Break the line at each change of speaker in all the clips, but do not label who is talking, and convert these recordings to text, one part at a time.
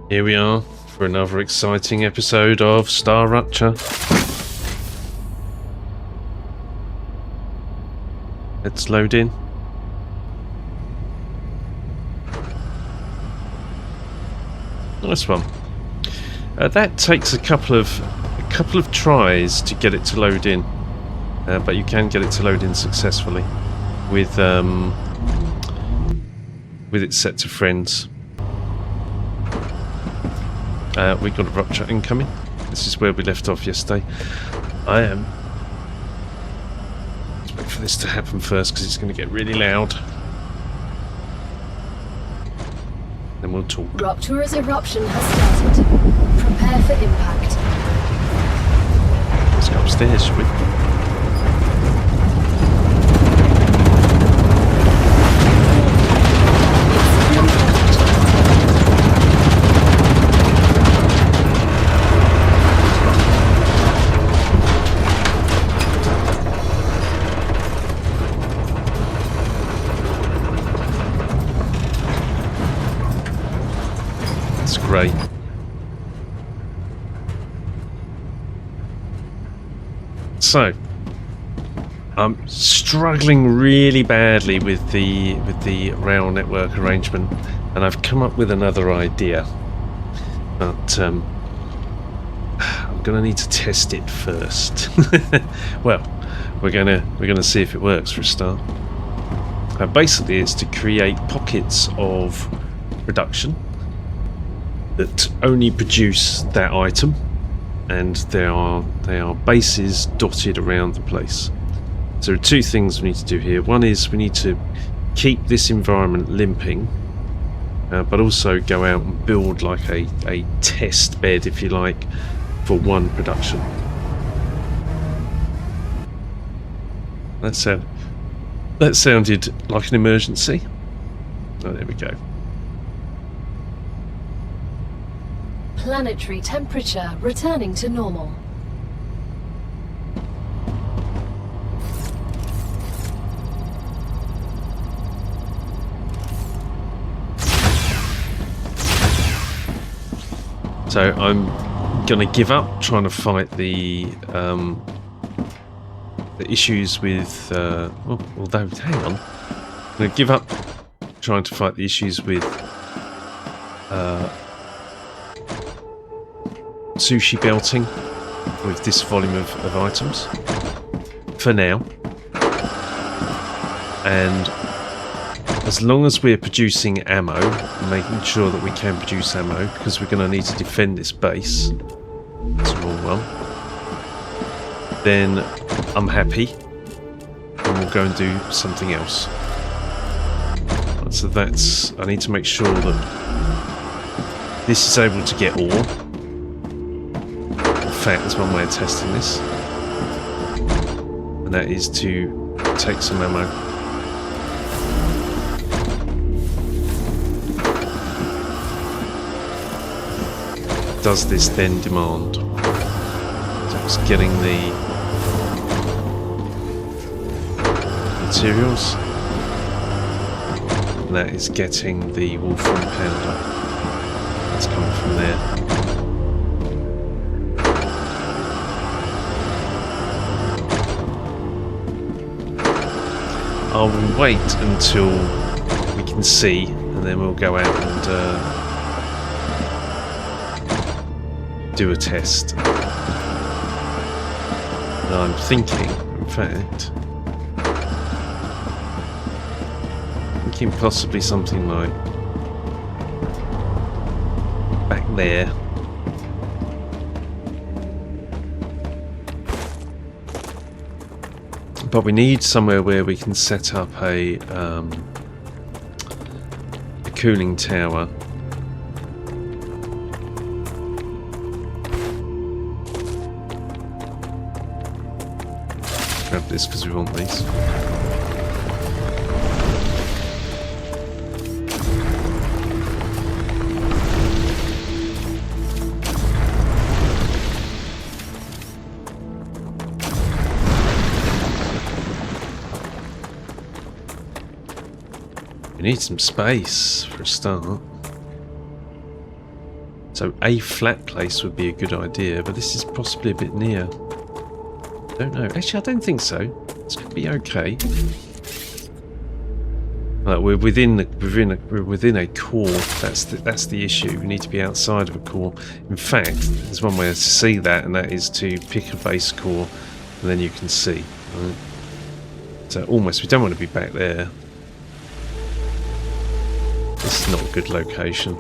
Here we are for another exciting episode of StarRupture. Let's load in. Nice one. That takes a couple of tries to get it to load in, but you can get it to load in successfully with it set to friends. We got a rupture incoming. This is where we left off yesterday. Let's wait for this to happen first because it's going to get really loud. Then we'll talk.
Rupture's eruption has started. Prepare for impact.
Let's go upstairs, shall we? Great. So, I'm struggling really badly with the rail network arrangement, and I've come up with another idea. But I'm gonna need to test it first. Well, we're gonna see if it works for a start. Basically, it's to create pockets of production that only produce that item, and they are bases dotted around the place. So there are two things we need to do here. One is we need to keep this environment limping, but also go out and build like a test bed, if you like, for one production. That sounded like an emergency. Oh, there we go.
Planetary temperature returning to normal.
So I'm gonna give up trying to fight the issues with. Although, hang on, I'm gonna give up trying to fight the issues with. Sushi belting with this volume of items for now, and as long as we're producing ammo, making sure that we can produce ammo because we're going to need to defend this base, that's all well, then I'm happy and we'll go and do something else. So I need to make sure that this is able to get ore. In fact, there's one way of testing this, and that is to take some ammo. Does this then demand? So it's getting the materials, and that is getting the Wolfram powder. That's coming from there. I will wait until we can see, and then we'll go out and do a test. And I'm thinking, in fact, possibly something like back there. But we need somewhere where we can set up a cooling tower. Grab this because we want these. We need some space for a start. So a flat place would be a good idea, but this is possibly a bit near. Don't know. Actually, I don't think so. This could be okay. We're within a core. That's the issue. We need to be outside of a core. In fact, there's one way to see that, and that is to pick a base core, and then you can see. Right? So almost, we don't want to be back there. This is not a good location.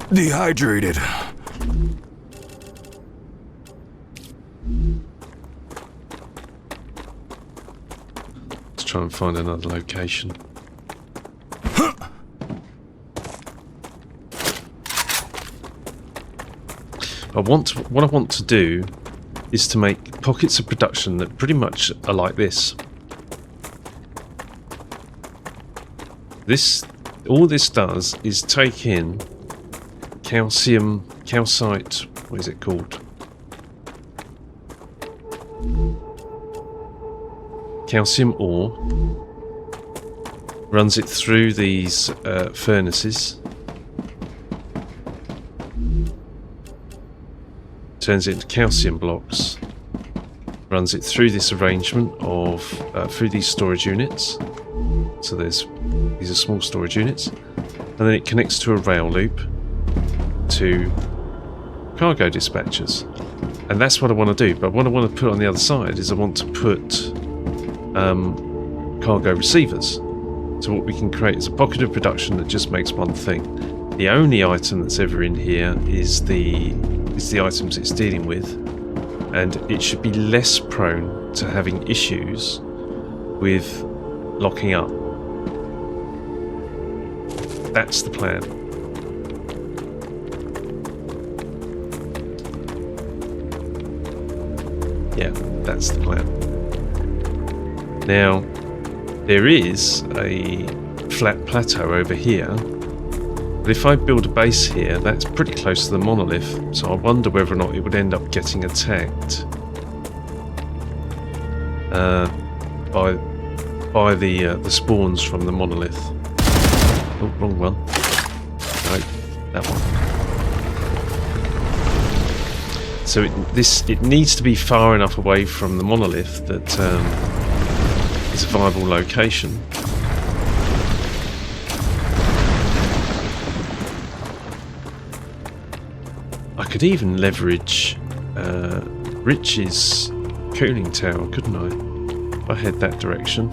Dehydrated.
Let's try and find another location. What I want to do is to make pockets of production that pretty much are like this. All this does is take in calcite, what is it called? Calcium ore, runs it through these furnaces, turns it into calcium blocks, runs it through this arrangement of through these storage units. So these are small storage units, and then it connects to a rail loop to cargo dispatchers, and that's what I want to do. But what I want to put on the other side is I want to put cargo receivers. So what we can create is a pocket of production that just makes one thing. The only item that's ever in here is the items it's dealing with, and it should be less prone to having issues with locking up. That's the plan. Yeah, that's the plan. Now, there is a flat plateau over here, but if I build a base here, that's pretty close to the monolith, so I wonder whether or not it would end up getting attacked by the spawns from the monolith. Oh, wrong one. No, that one. So it needs to be far enough away from the monolith that it's a viable location. I could even leverage Rich's cooling tower, couldn't I? If I head that direction.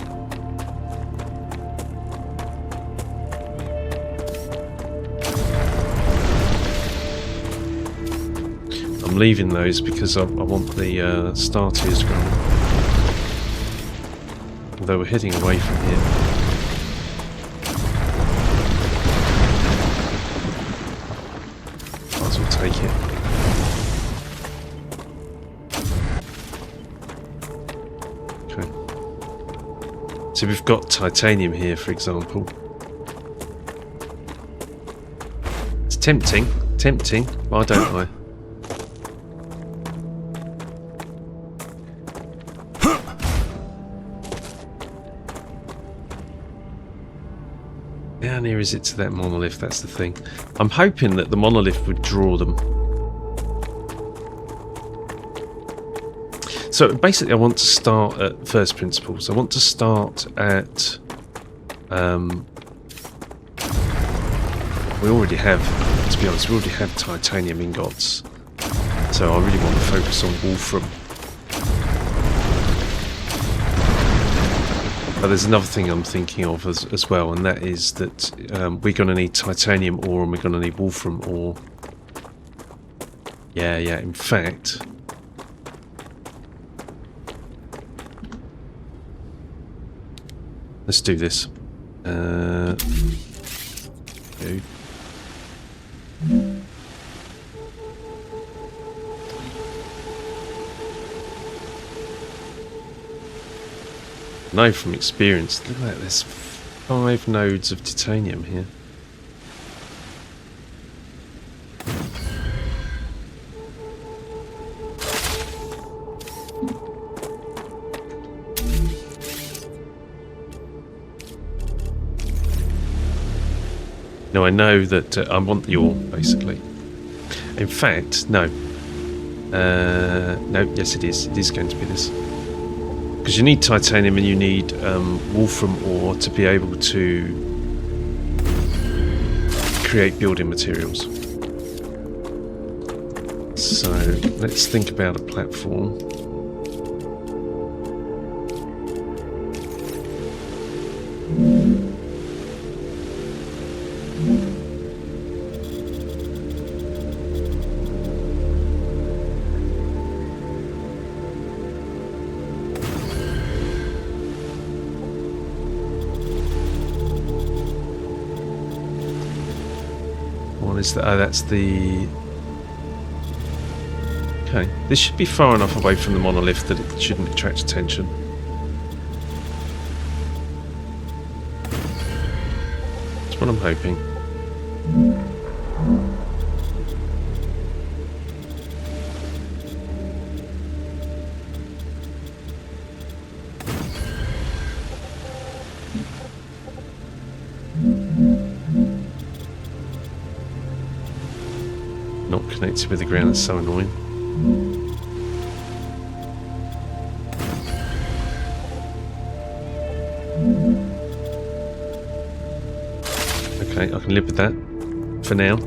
I'm leaving those because I want the star tiers going. Although we're heading away from here. Might as well take it. Okay. So we've got titanium here, for example. It's tempting, why don't I? How near is it to that monolith? That's the thing. I'm hoping that the monolith would draw them. So basically I want to start at first principles. I want to start at... we already have, to be honest, we already have titanium ingots. So I really want to focus on Wolfram. But there's another thing I'm thinking of as well, and that is that we're going to need titanium ore and we're going to need Wolfram ore. Yeah, in fact... let's do this. Go. Know from experience, look at that, there's 5 nodes of titanium here. No, I know that I want the ore, basically. In fact, no. No, yes it is. It is going to be this. Because you need titanium and you need Wolfram ore to be able to create building materials. So, let's think about a platform. Oh, that's the... Okay, this should be far enough away from the monolith that it shouldn't attract attention. That's what I'm hoping. Not connected with the ground, it's so annoying. Okay, I can live with that for now.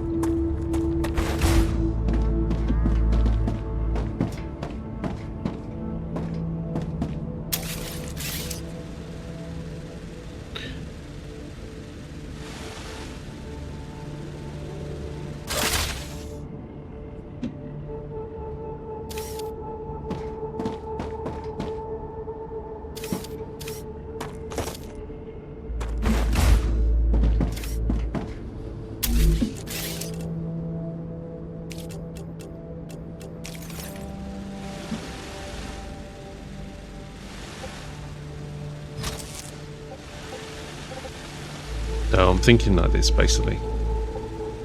No, I'm thinking like this, basically.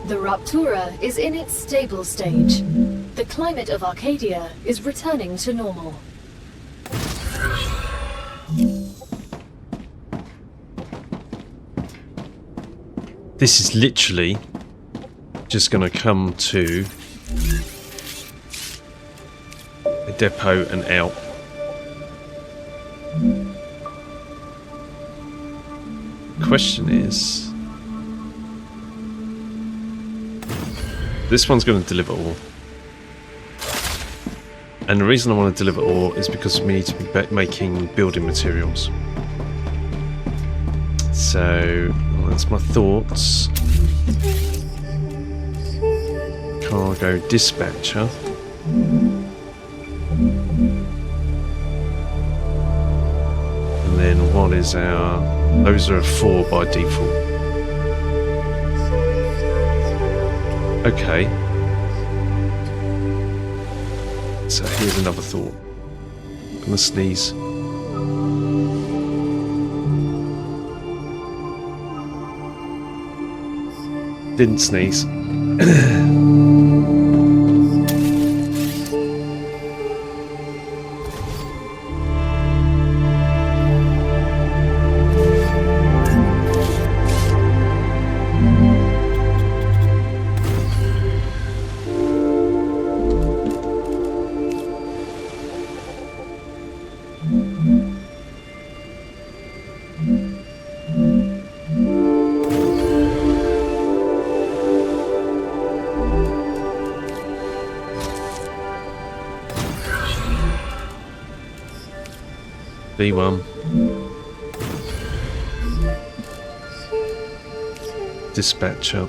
The Raptura is in its stable stage. The climate of Arcadia is returning to normal.
This is literally just going to come to a depot and out. Question is, this one's going to deliver ore, and the reason I want to deliver ore is because we need to be making building materials. So that's my thoughts. Cargo dispatcher. And then what is our... Those are a 4 by default. Okay. So here's another thought. I'm gonna sneeze. Didn't sneeze. B1. Dispatcher.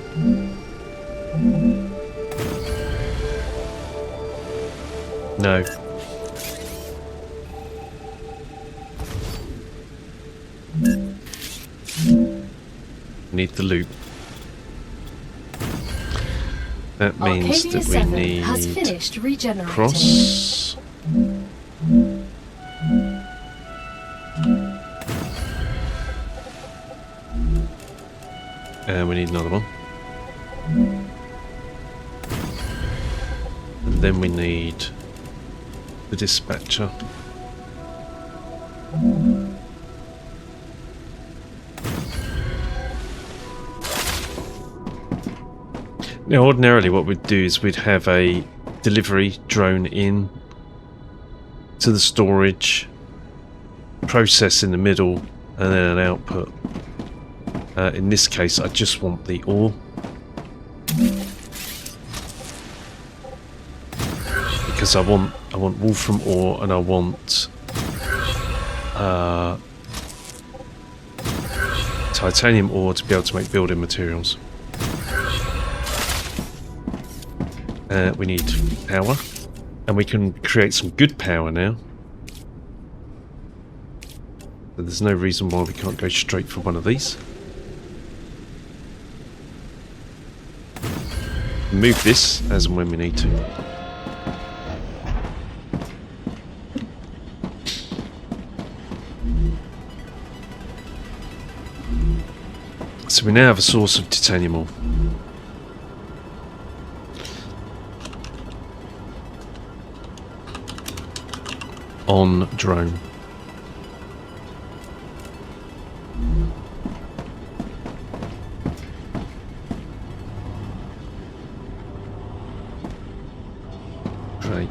No. Need the loop. That means
Arcadia
that we
7
need
has finished regenerating.
cross. And we need another one. And then we need the dispatcher. Now, ordinarily what we'd do is we'd have a delivery drone in to the storage, process in the middle, and then an output. In this case, I just want the ore. Because I want Wolfram ore, and I want titanium ore to be able to make building materials. We need power, and we can create some good power now. So there's no reason why we can't go straight for one of these. Move this as and when we need to. So we now have a source of titanium ore. On drone. Great.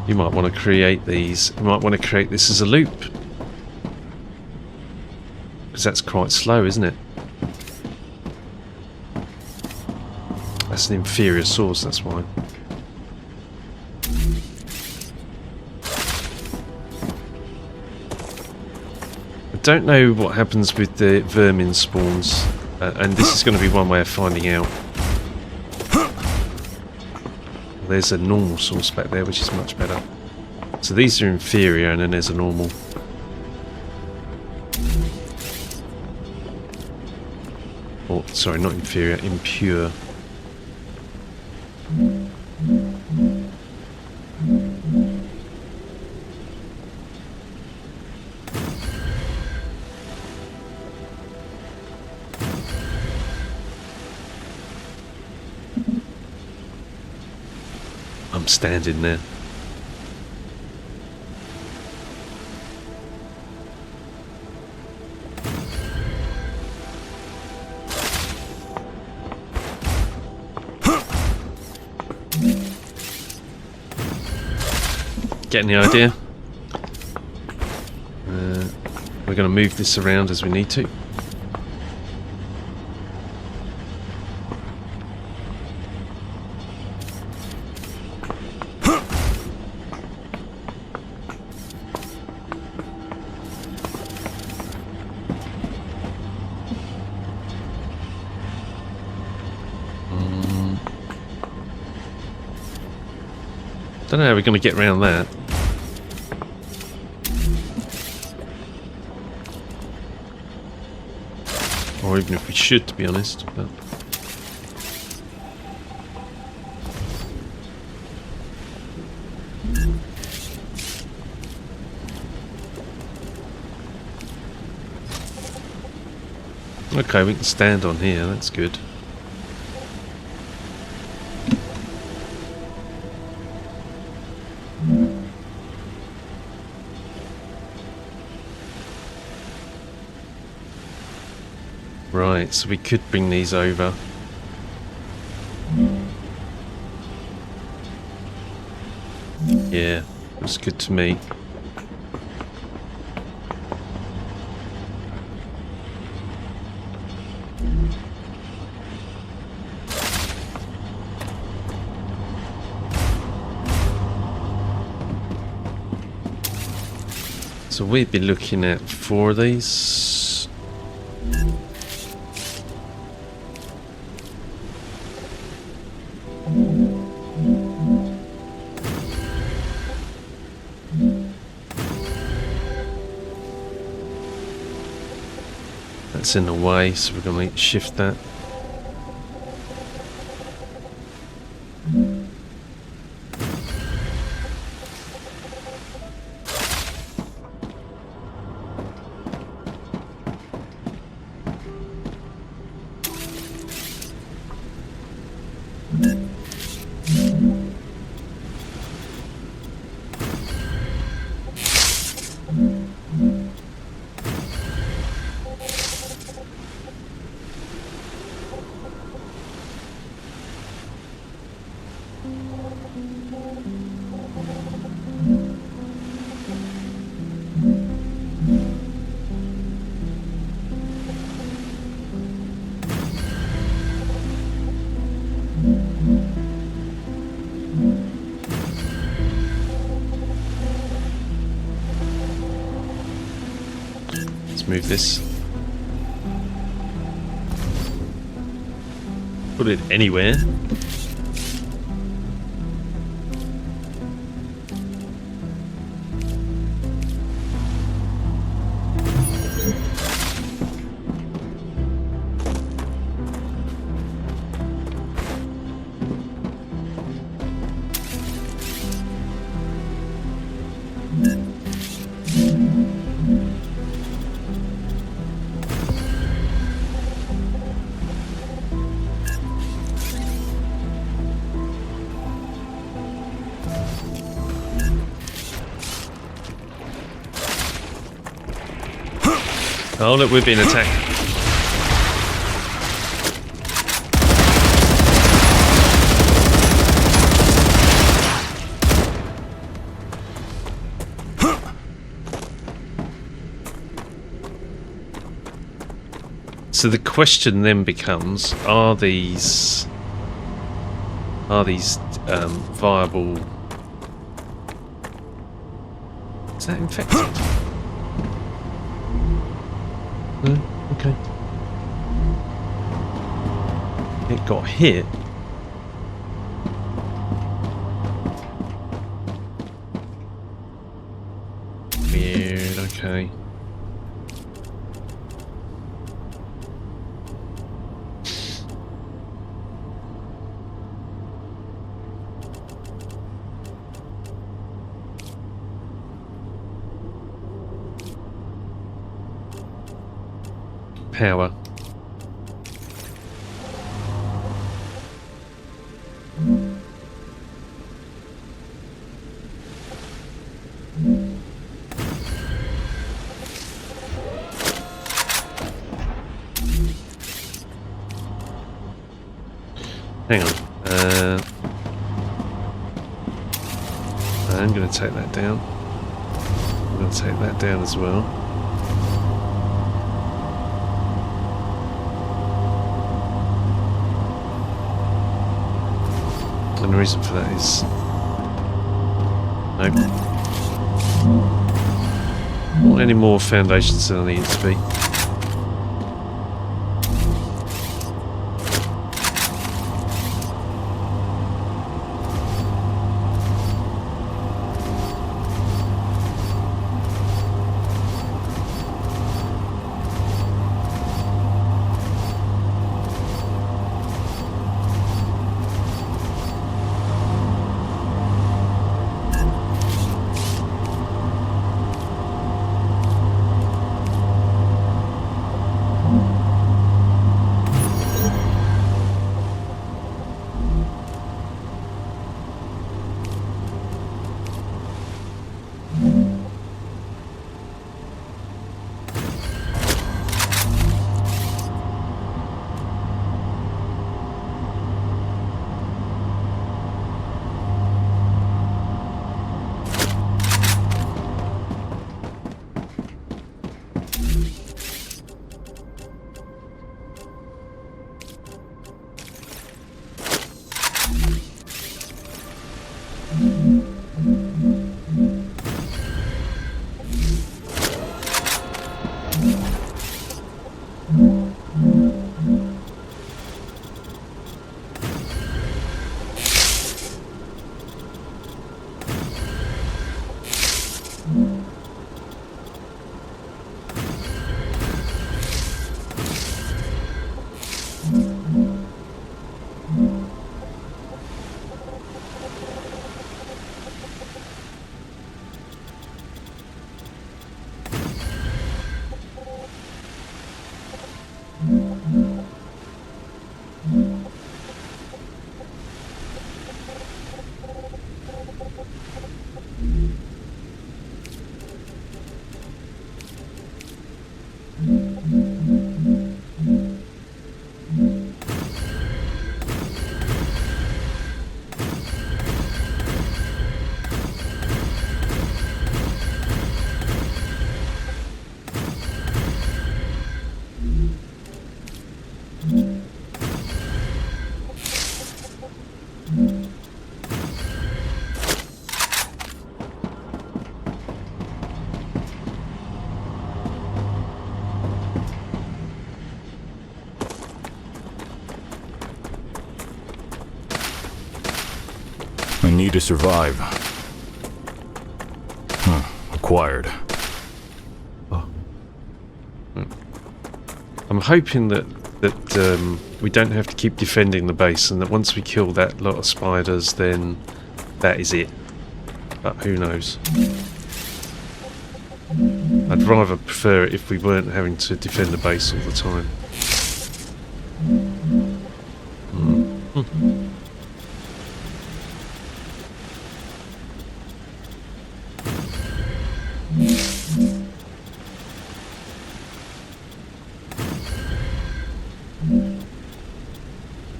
You might want to create these. You might want to create this as a loop. Because that's quite slow, isn't it? That's an inferior source, that's why. I don't know what happens with the vermin spawns, and this is going to be one way of finding out. There's a normal source back there, which is much better. So these are inferior, and then there's a normal. Or, sorry, not inferior, impure. I'm standing there. Getting the idea? We're going to move this around as we need to. Don't know how we're going to get around that. Or even if we should, to be honest. But okay, we can stand on here, that's good. Right, so we could bring these over. Yeah, looks good to me. So we'd be looking at 4 of these. That's in the way, so we're going to shift that. Let's move this. Put it anywhere. Oh look, we're being attacked. So the question then becomes: are these viable? Is that infected? No? Okay. It got hit. Weird, okay. Power. Hang on. I'm going to take that down. I'm going to take that down as well. And the reason for that is... nope. Not any more foundations than there needs to be.
need to survive. Acquired.
I'm hoping that we don't have to keep defending the base, and that once we kill that lot of spiders, then that is it. But who knows? I'd rather prefer it if we weren't having to defend the base all the time.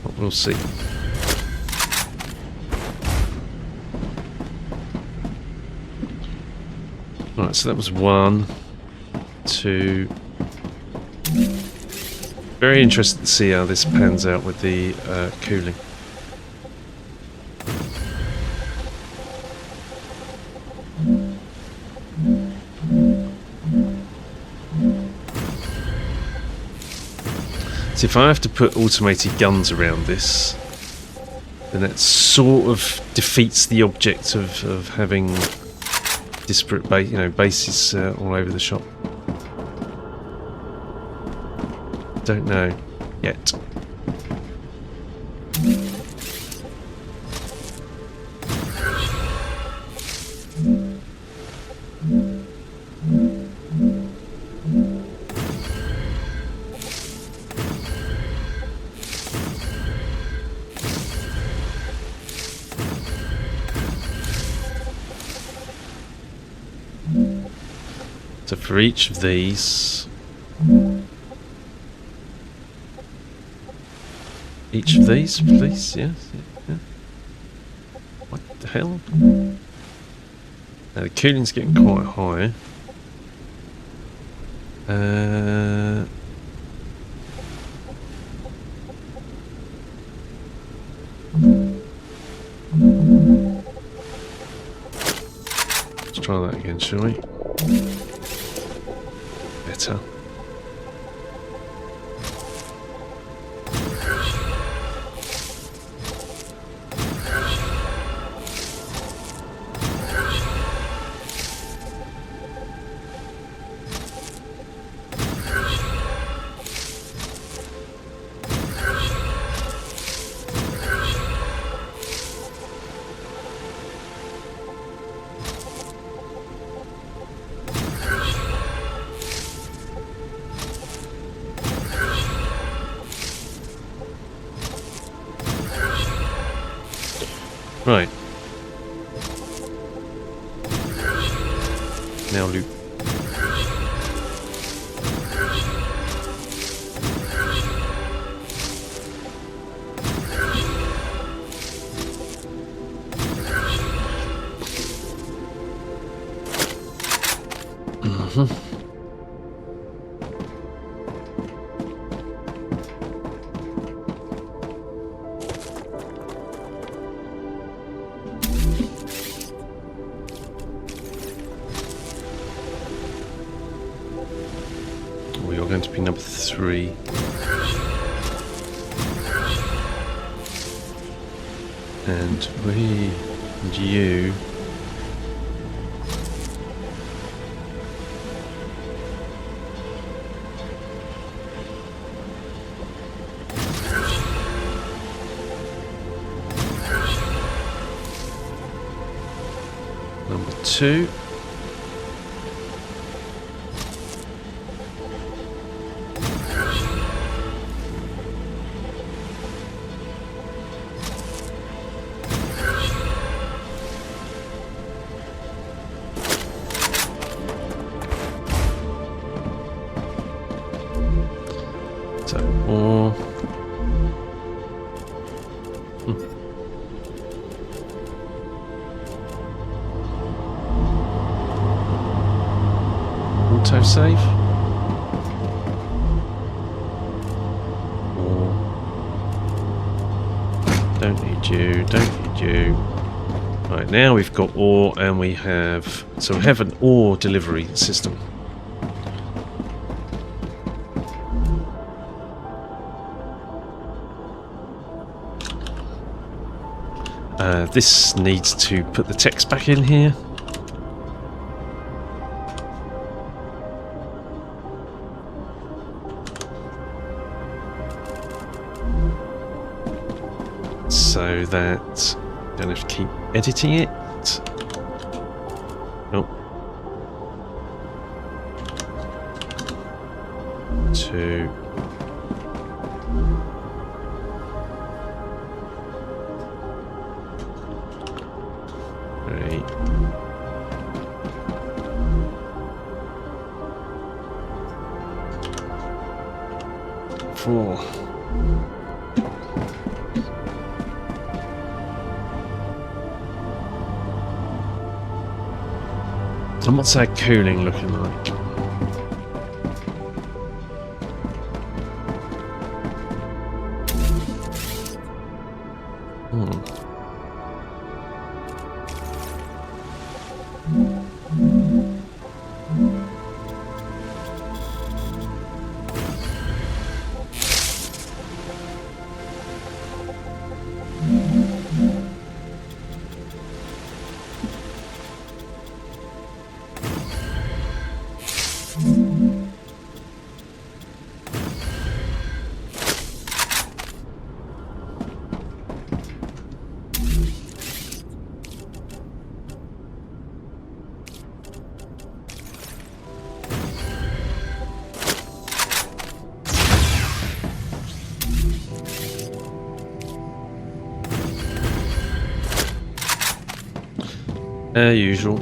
But we'll see. Right, so that was 1, 2. Very interested to see how this pans out with the cooling. So if I have to put automated guns around this, then that sort of defeats the object of having disparate bases all over the shop. Don't know yet. So for each of these, please, yes, yeah. What the hell? Now the cooling's getting quite high. Let's try that again, shall we? Better. Right. Now loot. We are going to be number 3. And we and you. Number 2. Or autosave, or don't need you. Right, now we've got ore, and we have an ore delivery system. This needs to put the text back in here. So that I don't have to keep editing it. Nope. 2. 3. 4. And what's that cooling looking like? Usual.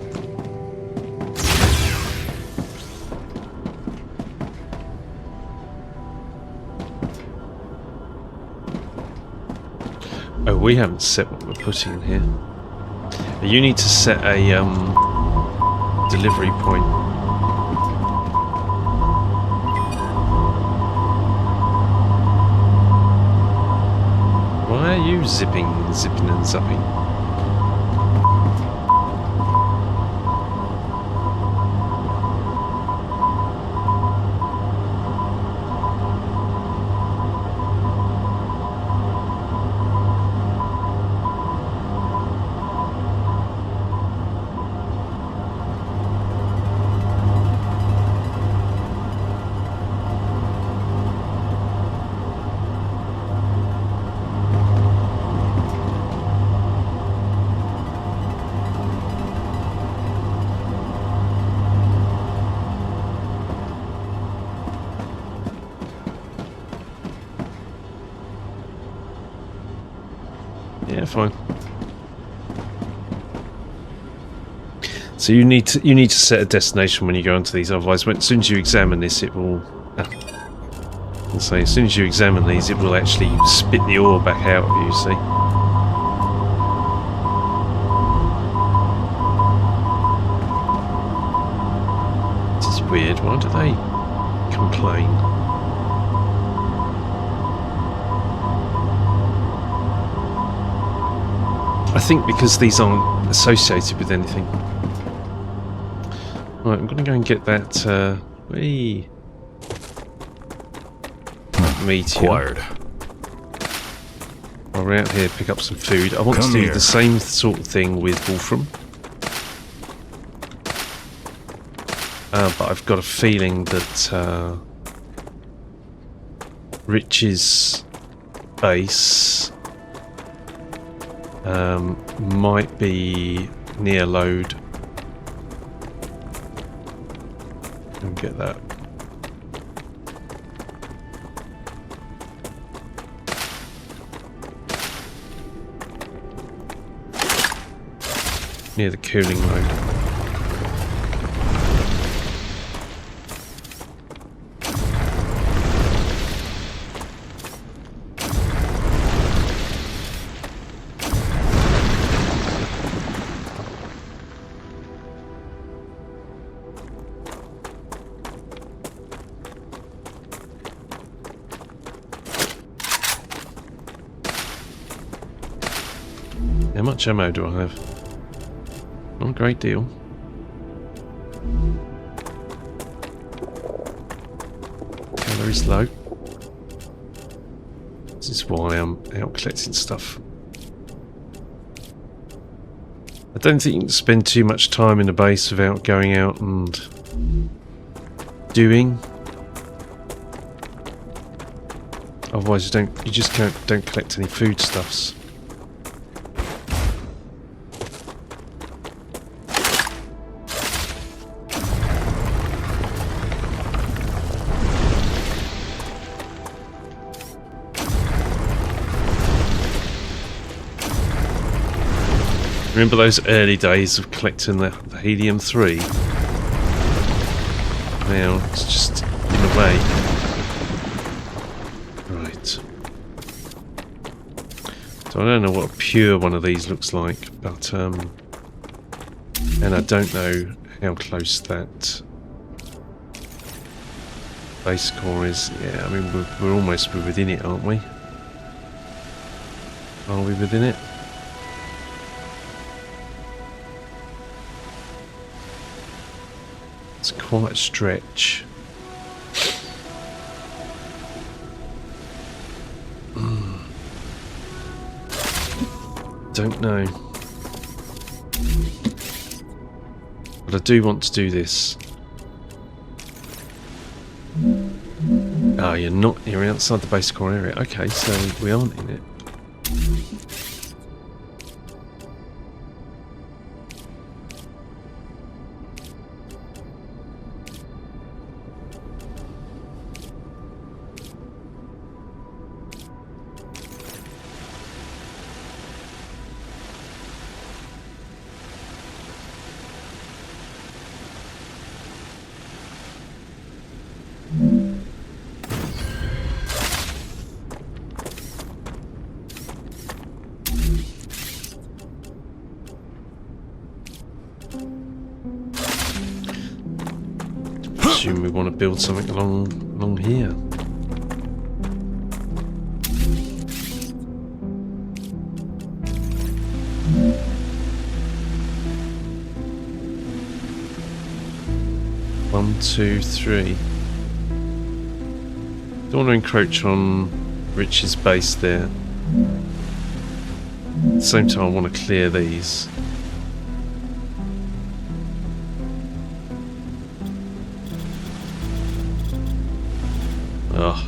Oh, we haven't set what we're putting in here. You need to set a delivery point. Why are you zipping and zapping? Yeah, fine. So you need to set a destination when you go onto these. Otherwise, as soon as you examine this, it will. As soon as you examine these, it will actually spit the ore back out of you. See. This is weird. Why do they complain? I think because these aren't associated with anything. Right, I'm going to go and get that meteor.
Acquired.
While we're out here, pick up some food. I want to do the same sort of thing with Wolfram. But I've got a feeling that Rich's base might be near load. And get that. Near the cooling load. How much ammo do I have? Not a great deal. Calories low. This is why I'm out collecting stuff. I don't think you can spend too much time in a base without going out and doing. Otherwise, you just don't collect any foodstuffs. Remember those early days of collecting the helium-3? Now it's just in the way. Right. So I don't know what a pure one of these looks like, but and I don't know how close that base core is. Yeah, I mean we're almost within it, aren't we? Are we within it? It's quite a stretch. Don't know. But I do want to do this. Oh, you're outside the base core area. Okay, so we aren't in it. Assume we want to build something along here. One, two, three. Don't want to encroach on Rich's base there. At the same time, I want to clear these. Oh.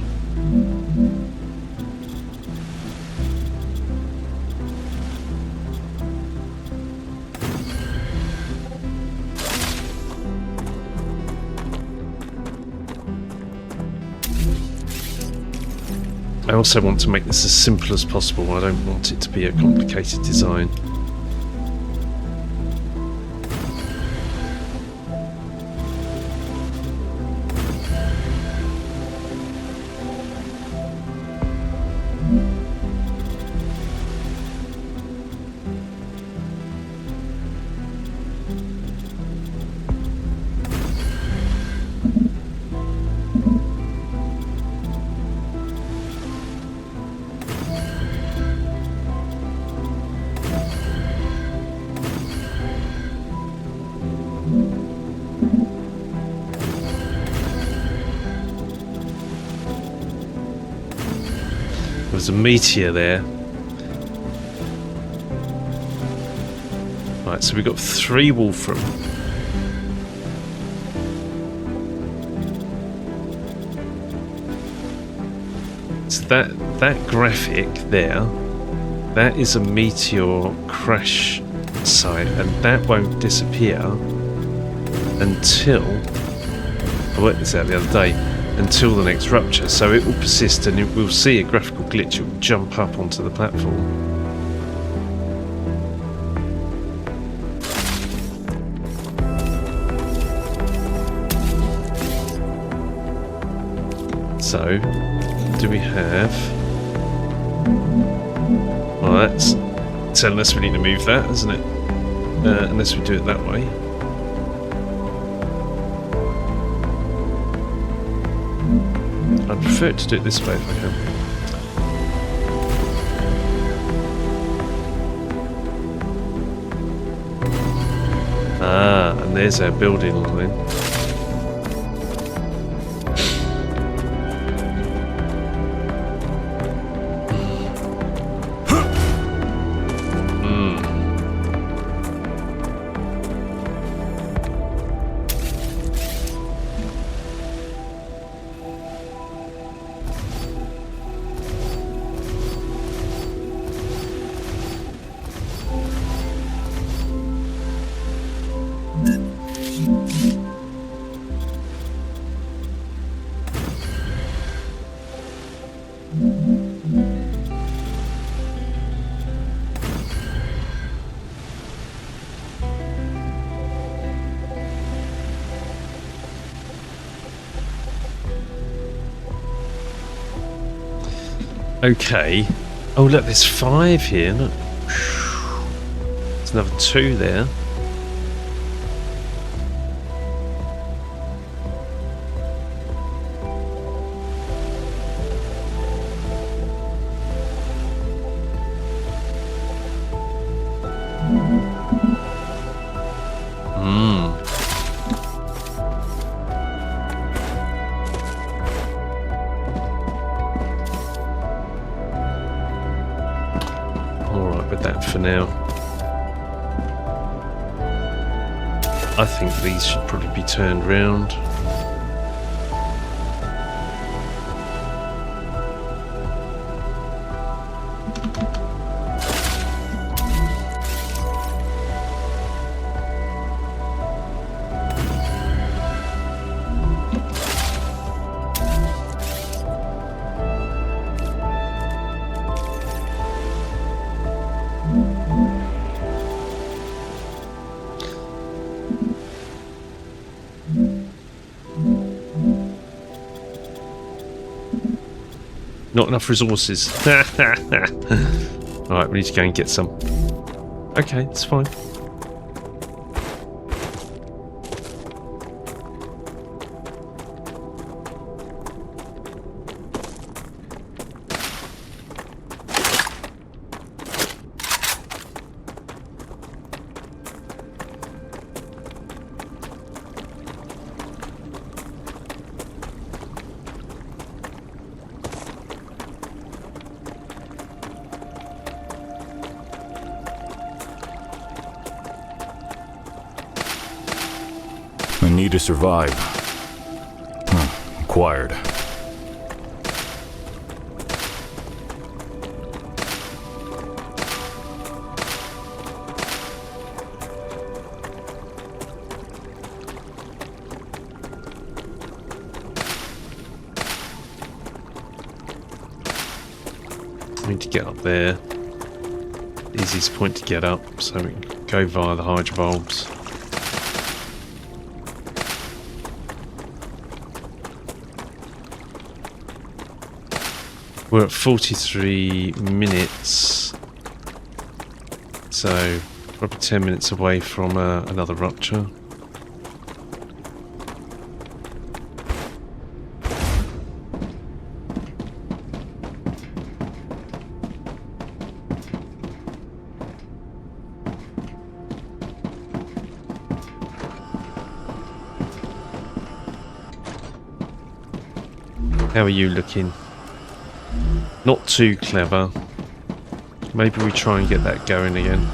I also want to make this as simple as possible. I don't want it to be a complicated design. There's a meteor there. Right, so we've got 3 Wolfram. So that graphic there, that is a meteor crash site, and that won't disappear until, I worked this out the other day, until the next rupture. So it will persist, and we'll see a graphical glitch. It will jump up onto the platform. So, do we have... Well, that's telling us we need to move that, isn't it? Unless we do it that way. I'd prefer to do it this way if I can. Ah, and there's our building line. Okay. Oh, look, there's 5 here. Look. There's another 2 there. For now. I think these should probably be turned round. Not enough resources. Alright, we need to go and get some. Okay, it's fine.
I need to survive. Acquired.
I need to get up there. Easiest point to get up, so we can go via the hydrovolves. We're at 43 minutes, so probably 10 minutes away from another rupture. How are you looking? Not too clever. Maybe we try and get that going again.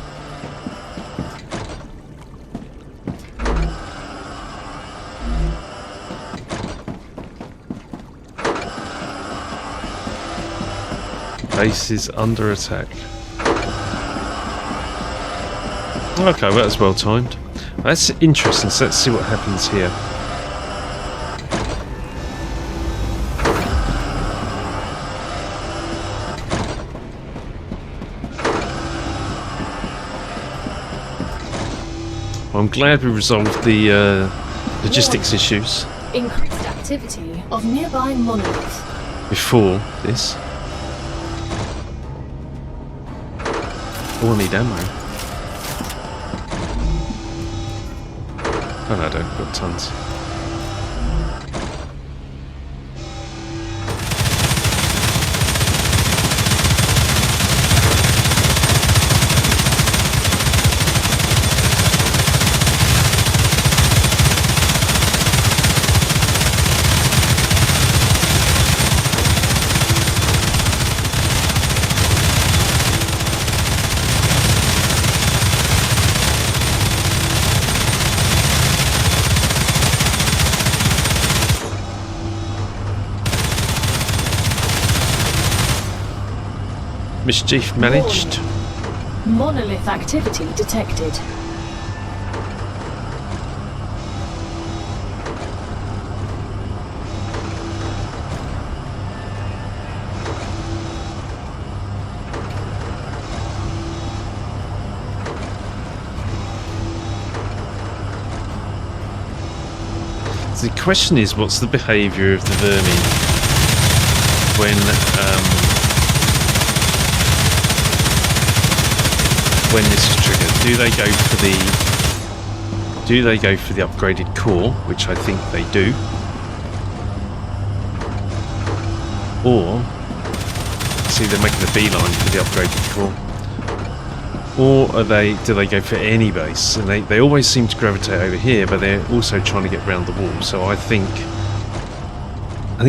Base is under attack. Okay, well, that's well timed. That's interesting, so let's see what happens here. I'm glad we resolved the logistics issues.
Increased activity of nearby monolith.
Before this. Oh, I need ammo. Oh no, I don't. I've got tons. Mischief managed.
Monolith activity detected.
So the question is, what's the behaviour of the vermin when when this is triggered. Do they go for the upgraded core, which I think they do, or see they're making a beeline for the upgraded core, or do they go for any base? And they always seem to gravitate over here, but they're also trying to get round the wall. So I think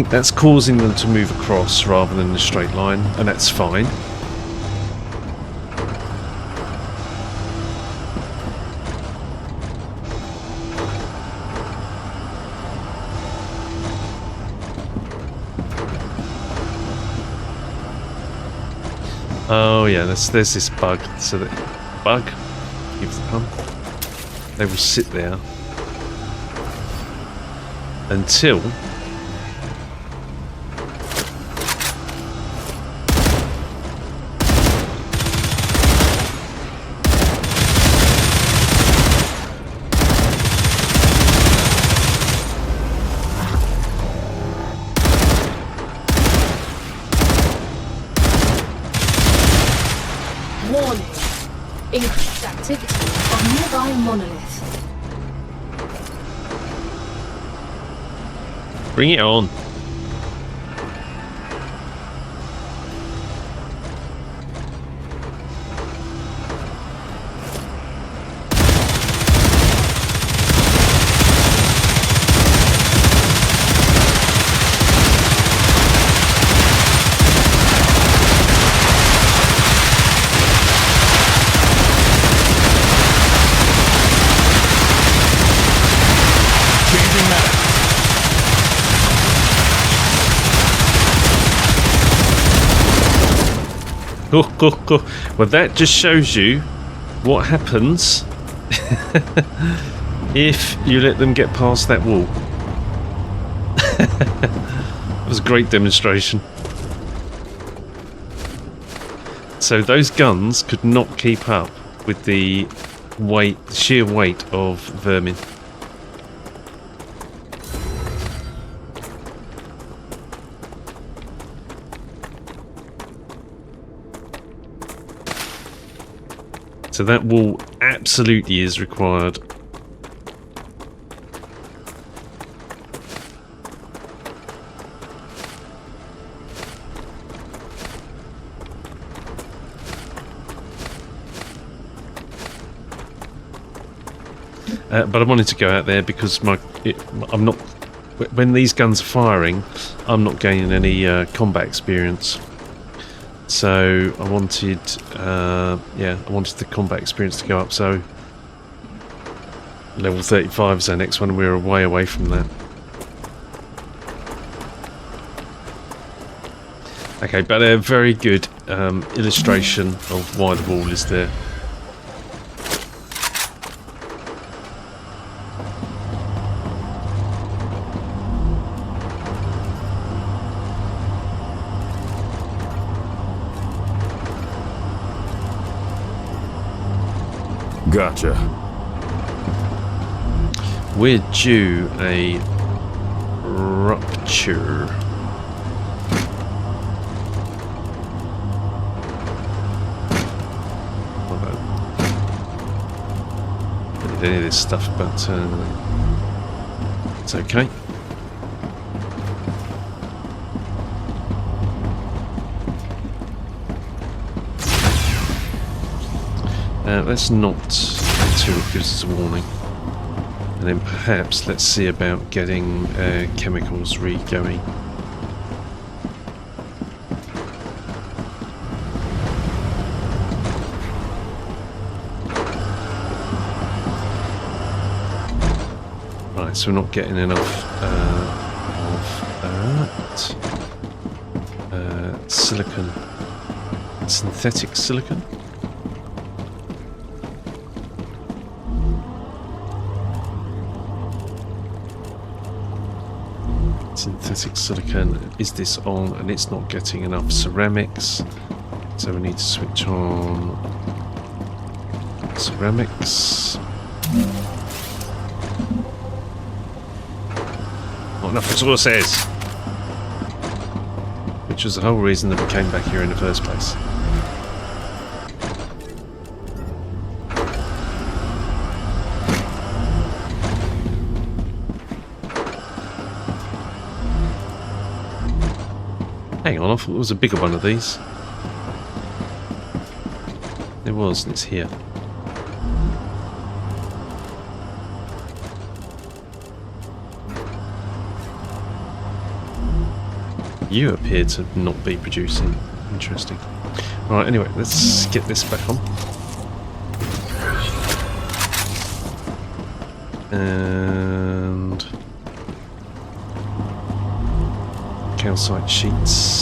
that's causing them to move across rather than in a straight line, and that's fine. Oh yeah, there's this bug. So that bug, give the pun. They will sit there until
increased activity on nearby monolith.
bring it on. Well, that just shows you what happens if you let them get past that wall. That was a great demonstration. So those guns could not keep up with the sheer weight of vermin. So that wall absolutely is required. But I wanted to go out there because I'm not. When these guns are firing, I'm not gaining any combat experience. So I wanted, I wanted the combat experience to go up. So level 35 is our next one. We're way away from that. Okay, but a very good illustration of why the wall is there.
Gotcha.
We're due a rupture. I don't need any of this stuff, but it's okay. Let's not until it gives us a warning. And then perhaps let's see about getting chemicals re-going. Right, so we're not getting enough of that. Silicon. Synthetic silicon? Synthetic silicon, is this on? And it's not getting enough ceramics, so we need to switch on ceramics. Not enough resources, which was the whole reason that we came back here in the first place. Hang on, I thought it was a bigger one of these. It was, and it's here. You appear to not be producing. Interesting. Right, anyway, let's get this back on. And calcite sheets.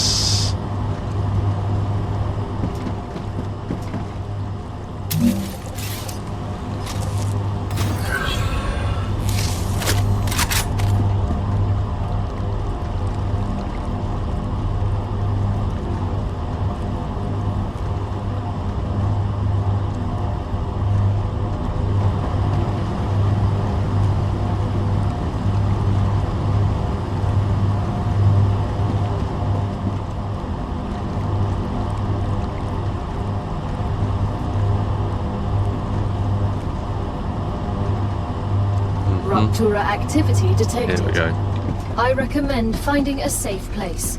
Rupture activity detected.
There we go.
I recommend finding a safe place.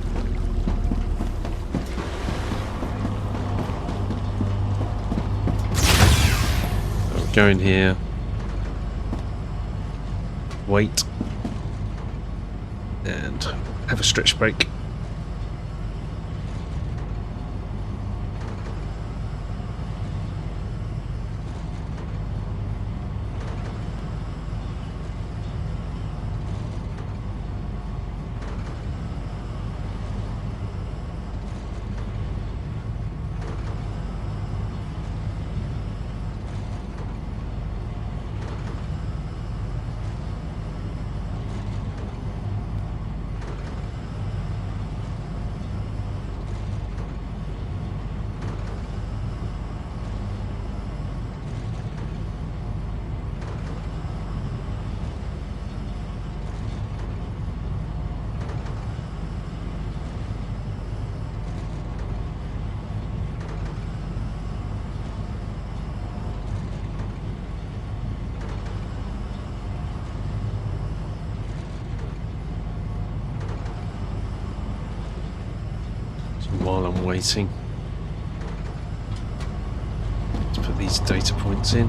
So go in here. Wait. And have a stretch break. While I'm waiting, let's put these data points in.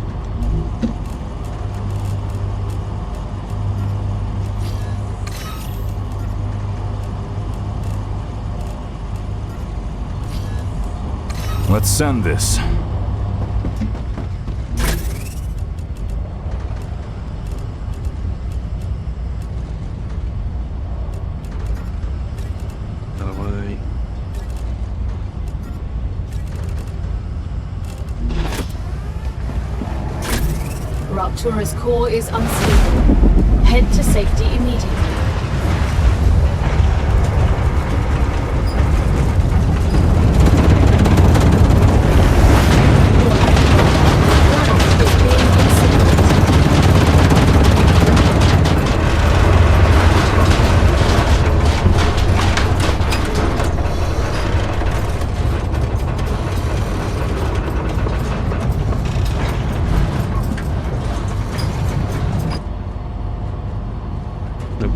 Let's send this.
Ruptura's core is unstable. Head to safety immediately.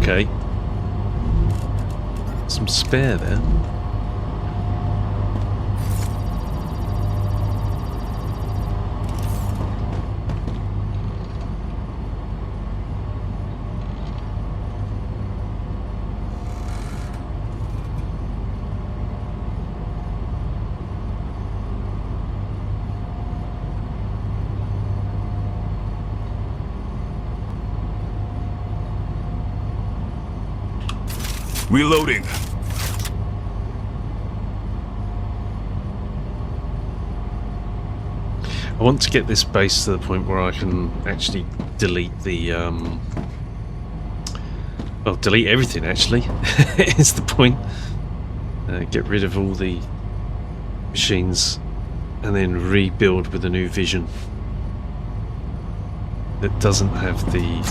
Okay. Some spare there.
Reloading.
I want to get this base to the point where I can actually delete the well, delete everything actually is the point. Get rid of all the machines and then rebuild with a new vision that doesn't have the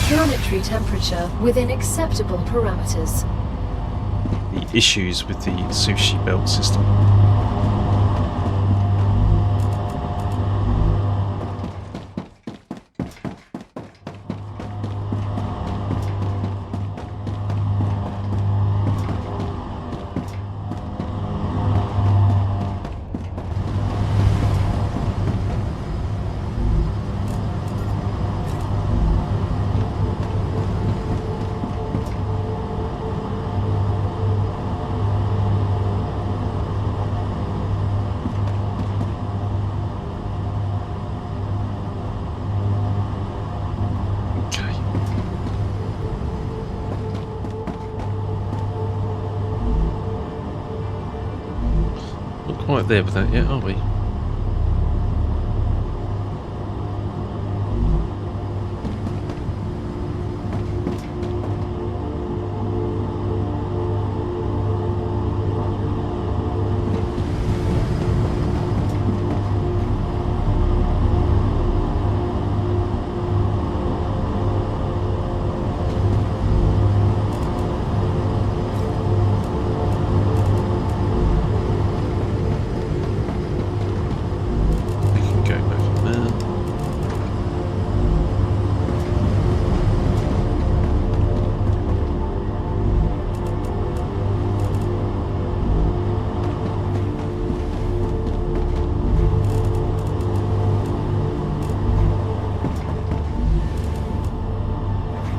Planetary temperature within acceptable parameters.
issues with the sushi belt system. quite there with that yet, are we?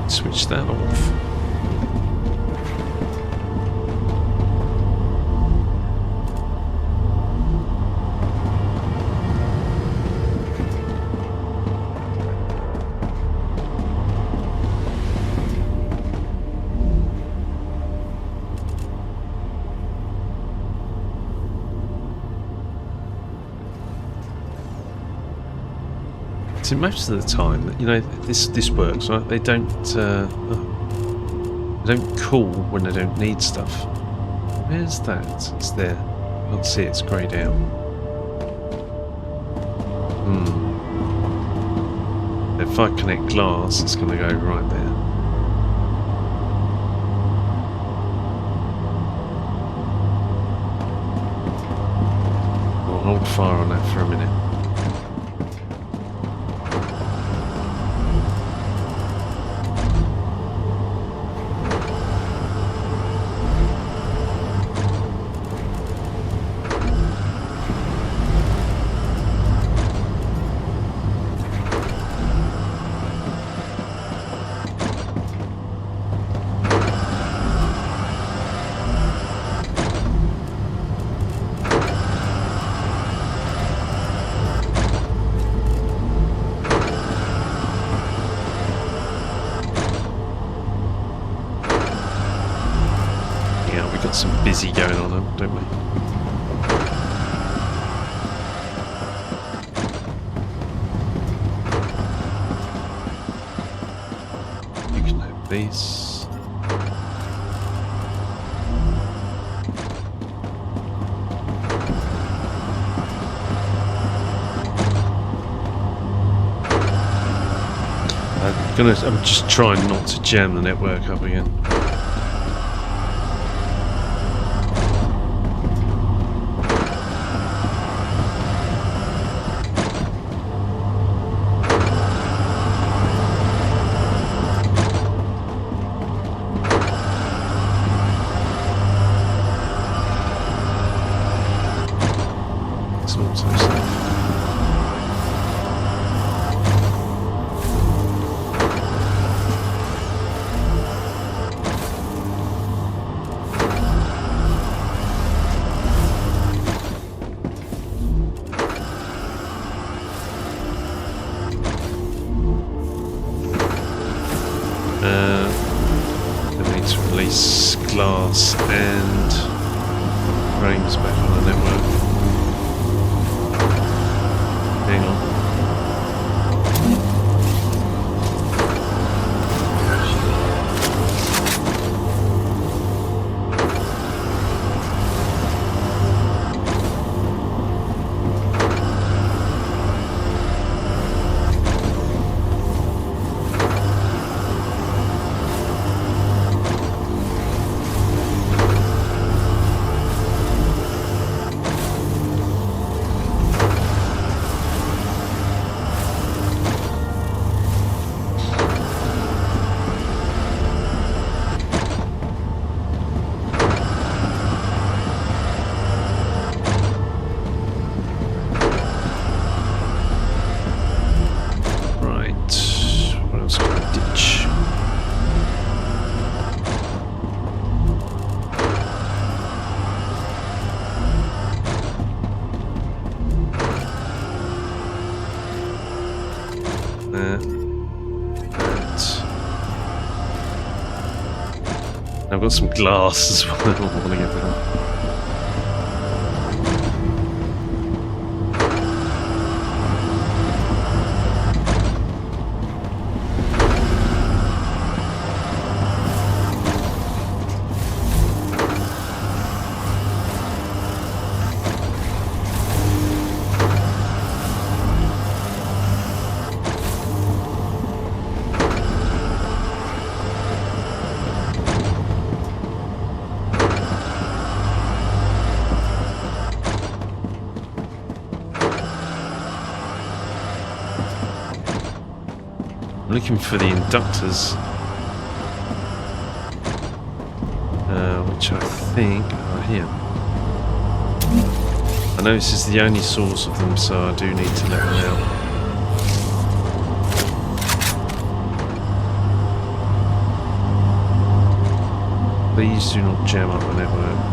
Switch that off. So most of the time, you know, this works, right? They don't cool when they don't need stuff. Where's that? It's there. I can't see it. It's greyed out. If I connect glass, it's going to go right there. We'll hold fire on that for a minute. Some busy going on, don't we? You can have these. I'm just trying not to jam the network up again. Glass and frames back on the network. Hang on. I've got some glass as well. I want to get rid of. I'm looking for the inductors, which I think are here. I know this is the only source of them, so I do need to let them out. Please do not jam up the network.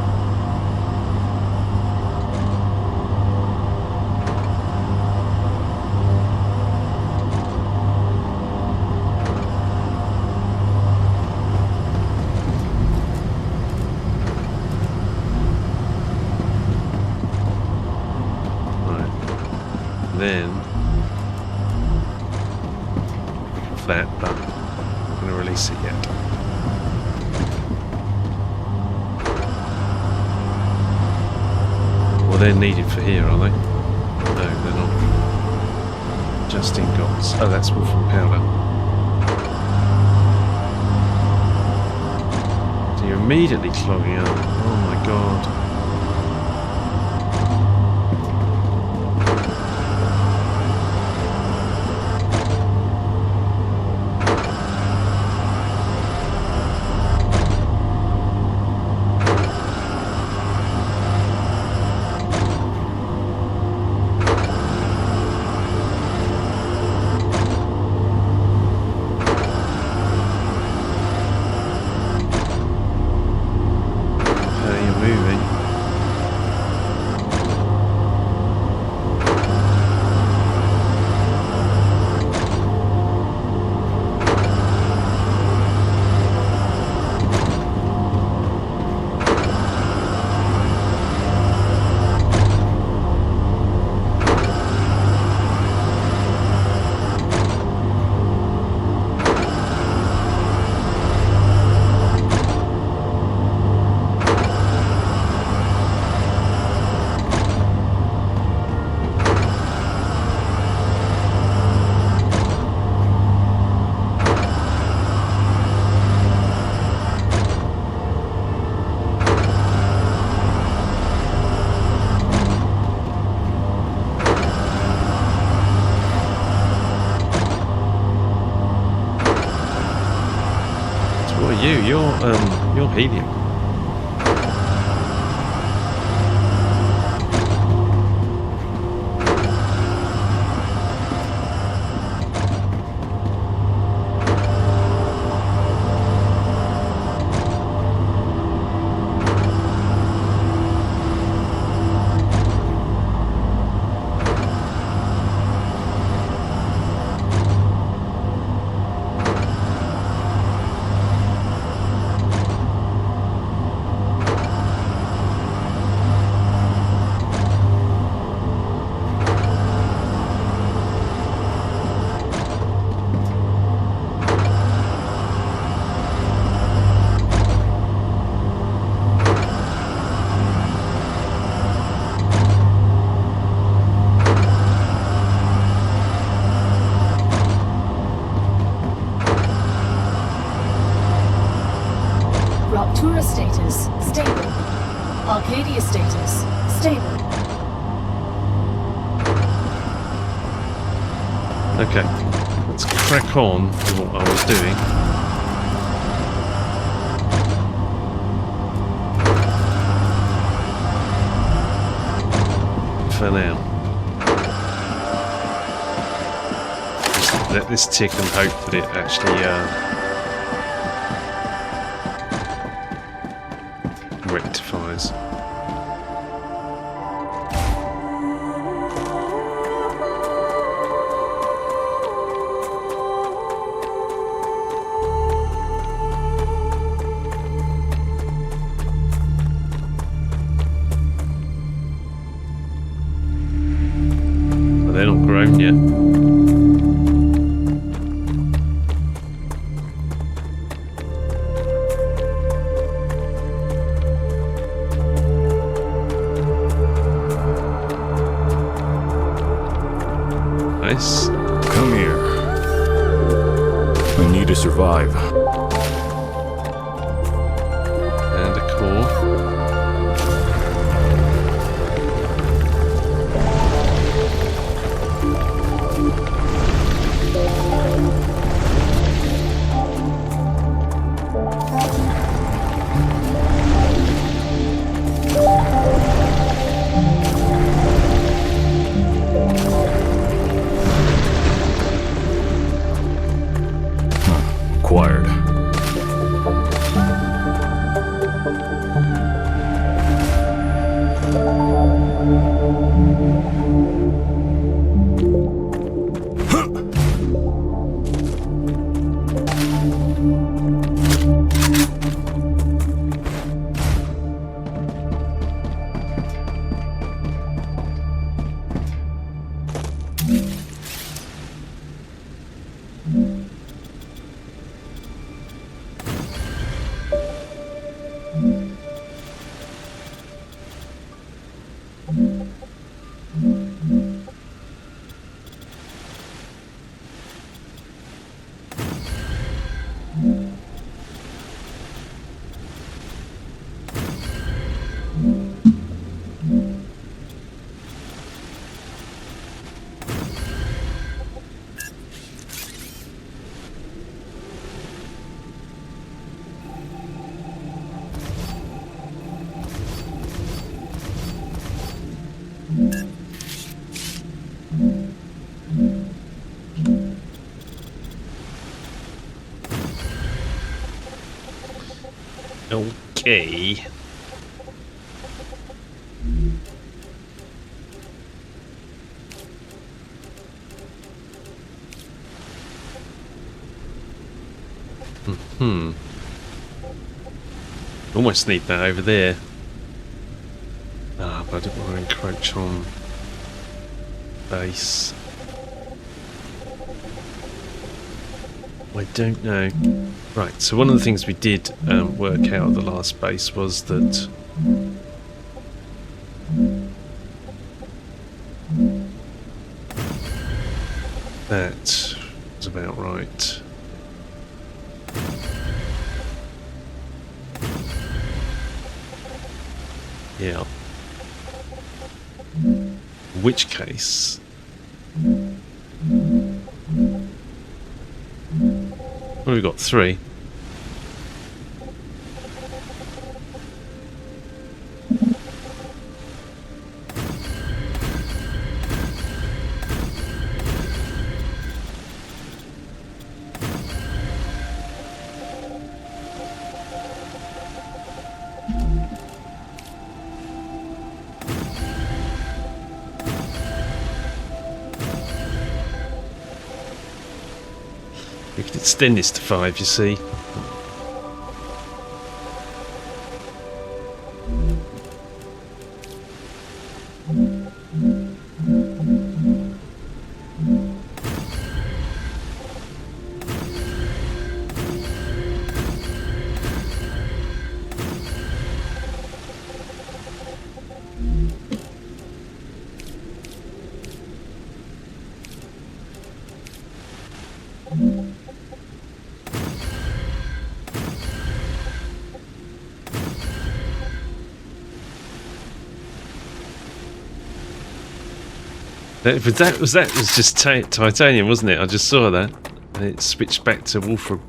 Then that, but I'm going to release it yet. Well, they're needed for here, are they? No, they're not. Just ingots. Oh, that's Wolfram powder. So you're immediately clogging up. Oh my god. You're helium.
Raptura status, stable. Arcadia status, stable.
Okay, let's crack on with what I was doing. For now. Just let this tick and hope that it actually rectifies. But they're not grown yet.
Come here. I need to survive.
And a core. Okay. Almost need that over there. Ah, but I don't want to encroach on base. I don't know. Right, so one of the things we did work out at the last base was that that was about right. Yeah. In which case, well, we've got 3. We could extend this to 5, you see. That was just titanium, wasn't it? I just saw that, and it switched back to Wolfram.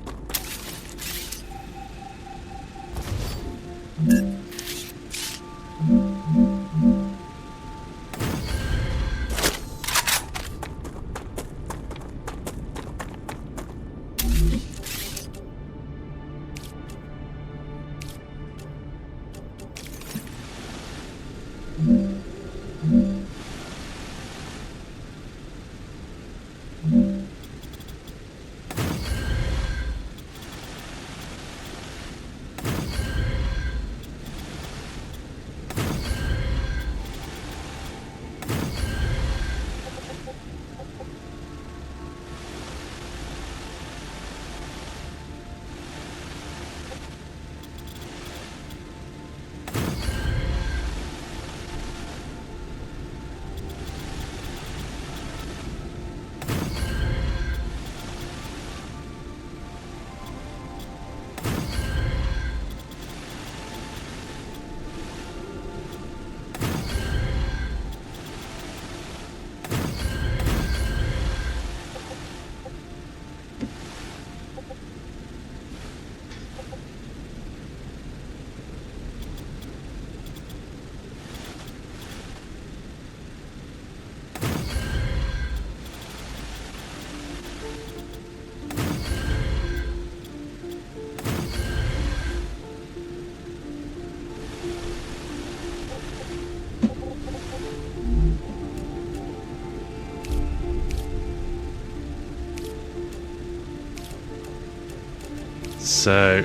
So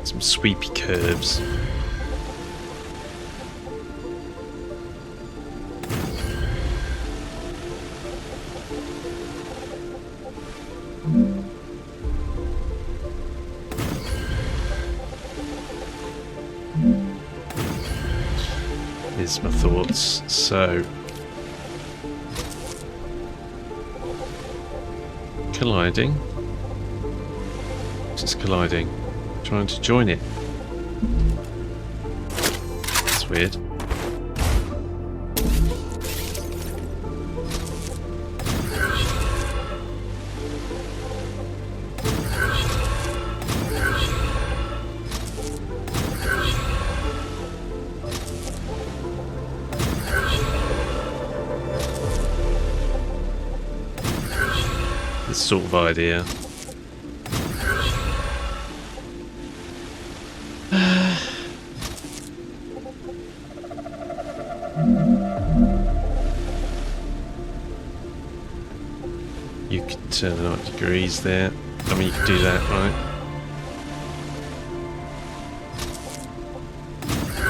some sweepy curves. Here's my thoughts. So colliding. Just colliding. Trying to join it. That's weird. sort of idea. You could turn the 90 degrees there. I mean, you could do that, right?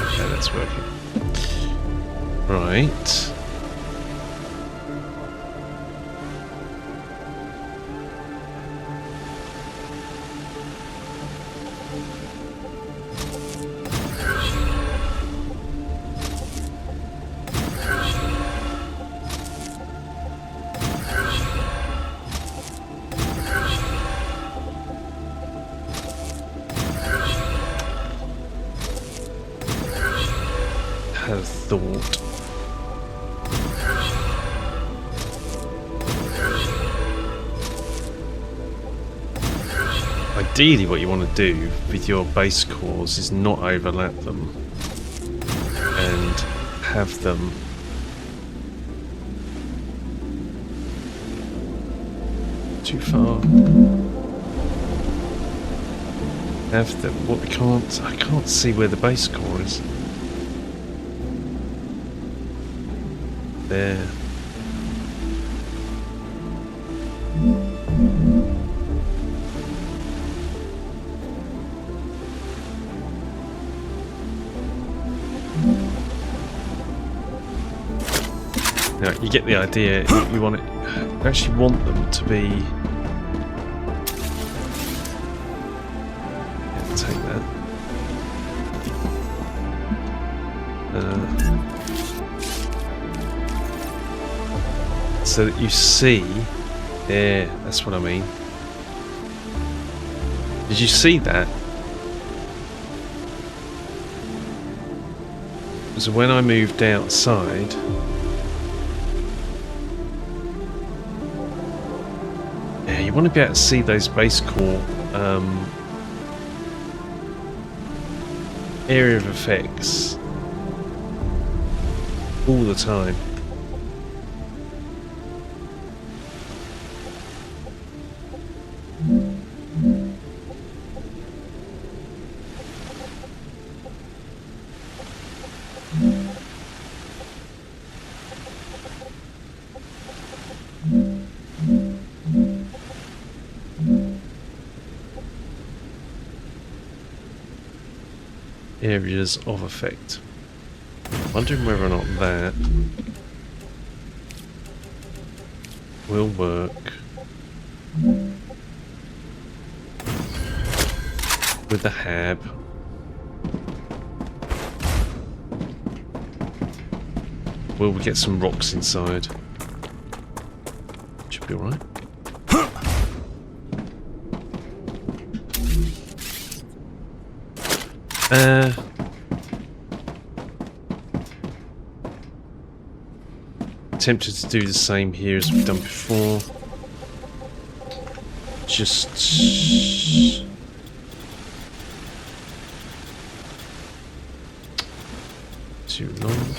Okay, that's working. Right. Had a thought. Ideally what you want to do with your base cores is not overlap them and have them too far. Have them what we can't I can't see where the base core is. There. Now you get the idea. You want it. You actually want them to be. Yeah, take that. So that you see. Yeah, that's what I mean. Did you see that? So when I moved outside. You want to be able to see those base core area of effects all the time. Areas of effect. Wondering whether or not that will work with the hab. Will we get some rocks inside? Should be alright. Tempted to do the same here as we've done before. Just too long.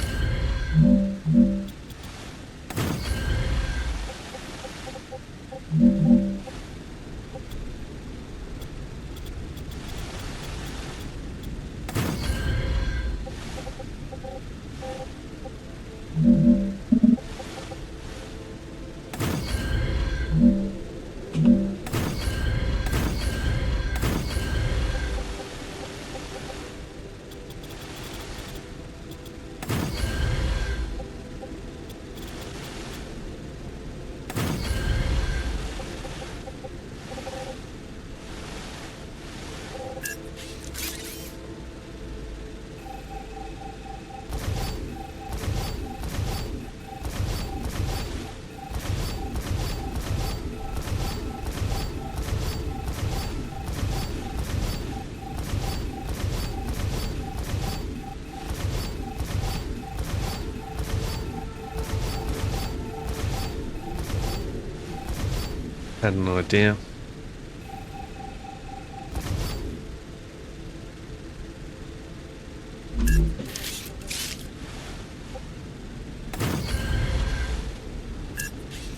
Had an idea.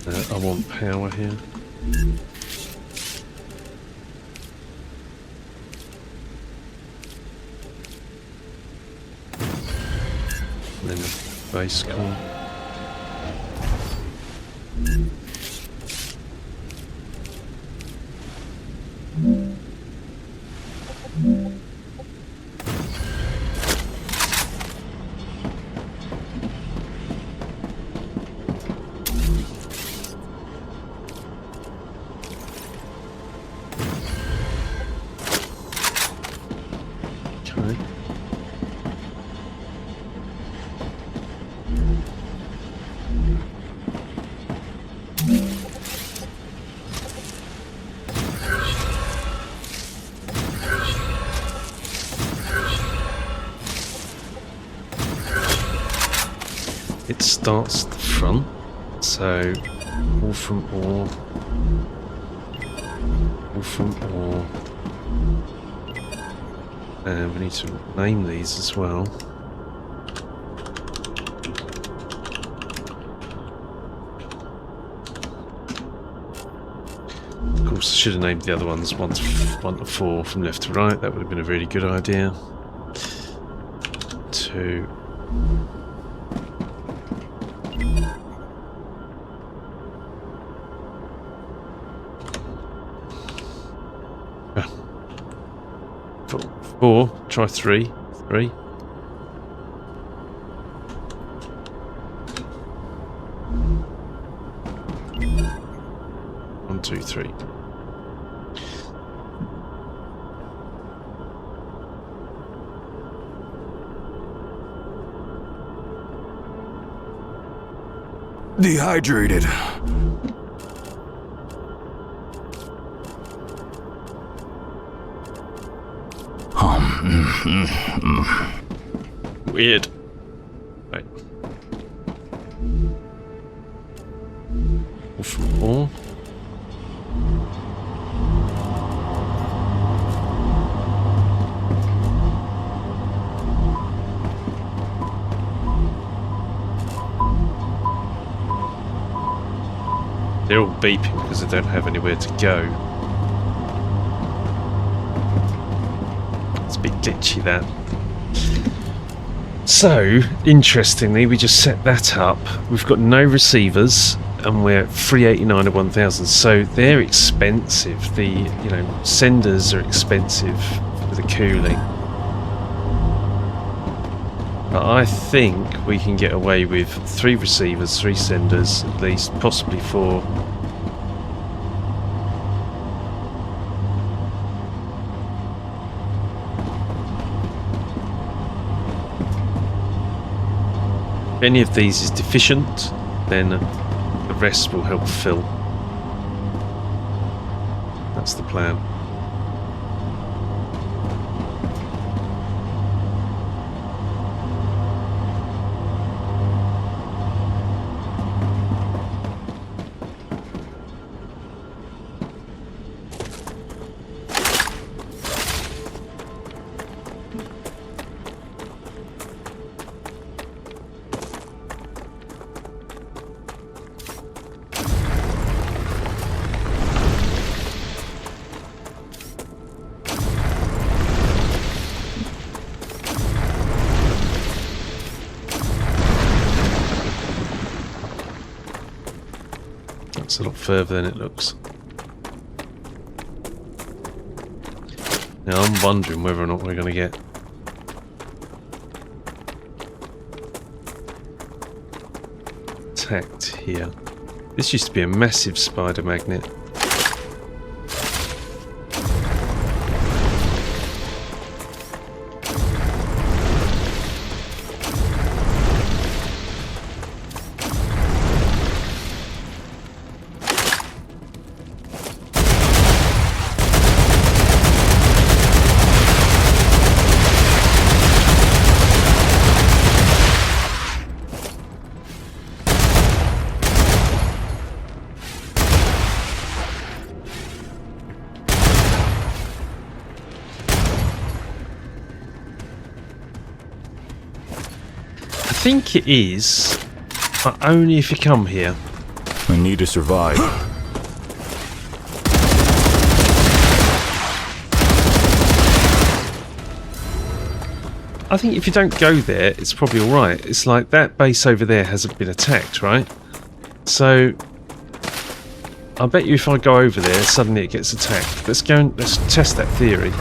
I want power here. and then a base core. Okay. It starts at the front, so Wolfram ore, and we need to name these as well. Of course, I should have named the other ones 1 to 4 from left to right. That would have been a really good idea. 2. Four, try 3. 3. 1, 2, 3.
Dehydrated.
Weird. Right. Wolfram ore. They're all beeping because they don't have anywhere to go. It's a bit glitchy, that. So, interestingly, we just set that up. We've got no receivers, and we're at 389 of 1000. So they're expensive. The senders are expensive for the cooling. But I think we can get away with 3 receivers, 3 senders, at least, possibly 4. If any of these is deficient, then the rest will help fill. That's the plan. It's a lot further than it looks. Now I'm wondering whether or not we're going to get attacked here. This used to be a massive spider magnet. I think it is, but only if you come here.
I need to survive.
I think if you don't go there, it's probably alright. It's like that base over there hasn't been attacked, right? So, I bet you if I go over there, suddenly it gets attacked. Let's go and let's test that theory.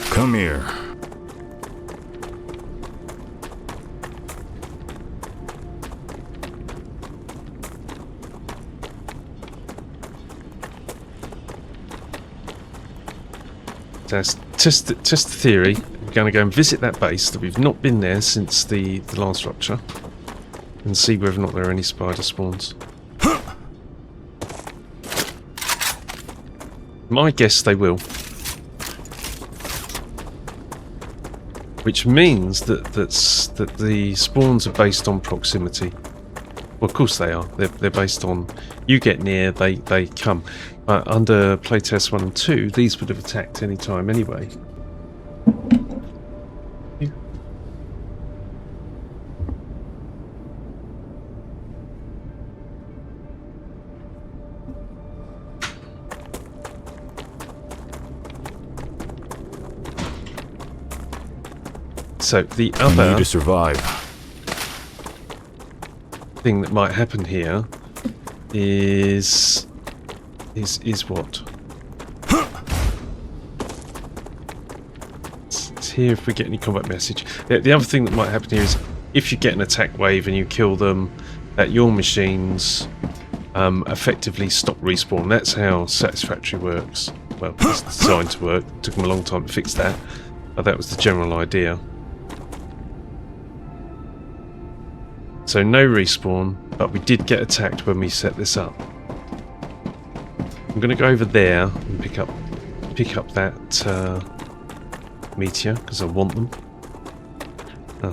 Come here.
Test the theory. We're going to go and visit that base that we've not been there since the last rupture, and see whether or not there are any spider spawns. My guess they will. Which means that the spawns are based on proximity. Well, of course they are. They're based on you get near, they come. Under playtest 1 and 2, these would have attacked any time anyway. Yeah. So the
I need
other
to survive.
thing that might happen here is what? It's here if we get any combat message. The other thing that might happen here is if you get an attack wave and you kill them, that your machines effectively stop respawn. That's how Satisfactory works. Well, it's designed to work. It took them a long time to fix that, but that was the general idea. So no respawn, but we did get attacked when we set this up. I'm going to go over there and pick up that meteor because I want them. Oh.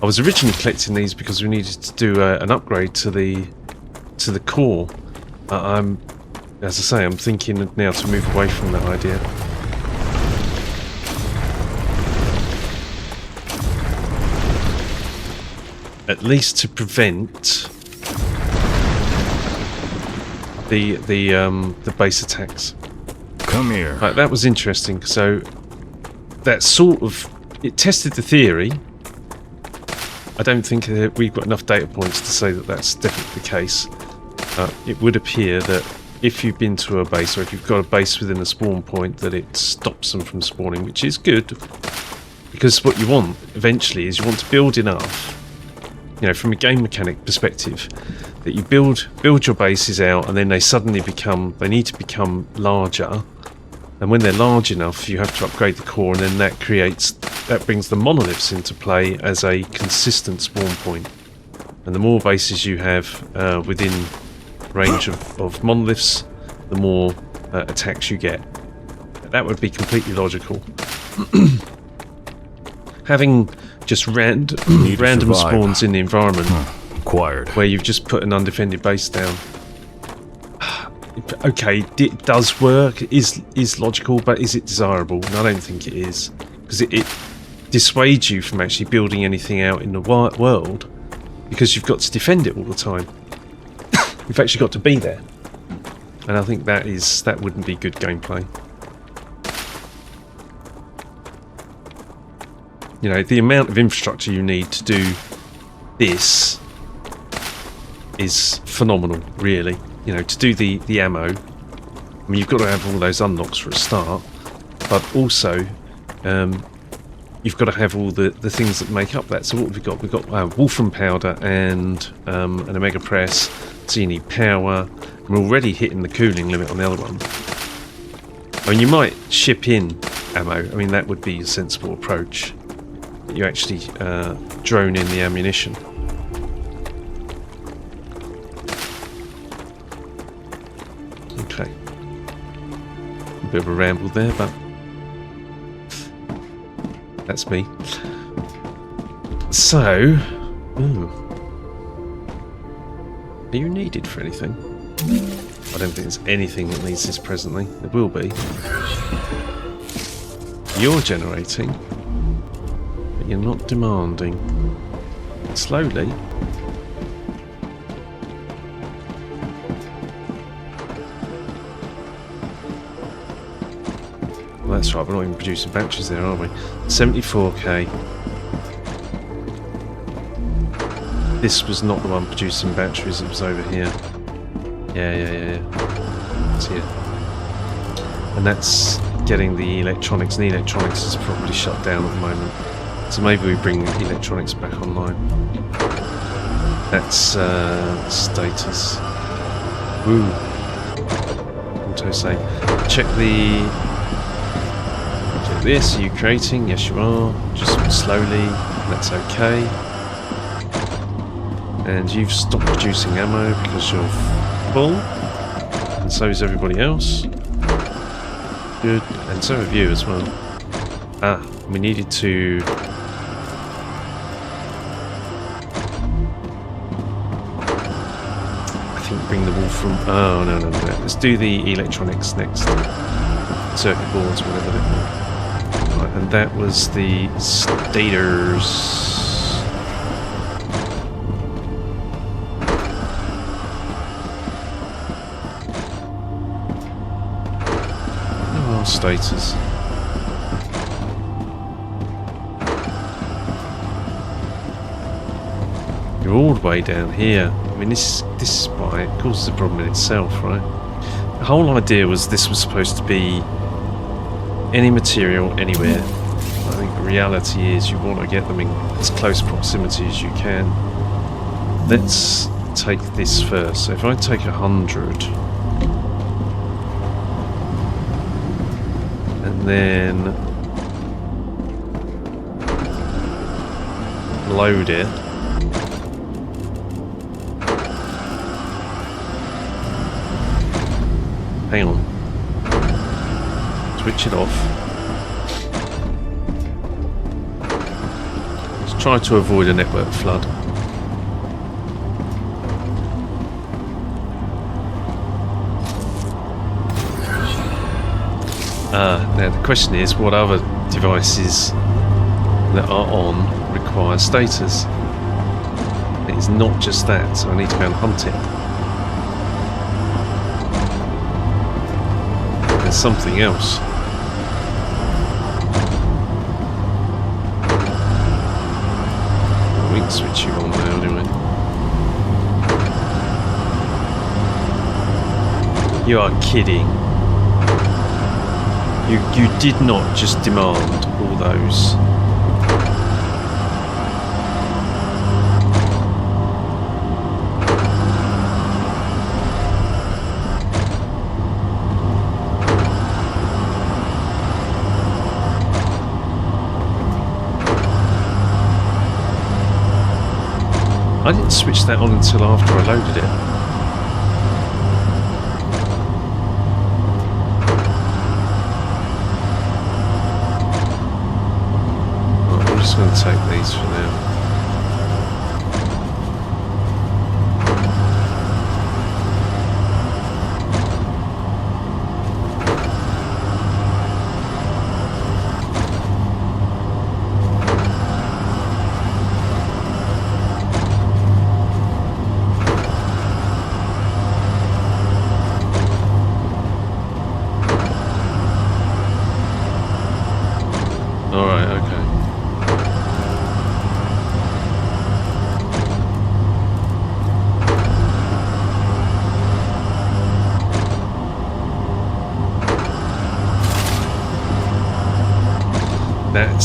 I was originally collecting these because we needed to do an upgrade to the core. As I say, I'm thinking now to move away from that idea. At least to prevent the base attacks.
Come here.
Right, that was interesting. So that sort of it tested the theory. I don't think we've got enough data points to say that that's definitely the case. It would appear that if you've been to a base, or if you've got a base within a spawn point, that it stops them from spawning, which is good, because what you want eventually is you want to build enough. You know, from a game mechanic perspective, that you build your bases out, and then they need to become larger. And when they're large enough, you have to upgrade the core, and then that brings the monoliths into play as a consistent spawn point. And the more bases you have within range of monoliths, the more attacks you get. That would be completely logical. Having just random spawns in the environment
Acquired.
where you've just put an undefended base down. Okay, it does work, is logical, but is it desirable? And I don't think it is, because it dissuades you from actually building anything out in the world, because you've got to defend it all the time. You've actually got to be there, and I think that wouldn't be good gameplay. You know, the amount of infrastructure you need to do this is phenomenal, really. You know, to do the ammo, I mean, you've got to have all those unlocks for a start, but also you've got to have all the things that make up that. So what have we got? We've got Wolfram powder and an Omega press, so you need power. We're already hitting the cooling limit on the other one. I mean, you might ship in ammo. I mean, that would be a sensible approach. You actually drone in the ammunition. Okay. A bit of a ramble there, but that's me. So, are you needed for anything? I don't think there's anything that needs this presently. There will be. You're generating, but you're not demanding. Slowly. Well, that's right, we're not even producing batteries there, are we? 74k. This was not the one producing batteries, it was over here. Yeah. It's here. And that's getting the electronics, and the electronics is probably shut down at the moment. So maybe we bring electronics back online. That's status. Woo. Auto save. Check this. Are you creating? Yes, you are. Just slowly. That's okay. And you've stopped producing ammo because you're full. And so is everybody else. Good. And so have you as well. Ah, we needed to... I think bring the Wolfram... Oh, no. Let's do the electronics next. Circuit boards, whatever they're called. Right, and that was the stators. Status. You're all the way down here. I mean, this spy causes a problem in itself, right? The whole idea was this was supposed to be any material, anywhere. I think the reality is you want to get them in as close proximity as you can. Let's take this first. So if I take 100... and then load it. Hang on. Switch it off. Let's try to avoid a network flood. Now the question is, what other devices that are on require stators? It is not just that, so I need to go and hunt it. There's something else. We can switch you on now anyway. You are kidding. You did not just demand all those. I didn't switch that on until after I loaded it. I'm just going to take these for now.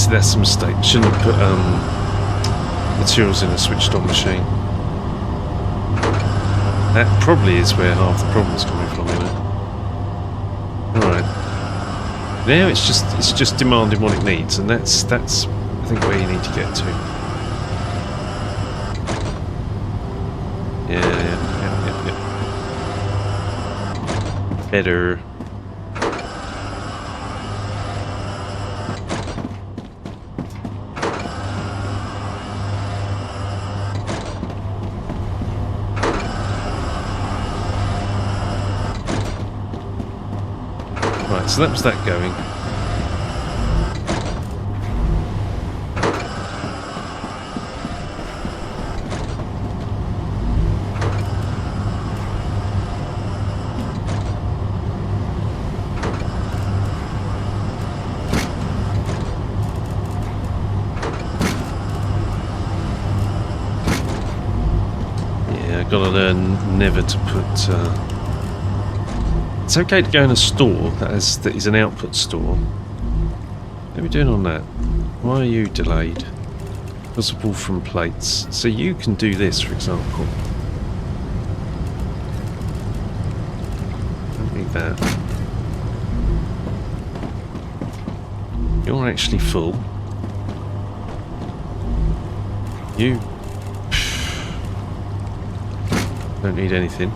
That's a mistake. Shouldn't have put materials in a switched on machine. That probably is where half the problem's coming from, you know. Alright. Now it's just demanding what it needs, and that's I think where you need to get to. Yeah. better. Right, so that was that going. Gotta learn never to put. It's okay to go in a store that is an output store. What are we doing on that? Why are you delayed? Because of Wolfram plates. So you can do this, for example. Don't need that. You're actually full. You. Don't need anything.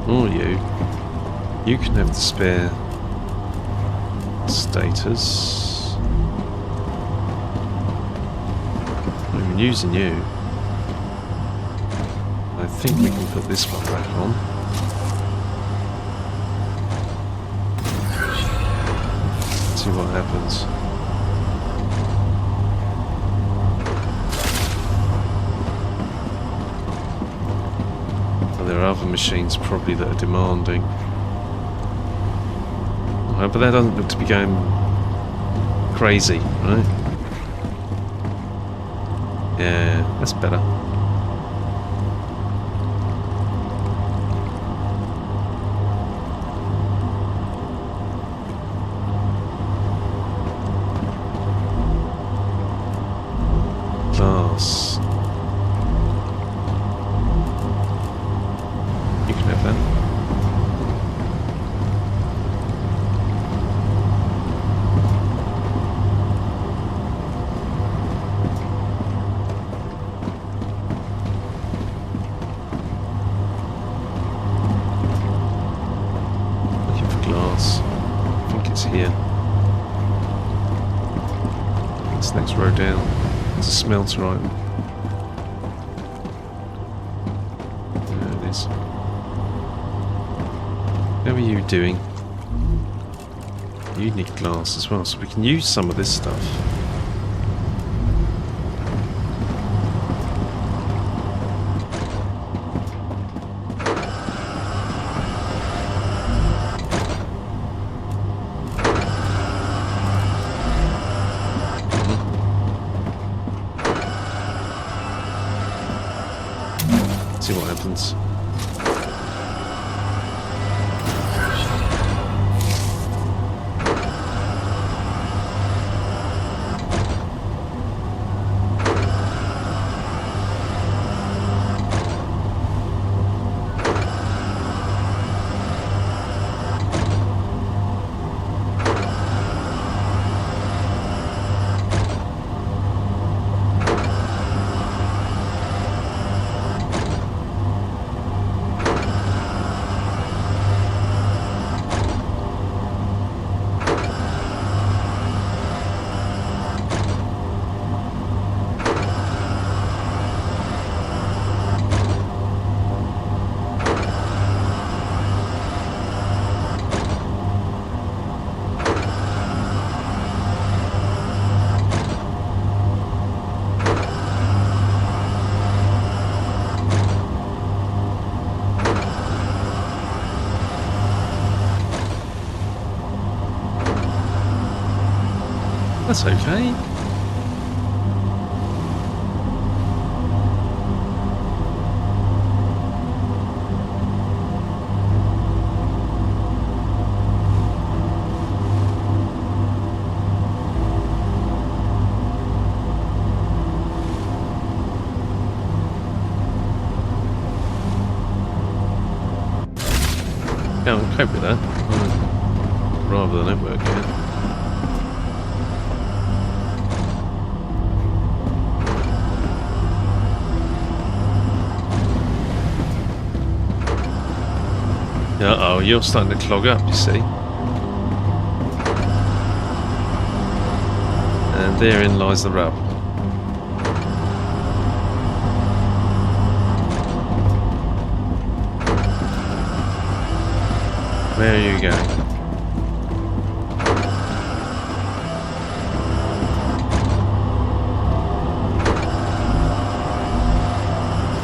Or you can have the spare status. I'm even using you. I think we can put this one back on. See what happens. There are other machines probably that are demanding. But that doesn't look to be going crazy, right? Yeah, that's better. Glass. Next row down. There's a smelter item. There it is. How are you doing? You need glass as well, so we can use some of this stuff. See what happens. That's okay. Can't cope with that. I'd rather the network here. Uh-oh, you're starting to clog up, you see. And therein lies the rub. Where are you going?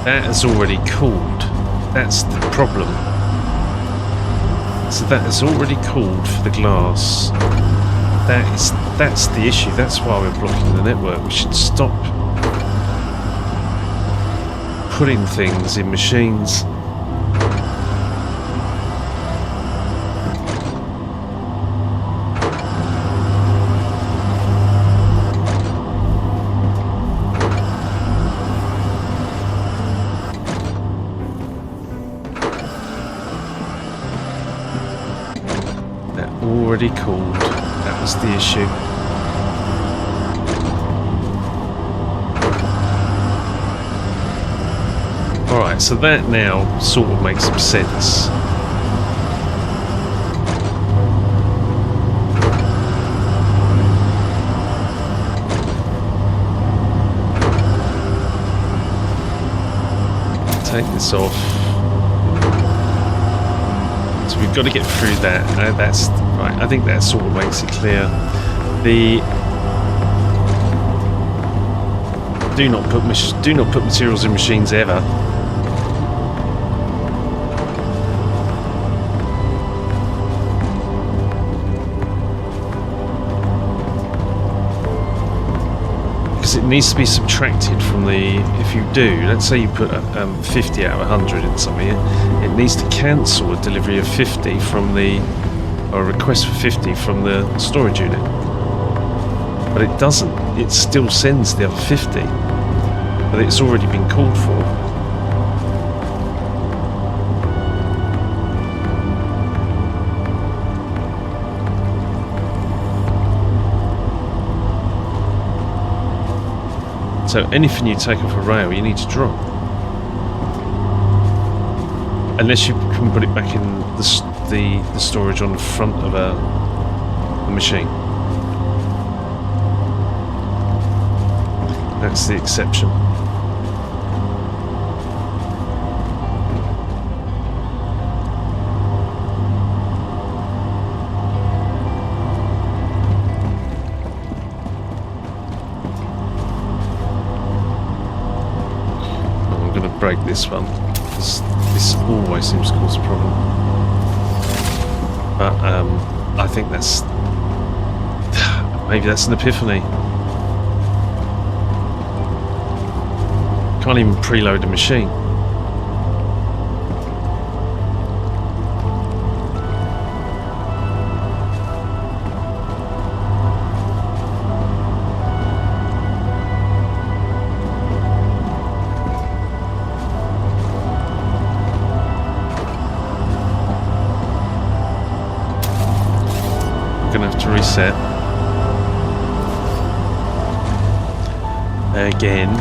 That has already cooled. That's the problem. So that has already cooled for the glass. That's the issue. That's why we're blocking the network. We should stop putting things in machines. Already cooled. That was the issue. Alright, so that now sort of makes some sense. Take this off. So we've got to get through that. That's right. I think that sort of makes it clear. The do not put materials in machines ever. Because it needs to be subtracted from the. If you do, let's say you put 50 out of 100 in something, it needs to cancel a delivery of 50 from the, or a request for 50 from the storage unit. But it doesn't. It still sends the other 50, but it's already been called for. So anything you take off a rail, you need to drop. Unless you can put it back in the storage on the front of a machine. That's the exception. Break this one. This always seems to cause a problem. But I think that's maybe that's an epiphany. Can't even preload a machine. Reset again.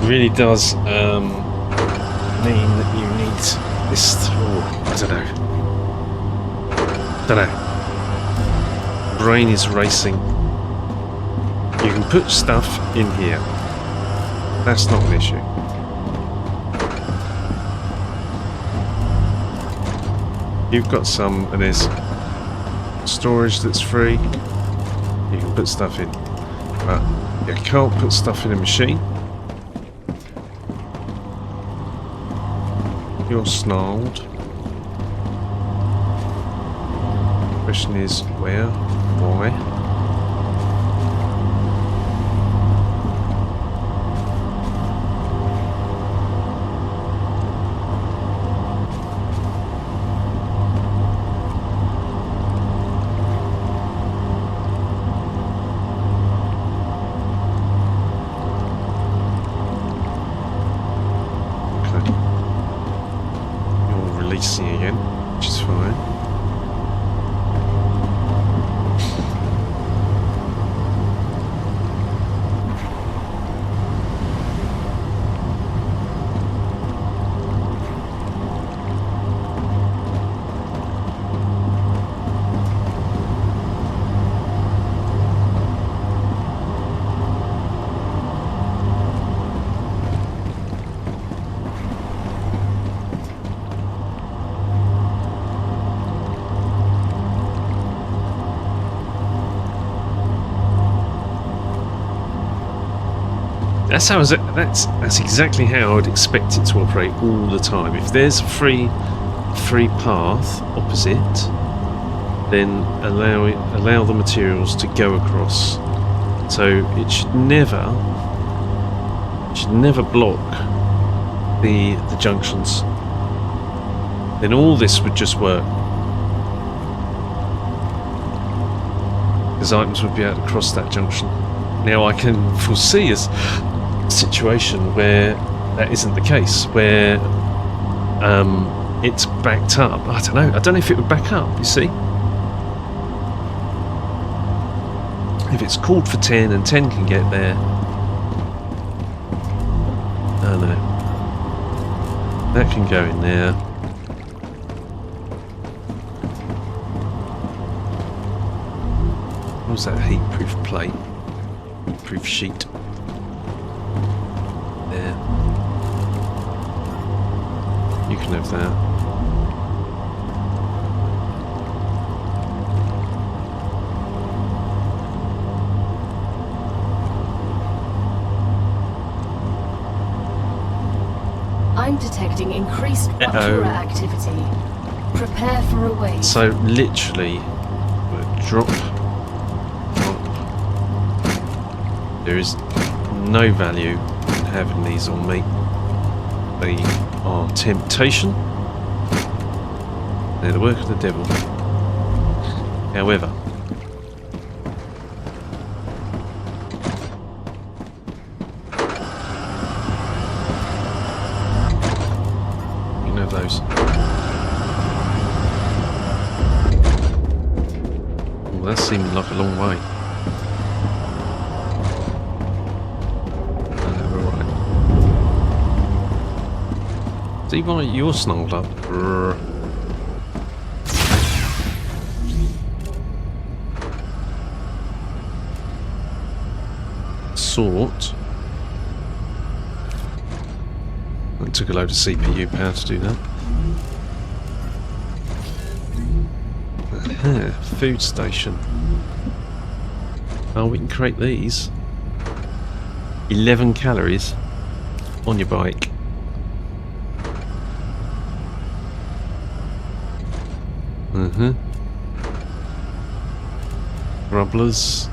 Really does mean that you need this. Oh, I don't know. Brain is racing. You can put stuff in here. That's not an issue. You've got some, and there's storage that's free. You can put stuff in, but you can't put stuff in a machine. You're snarled. Question is where? Why? releasing again, which is fine. That's exactly how I would expect it to operate all the time. If there's a free path opposite, then allow the materials to go across. So it should never block the junctions. Then all this would just work. Because items would be able to cross that junction. Now I can foresee a situation where that isn't the case, where it's backed up. I don't know if it would back up, you see. If it's called for 10 and 10 can get there. Oh no. That can go in there. What was that heat-proof plate? Heat-proof sheet. There. You can have that.
I'm detecting increased Ruptura activity. Prepare for a wave.
So literally, drop. There is no value in having these on me. They are temptation. They're the work of the devil. However, you can have those. Well, that seemed like a long way. See why you're snarled up? Brrr. Sort. It took a load of CPU power to do that. Food station. Oh, we can create these. 11 calories on your bike. Grubblers.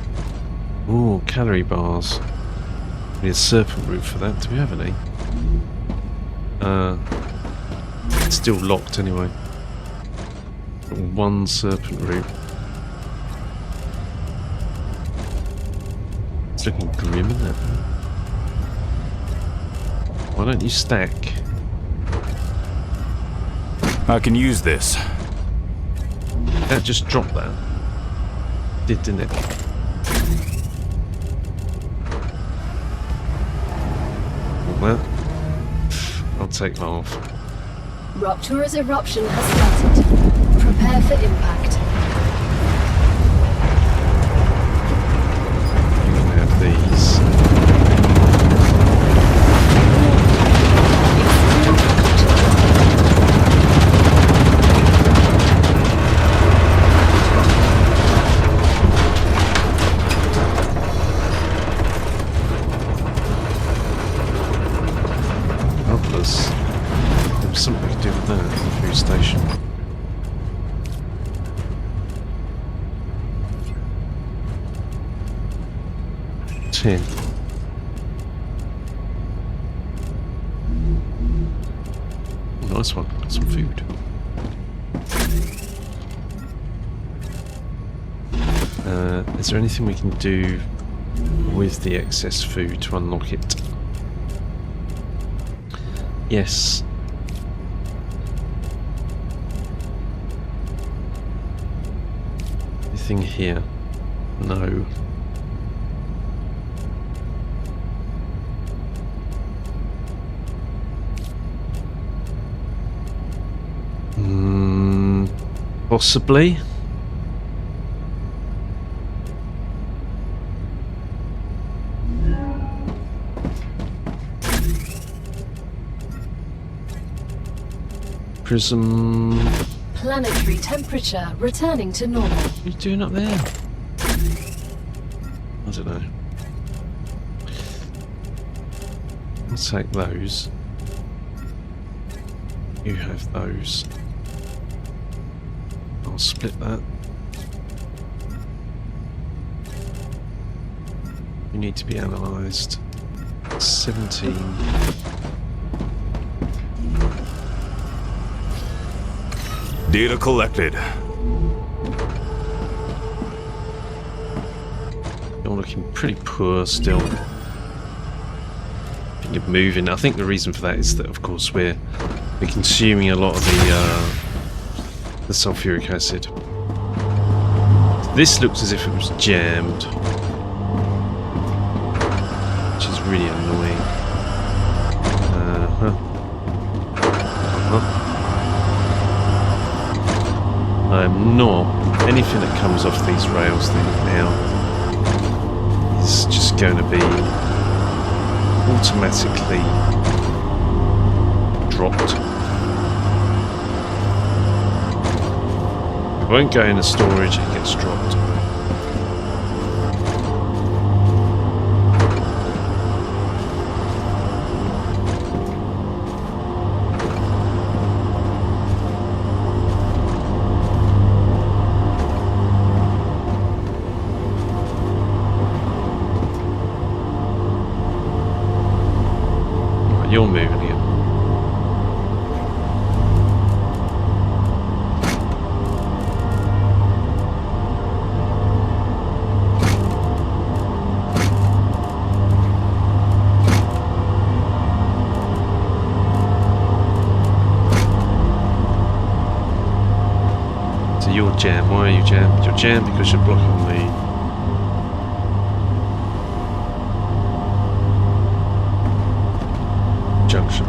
Ooh, calorie bars. We need a serpent root for that. Do we have any? It's still locked anyway. Got one serpent root. It's looking grim, isn't it? Why don't you stack?
I can use this.
That just dropped that. Didn't it? Well, I'll take half.
Ruptura's eruption has started. Prepare for impact.
You can have these. Something to do with that, the food station. Tin. Nice one, got some food. Is there anything we can do with the excess food to unlock it? anything here? No. Possibly. Prism.
Planetary temperature returning to normal.
What are you doing up there? I don't know. I'll take those. You have those. I'll split that. You need to be analysed. 17.
Data collected.
You're looking pretty poor still. You're moving. I think the reason for that is that, of course, we're consuming a lot of the sulfuric acid. This looks as if it was jammed, which is really annoying. I'm not. Anything that comes off these rails now is just going to be automatically dropped. It won't go into storage, it gets dropped. You're moving again. So you're jammed. Why are you jammed? You're jammed because you're blocking the junction.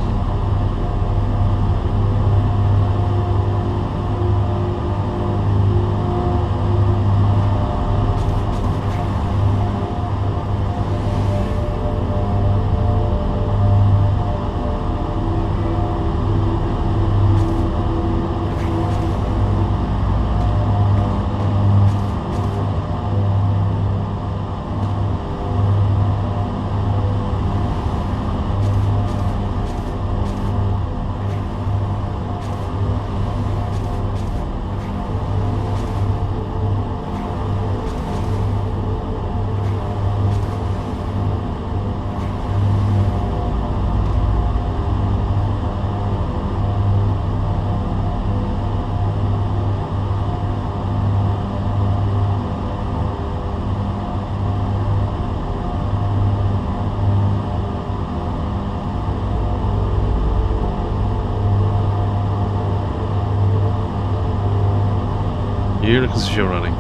You look as if you're running.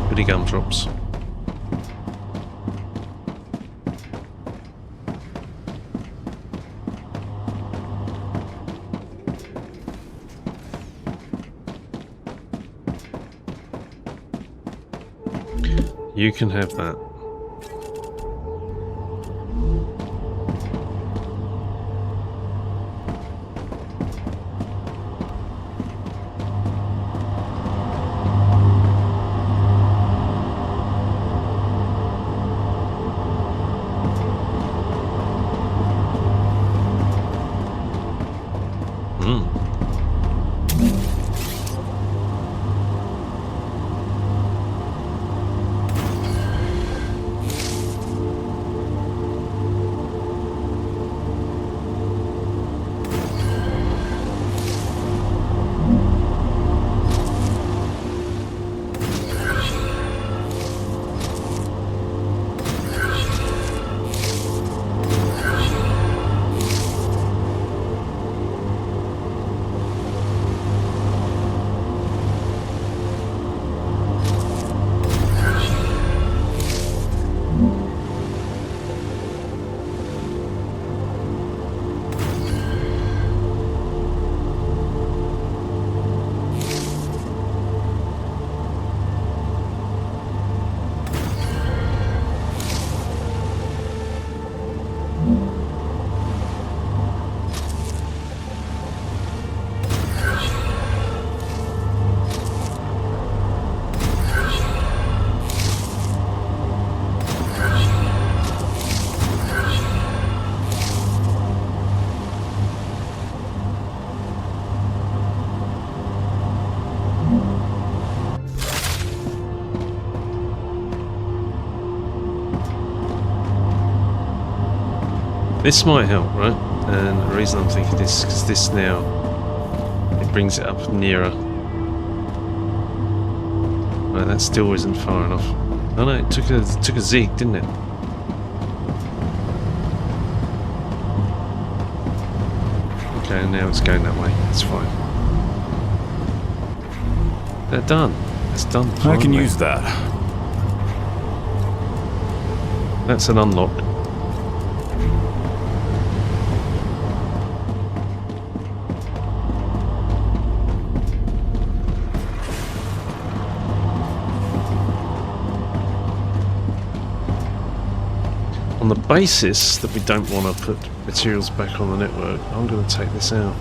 Goody gumdrops. You can have that. This might help, right? And the reason I'm thinking this, because this now, it brings it up nearer. Right, that still isn't far enough. Oh no, it took a zig, didn't it? Okay, now it's going that way. It's fine. They're done. It's done.
I can
finally.
use that.
That's an unlock. On the basis that we don't want to put materials back on the network, I'm going to take this out.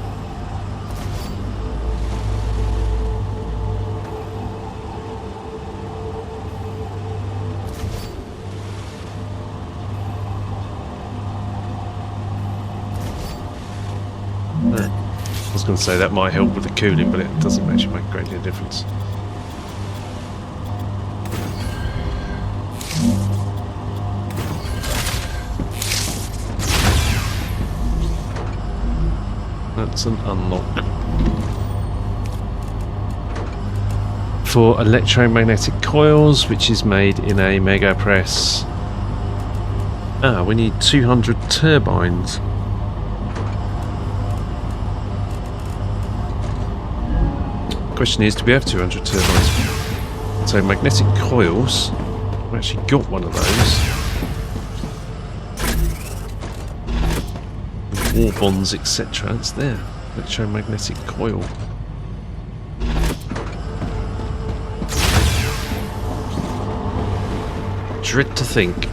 I was going to say that might help with the cooling, but it doesn't actually make a great deal of difference. That's an unlock. For electromagnetic coils, which is made in a mega press. Ah, we need 200 turbines. Question is, do we have 200 turbines? So magnetic coils, we actually got one of those. War bonds, etc. It's there. Electromagnetic coil. Dread to think.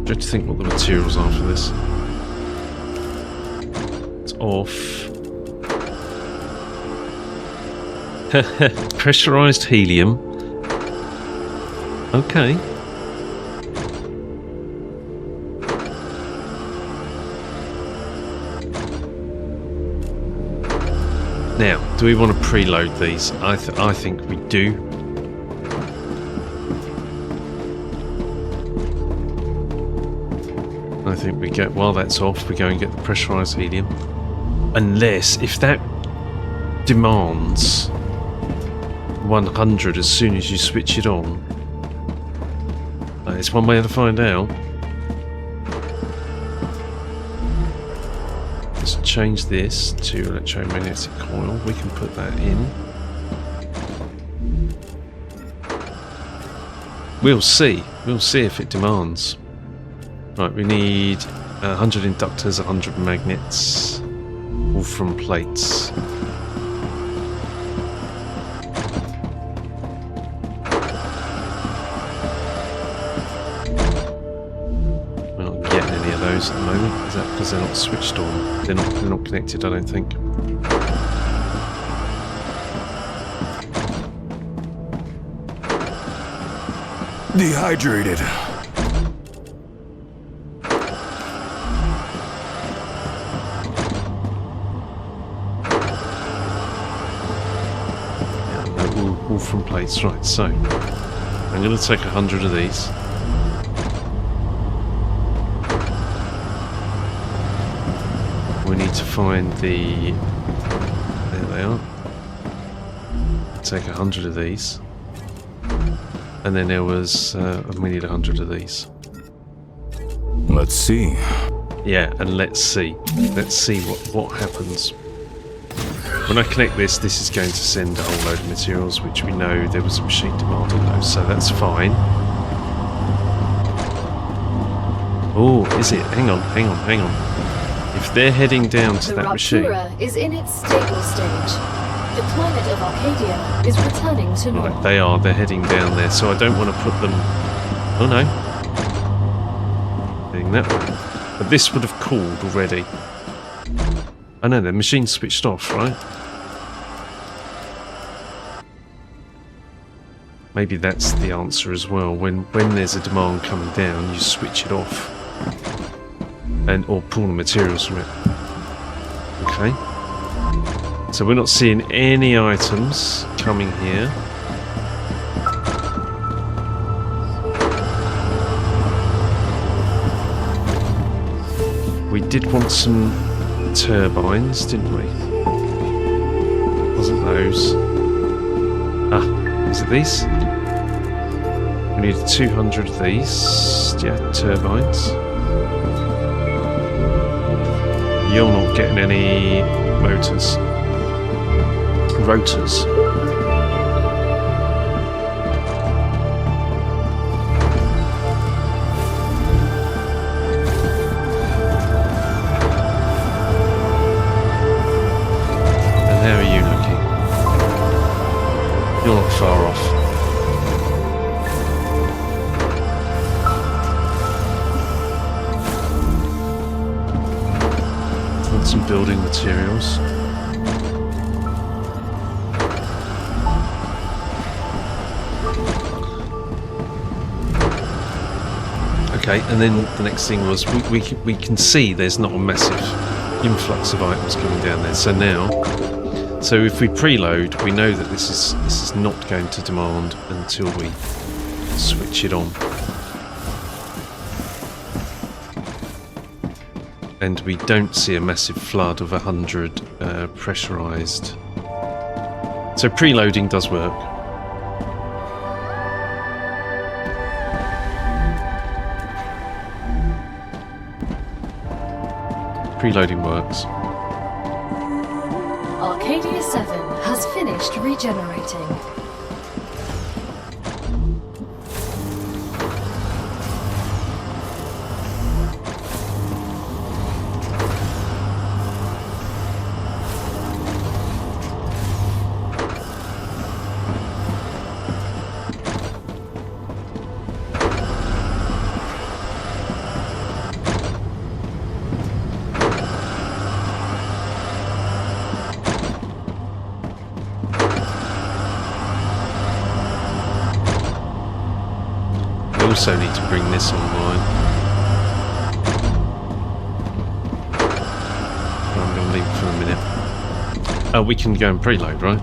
Dread to think what the materials are for this. It's off. Pressurized helium. Okay. Now, do we want to preload these? I think we do. I think we get, while that's off, we go and get the pressurized helium. Unless, if that demands 100 as soon as you switch it on, it's one way to find out. Let's change this to electromagnetic coil. We can put that in. We'll see. We'll see if it demands. Right, we need 100 inductors, 100 magnets, Wolfram plates. We're not getting any of those at the moment. Is that because they're not switched on? They're not connected, I don't think.
Dehydrated.
Wolfram plates, right, so I'm going to take 100 of these. We need to find the... There they are. Take 100 of these. And then there was... we need 100 of these.
Let's see.
Yeah, and let's see. Let's see what happens. When I connect this, this is going to send a whole load of materials, which we know there was a machine demand on those, so that's fine. Oh, is it? Hang on. If they're heading down to that machine...
The Raptura is in its stable stage. The climate of Arcadia is returning to normal.
Right, they are. They're heading down there, so I don't want to put them... Oh no. Heading that way. But this would have cooled already. I know, the machine's switched off, right? Maybe that's the answer as well. When there's a demand coming down, you switch it off and or pull the materials from it. Okay. So we're not seeing any items coming here. We did want some turbines, didn't we? Wasn't those? Ah, is it these? We need 200 of these. Yeah, turbines. You're not getting any motors. Rotors. And how are you looking? You're not far off. Want some building materials. Okay, and then the next thing was we can see there's not a massive influx of items coming down there. So now, so if we preload, we know that this is not going to demand until we switch it on. And we don't see a massive flood of 100 pressurized. So preloading does work. Preloading works.
Arcadia 7 has finished regenerating.
Also need to bring this online. I'm going to leave it for a minute. Oh, we can go and preload, right?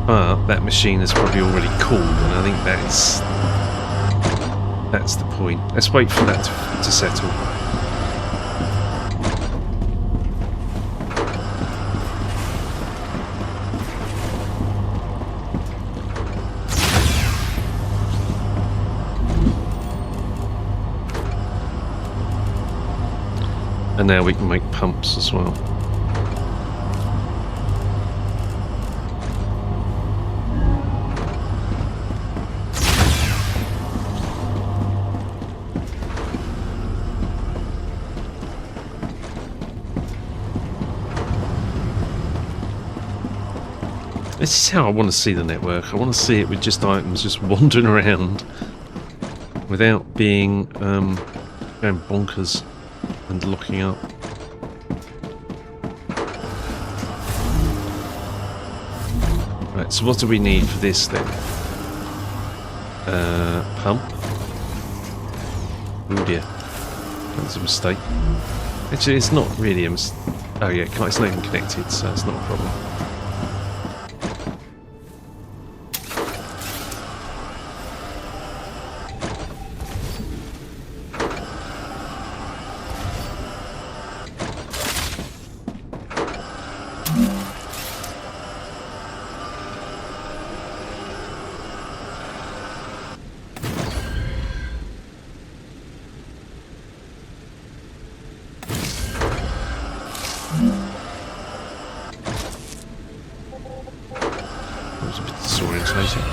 But that machine is probably already cooled, and I think that's the point. Let's wait for that to settle. And now we can make pumps as well. This is how I want to see the network. I want to see it with just items just wandering around without being going bonkers and locking up. Right, so what do we need for this then? Pump. Oh dear, that's a mistake. Actually, it's not really a mistake. Oh yeah, it's not even connected, so it's not a problem. That was a bit disorientating.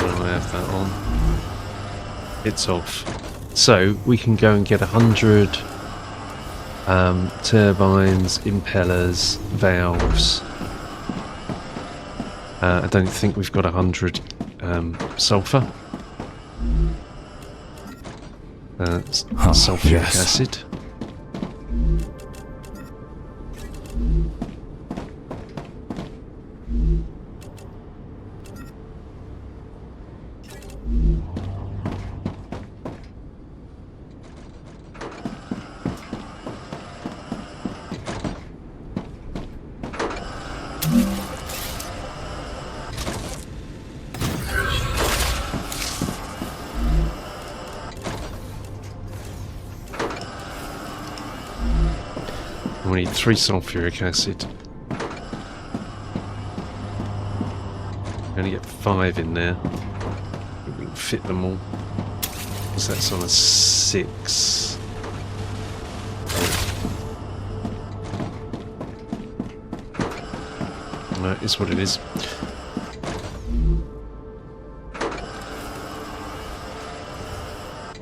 I have that on. It's off. So we can go and get 100 turbines, impellers, valves. I don't think we've got 100 sulfur. Sulfuric
yes.
acid. We need 3 sulfuric acid. We only get 5 in there. We can fit them all. Because that's on a 6. No, it's what it is.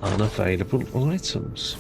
Unavailable items.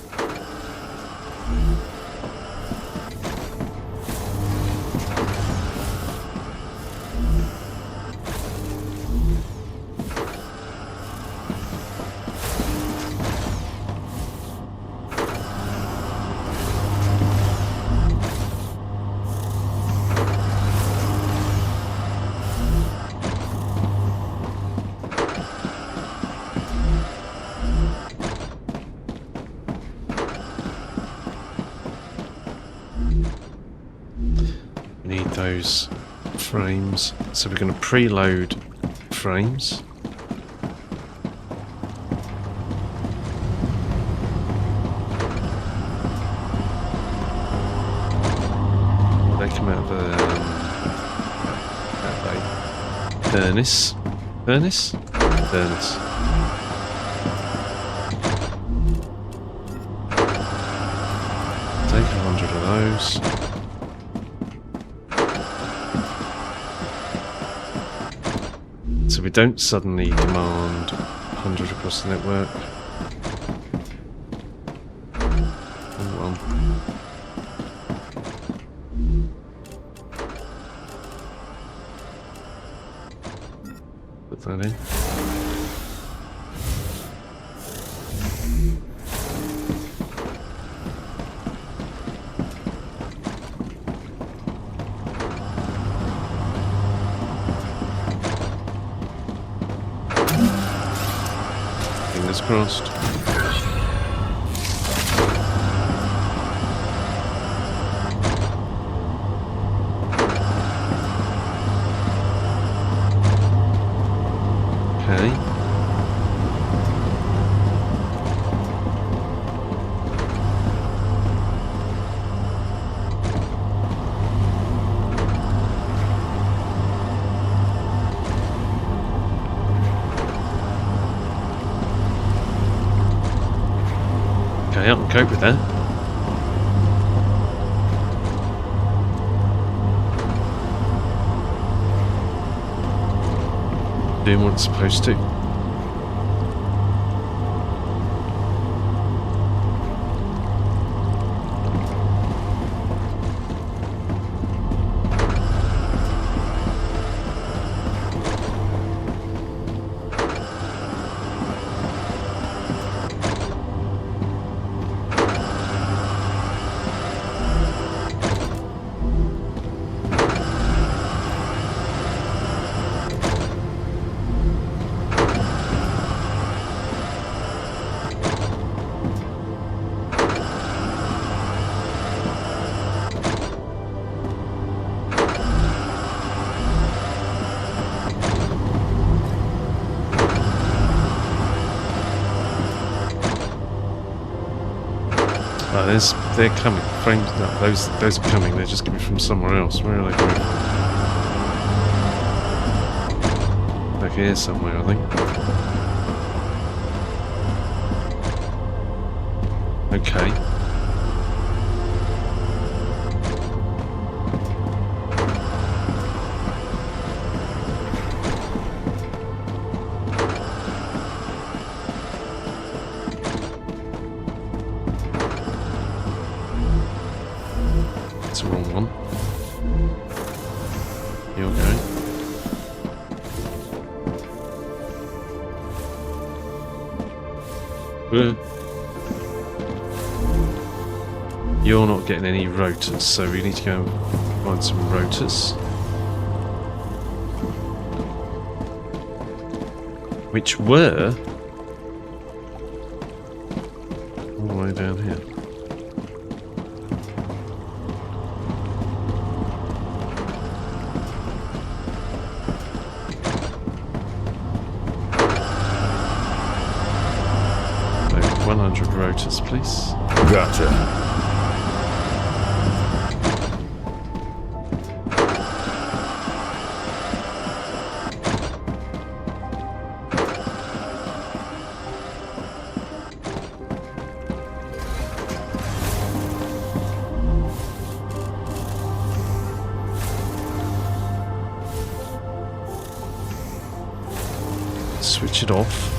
Need those frames, so we're going to preload frames. They come out of that way. Furnace. Furnace? Furnace. Take 100 of those. So we don't suddenly demand 100 across the network. Oh well. Put that in. Fingers crossed. Okay. Okay, I can cope with that. Doing what it's supposed to. Oh, they're coming. Frames, no, those are coming. They're just coming from somewhere else. Where are they coming from? Back here somewhere, I think. Okay. You're going. You're not getting any rotors, so we need to go and find some rotors. Which were all the way down here. So 100 rotors, please.
Gotcha.
Switch it off.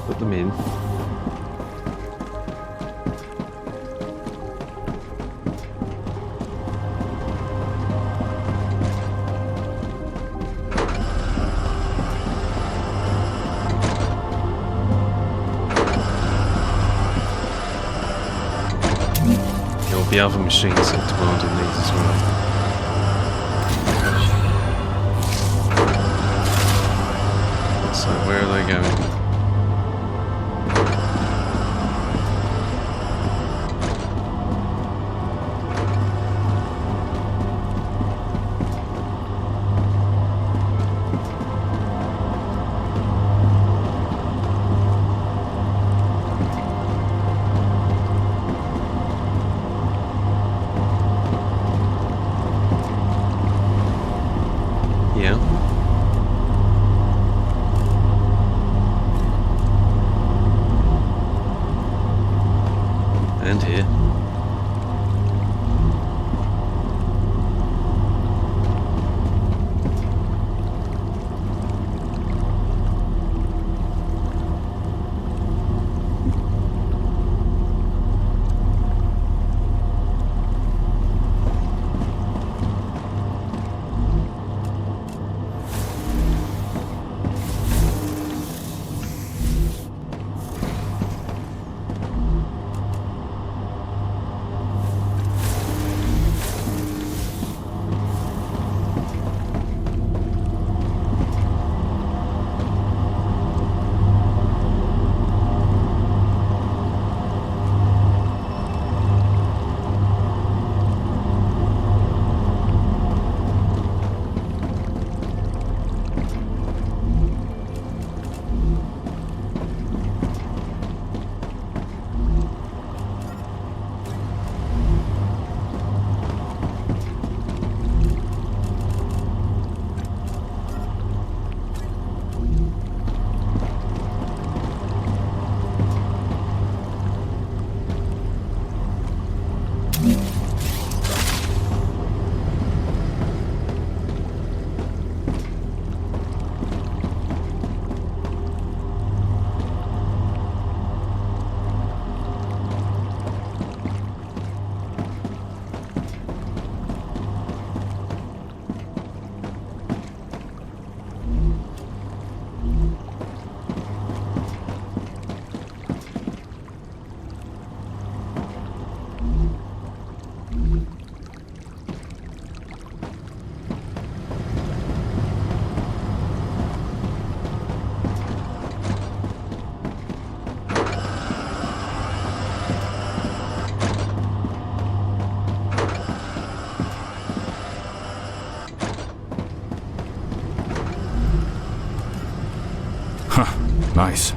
Put them in. There'll be other machines that demanding these as well. So where are they going? Yeah. And here.
Nice.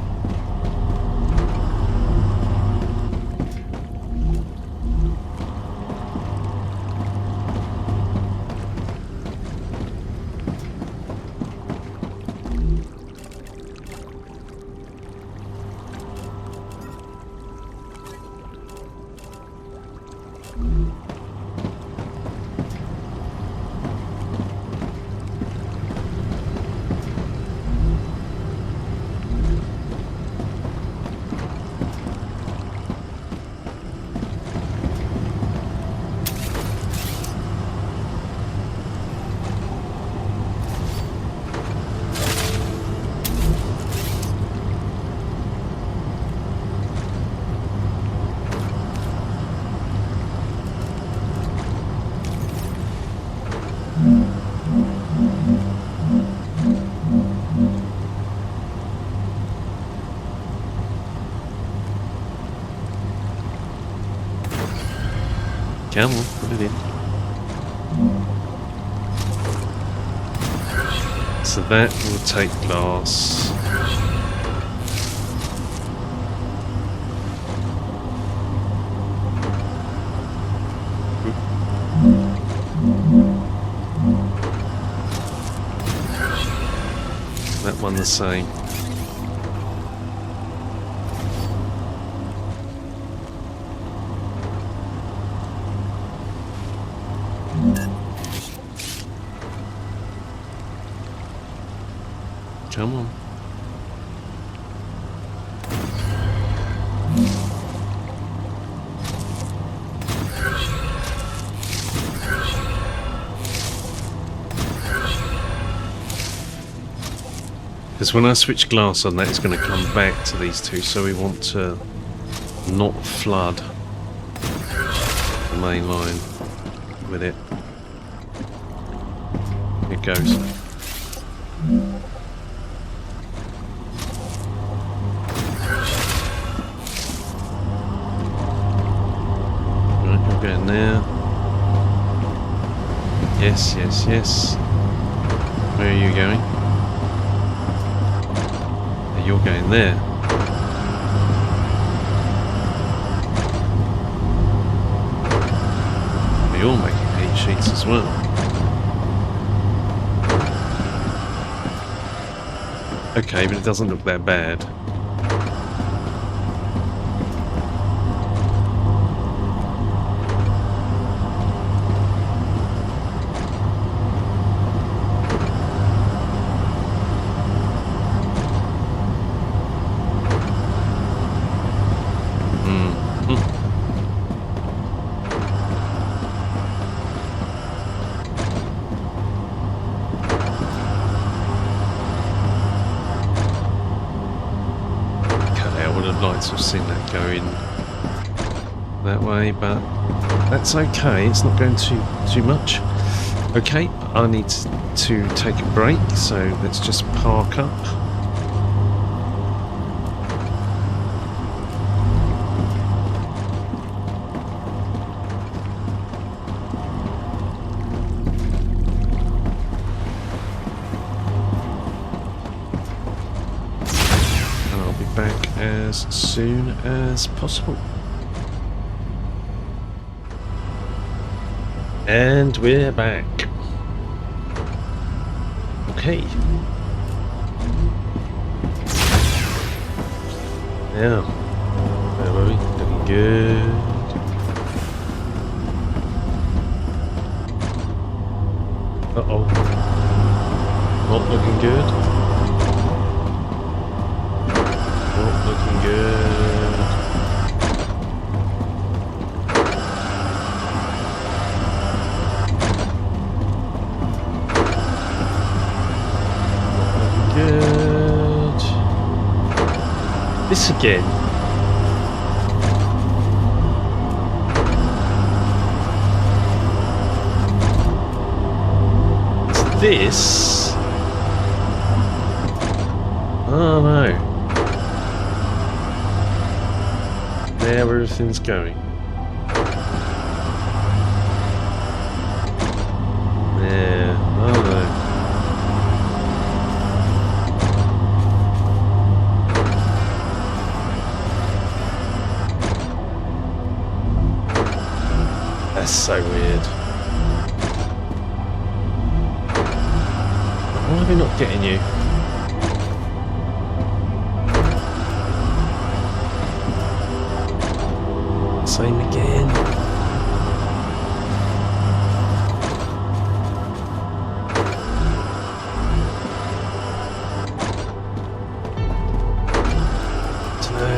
Come on, put it in. So that will take glass. That one the same. Come on. Because when I switch glass on, that is going to come back to these two, so we want to not flood the main line with it. It goes. Right, you're going there. Yes, yes, yes. Where are you going? You're going there. You're making heat sheets as well. Okay, but it doesn't look that bad. I've seen that going that way, but that's okay. It's not going too much. Okay, I need to take a break, so let's just park up. As soon as possible. And we're back. Okay. Now, where were we? Looking good. Uh-oh. Not looking good. Looking good. Looking good. This again. It's this. Oh no. There, where everything's going. Yeah, oh no. That's so weird. Why are we not getting you? Same again.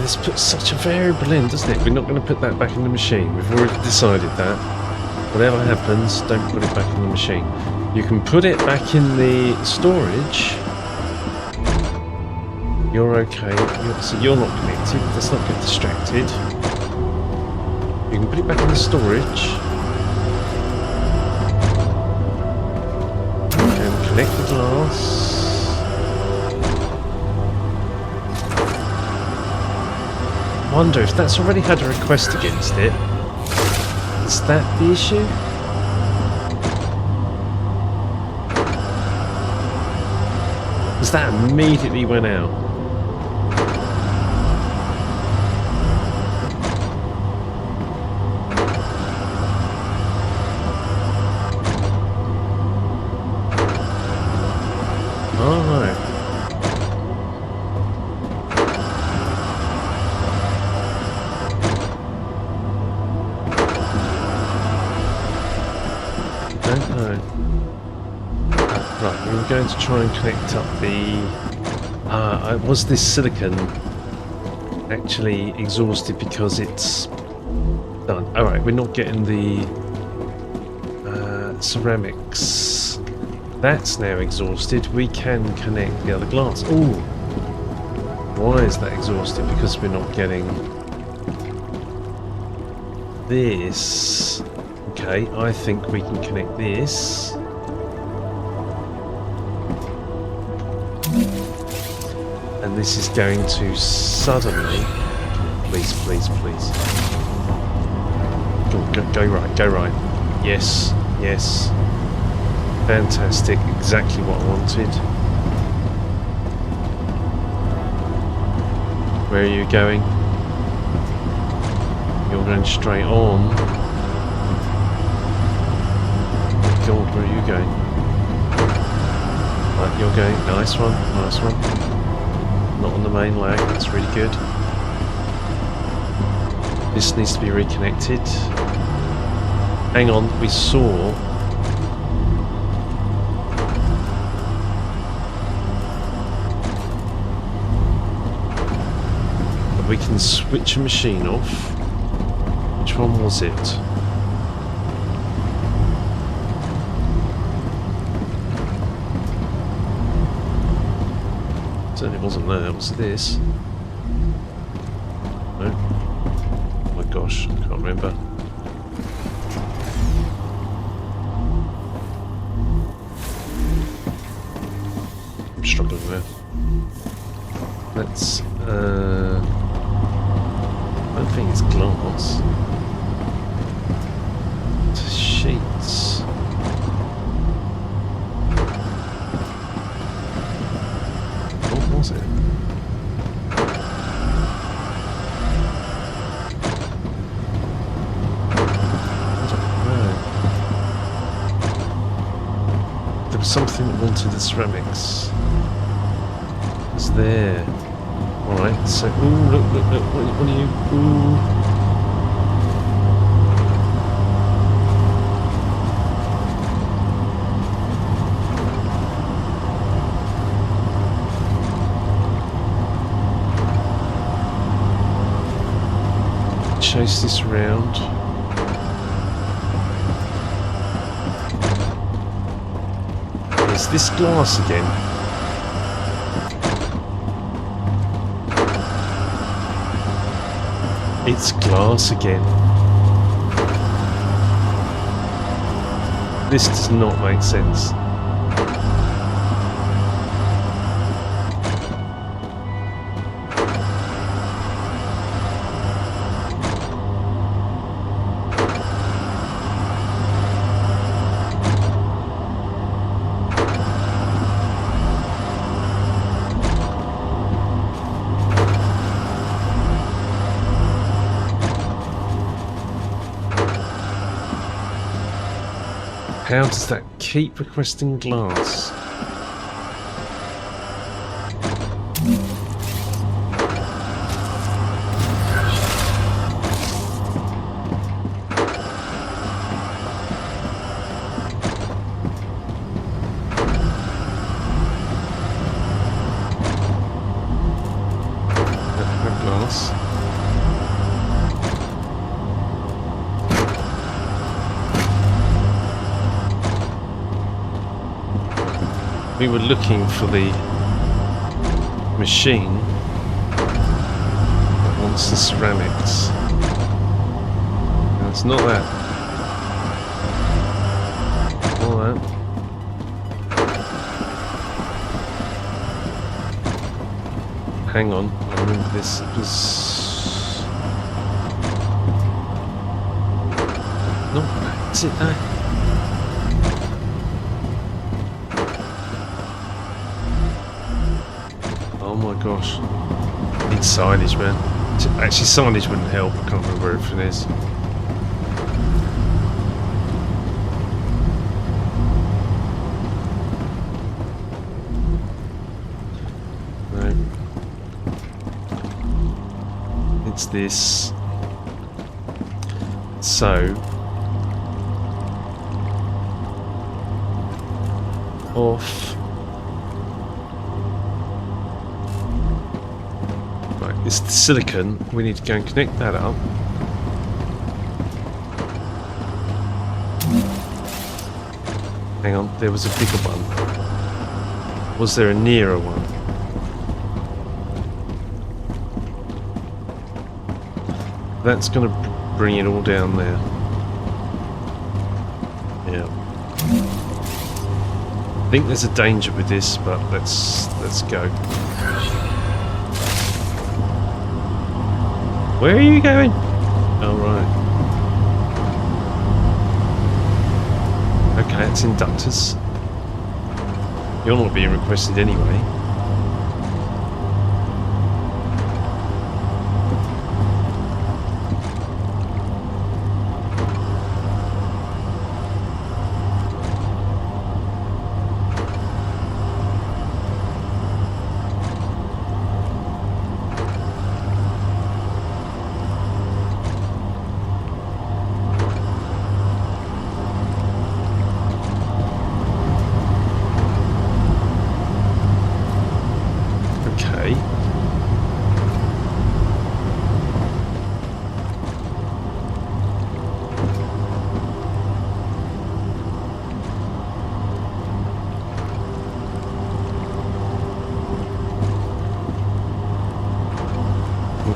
This puts such a variable in, doesn't it? We're not going to put that back in the machine. We've already decided that. Whatever happens, don't put it back in the machine. You can put it back in the storage. You're okay. So you're not connected. Let's not get distracted. You can put it back in the storage. And connect the glass. I wonder if that's already had a request against it. that the issue? Because that immediately went out. Alright. Don't know. Right, we were going to try and connect up the... was this silicon actually exhausted because it's done? Alright, we're not getting the ceramics. That's now exhausted. We can connect the other glass. Oh! Why is that exhausted? Because we're not getting this. Okay, I think we can connect this. And this is going to suddenly... Please, please, please. Go right, go right. Yes, yes. Fantastic, exactly what I wanted. Where are you going? You're going straight on. God, where are you going? Right, you're going. Nice one, nice one. Not on the main lag, that's really good. This needs to be reconnected. Hang on, we saw... that we can switch a machine off. Which one was it? Certainly wasn't that, it was this. No. Oh my gosh, I can't remember. I'm struggling there. Let's, I don't think it's glass. It's sheets. What was it? There was something that wanted the ceramics. It's there. Alright, so, ooh, look, what are you, ooh. Chase this around. Is this glass again? It's glass again. This does not make sense. How does that keep requesting glass? Glass. We were looking for the machine that wants the ceramics. No, it's not that. Not that. Hang on, I remember this. It was not exit though? Oh my gosh. Need signage, man. Actually, signage wouldn't help. I can't remember where everything is. No. It's this. So. Off. Right, it's the silicon. We need to go and connect that up. Hang on, there was a bigger one. Was there a nearer one? That's going to bring it all down there. Yeah. I think there's a danger with this, but let's go. Where are you going? Oh, right. Okay, it's inductors. You're not being requested anyway.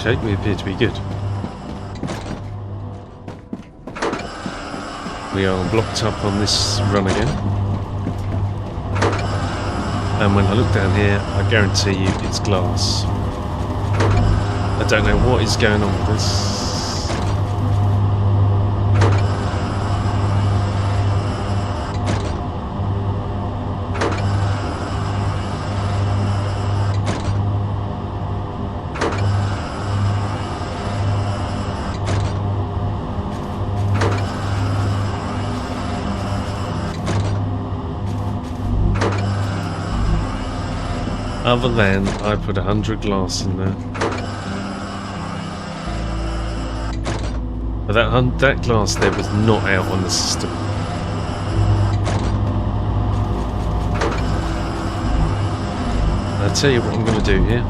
Okay, we appear to be good. We are blocked up on this run again. And when I look down here, I guarantee you it's glass. I don't know what is going on with this. Other than I put 100 glass in there. But that glass there was not out on the system. I'll tell you what I'm going to do here.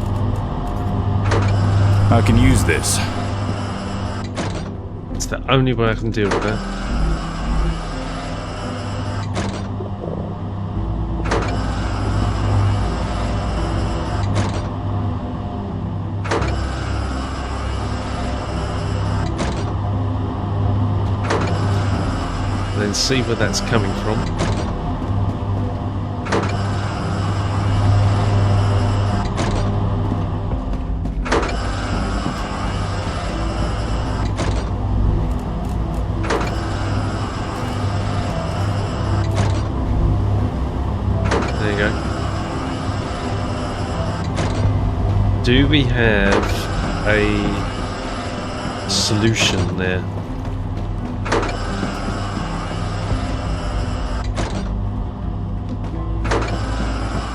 I can use this.
It's the only way I can deal with that. Then see where that's coming from. There you go. Do we have a solution there?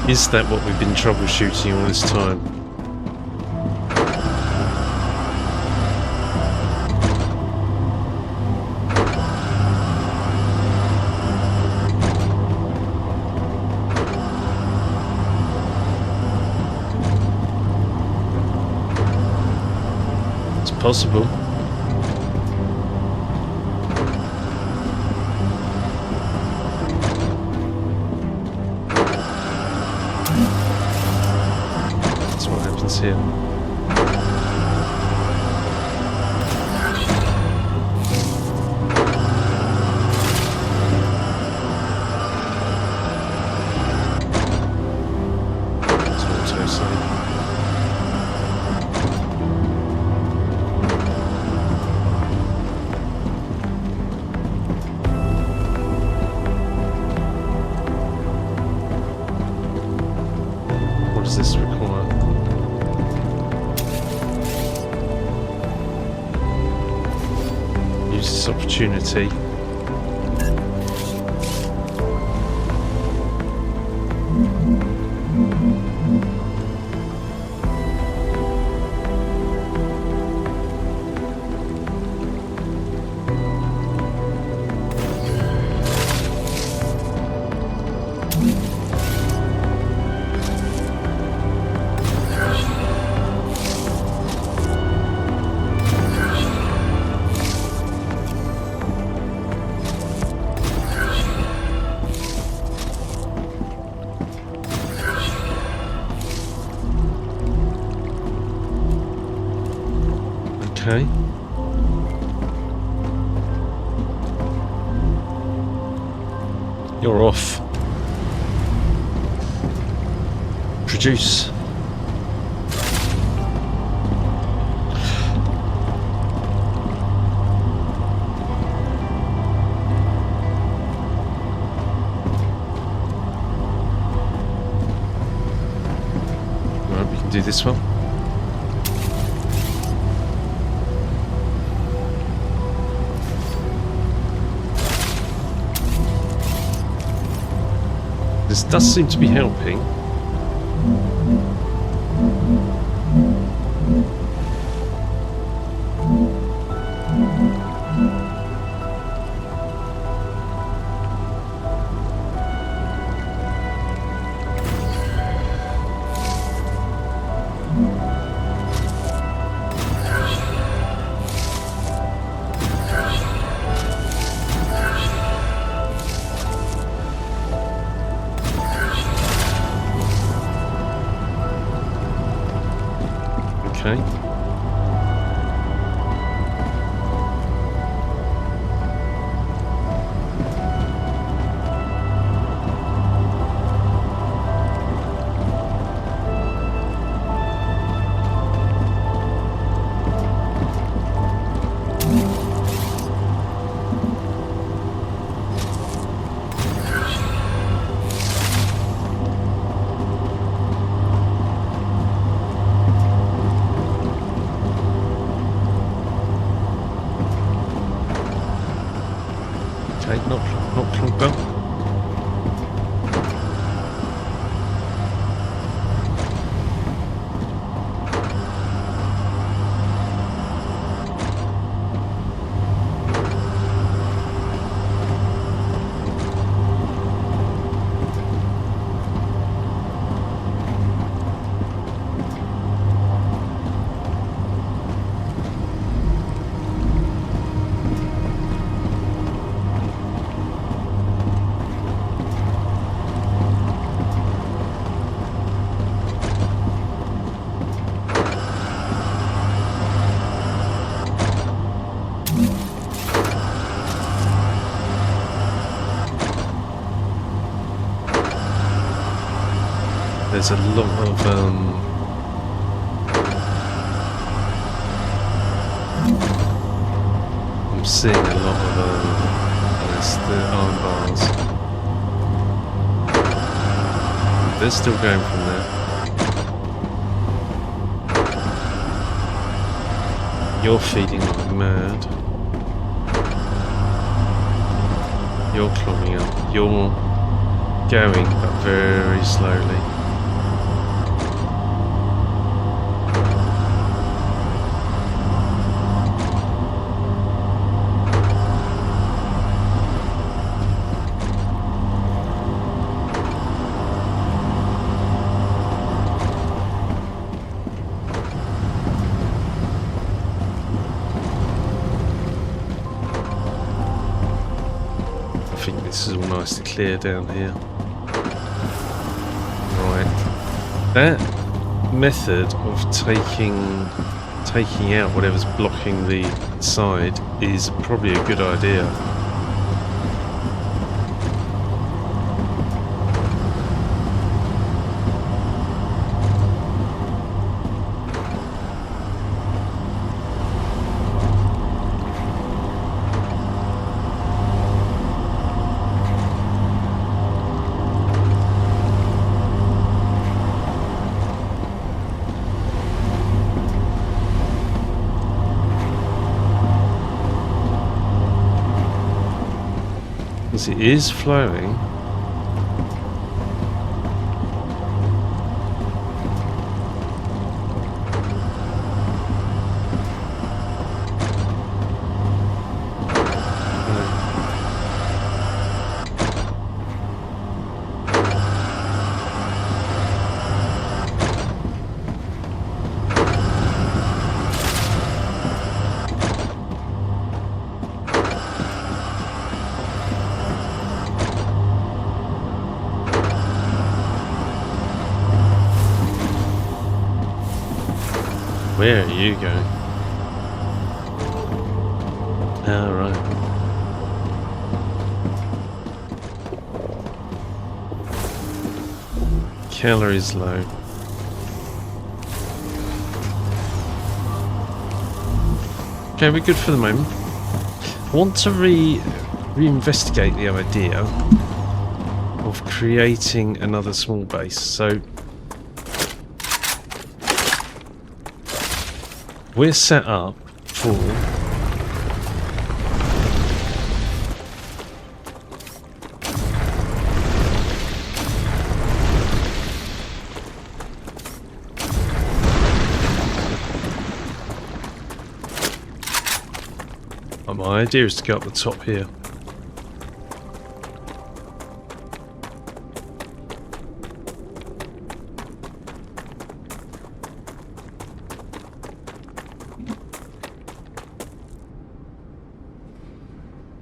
Is that what we've been troubleshooting all this time? It's possible. Here. this require? Use this opportunity. Okay. You're off. Produce. Right, we can do this one. This does seem to be helping. Okay. Okay, not clogged up. There's a lot of I'm seeing a lot of there's the iron bars. They're still going from there. You're feeding like mad. You're clogging up. You're going, but very slowly. I think this is all nicely clear down here. Right. That method of taking out whatever's blocking the side is probably a good idea. Yes, it is flowing. Where are you going? All right. Calories low. Okay, we're good for the moment. I want to reinvestigate the idea of creating another small base. So we're set up for my idea is to go up the top here.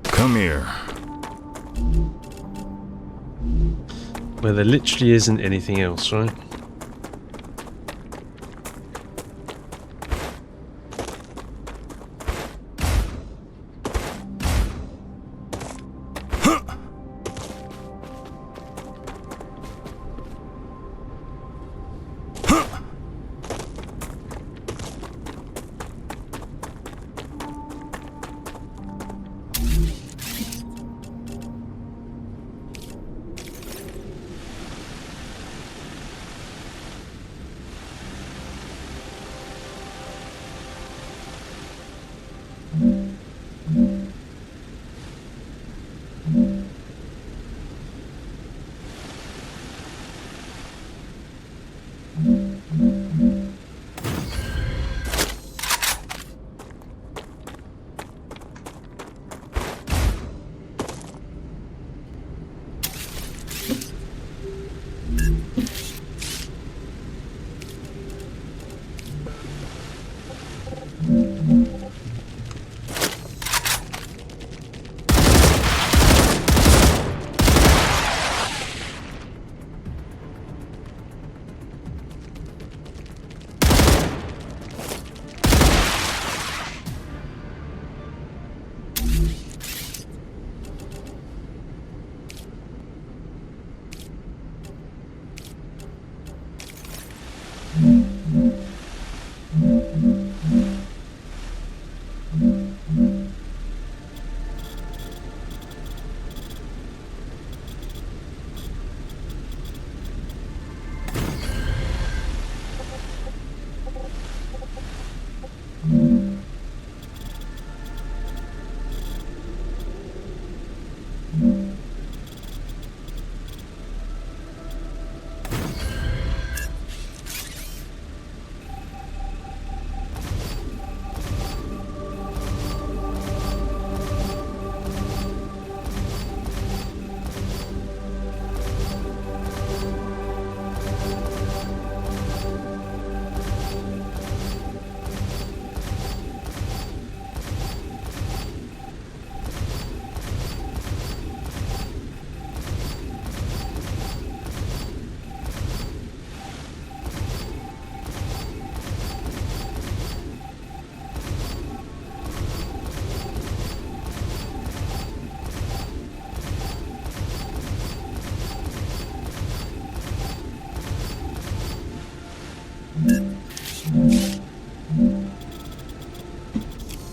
Come here.
Where there literally isn't anything else, right?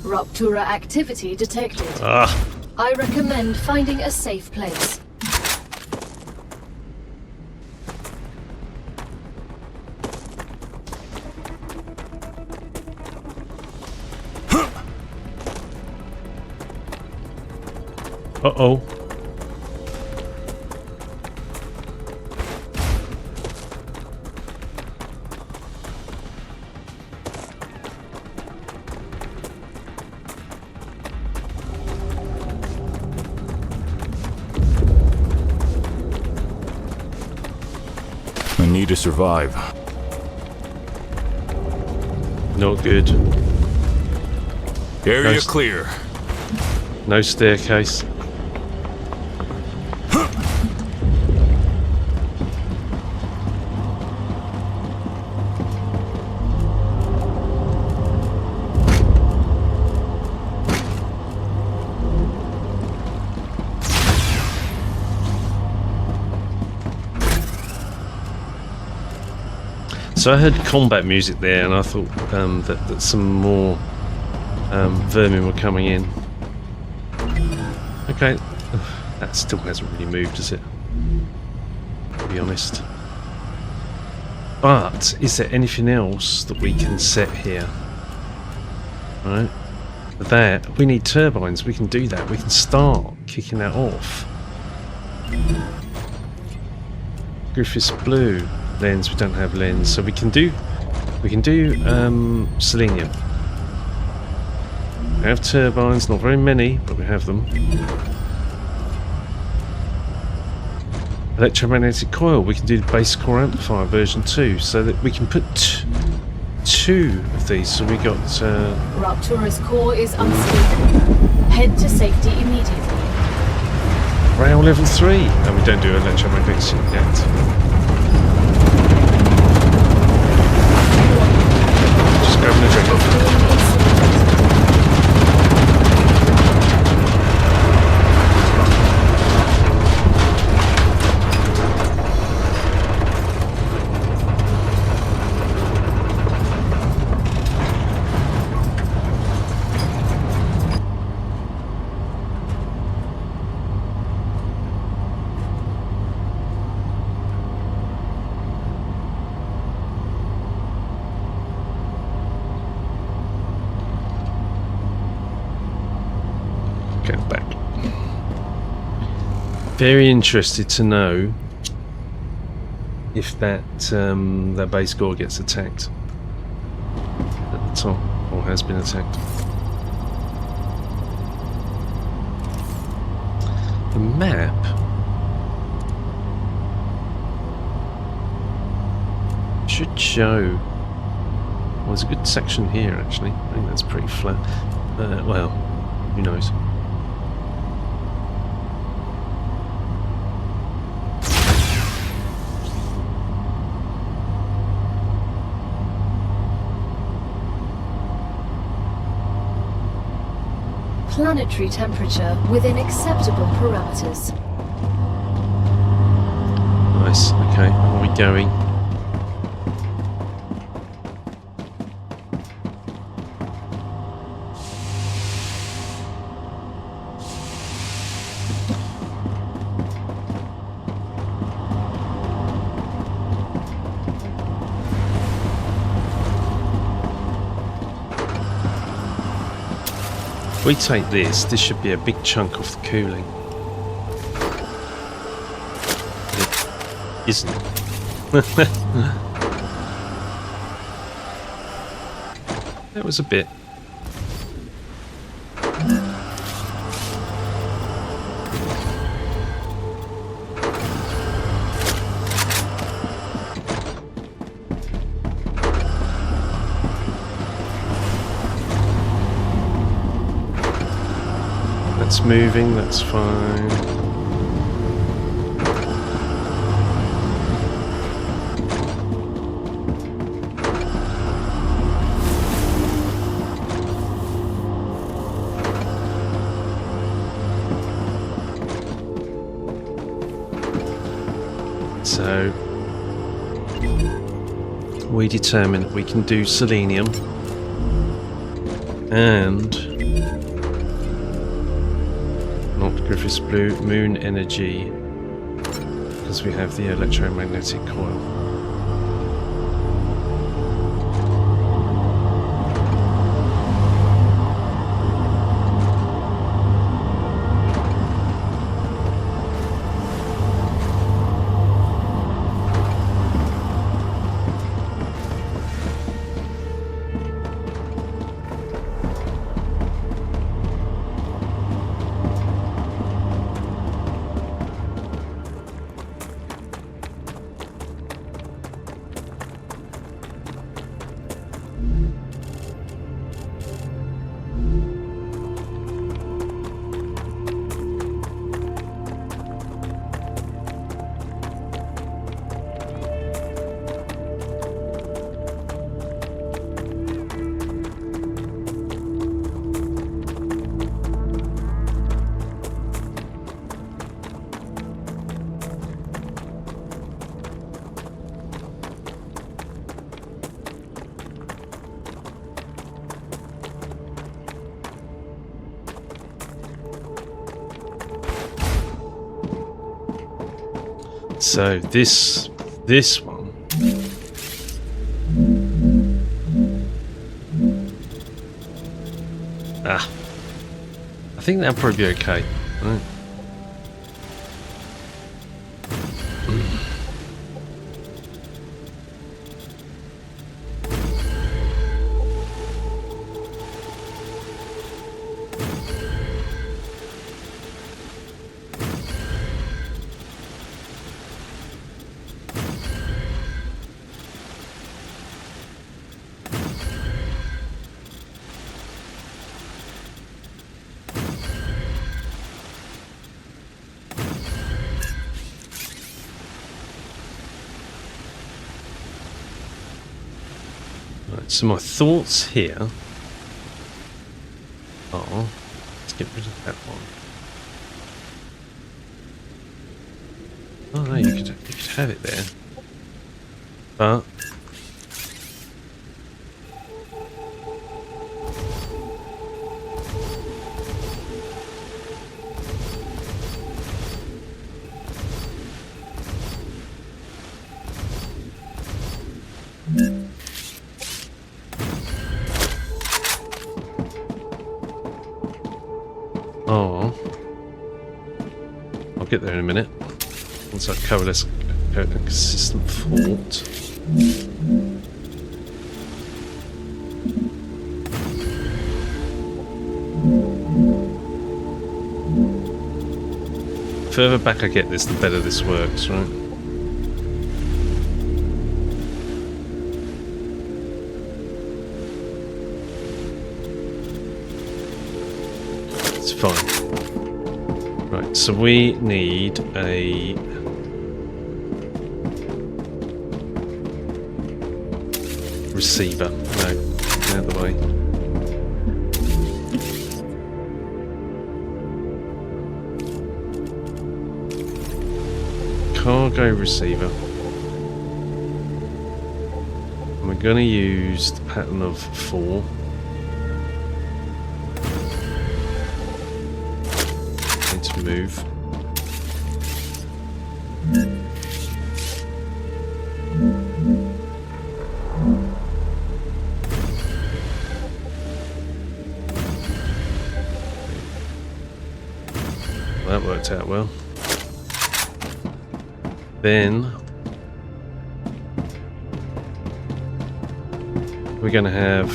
Rupture activity detected.
Ah,
I recommend finding a safe place.
uh-oh.
need to survive.
Not good.
Area
Nice.
clear.
No staircase. So I heard combat music there, and I thought that some more vermin were coming in. Okay, that still hasn't really moved, has it? To be honest. But is there anything else that we can set here? Right. For that, we need turbines. We can do that. We can start kicking that off. Griffiths Blue. Lens, we don't have lens, so we can do selenium. We have turbines, not very many, but we have them. Electromagnetic coil, we can do the base core amplifier version 2, so that we can put two of these. So we got
Raptura's core is unstable. Head to safety immediately.
rail level 3, and we don't do electromagnetic yet. Grabbing a drink. Go back. Very interested to know if that that base core gets attacked at the top, or has been attacked. The map should show. Well, there's a good section here actually. I think that's pretty flat. Well, who knows?
Planetary temperature within acceptable parameters.
Nice, okay, where are we going? If we take this should be a big chunk off the cooling. It isn't. That was a bit. That's moving, that's fine. So we determine that we can do selenium and not Griffiths Blue Moon Energy, because we have the electromagnetic coil. So this one. Ah, I think that'll probably be okay. Right. So my thoughts here are, let's get rid of that one. Oh no, you could have it there, but I'll get there in a minute. Once I cover this consistent fault. The further back I get this, the better this works, right? It's fine. Right, so we need a receiver. No, out of the way. Cargo receiver. And we're going to use the pattern of 4. To move. Well, that worked out well. Then we're going to have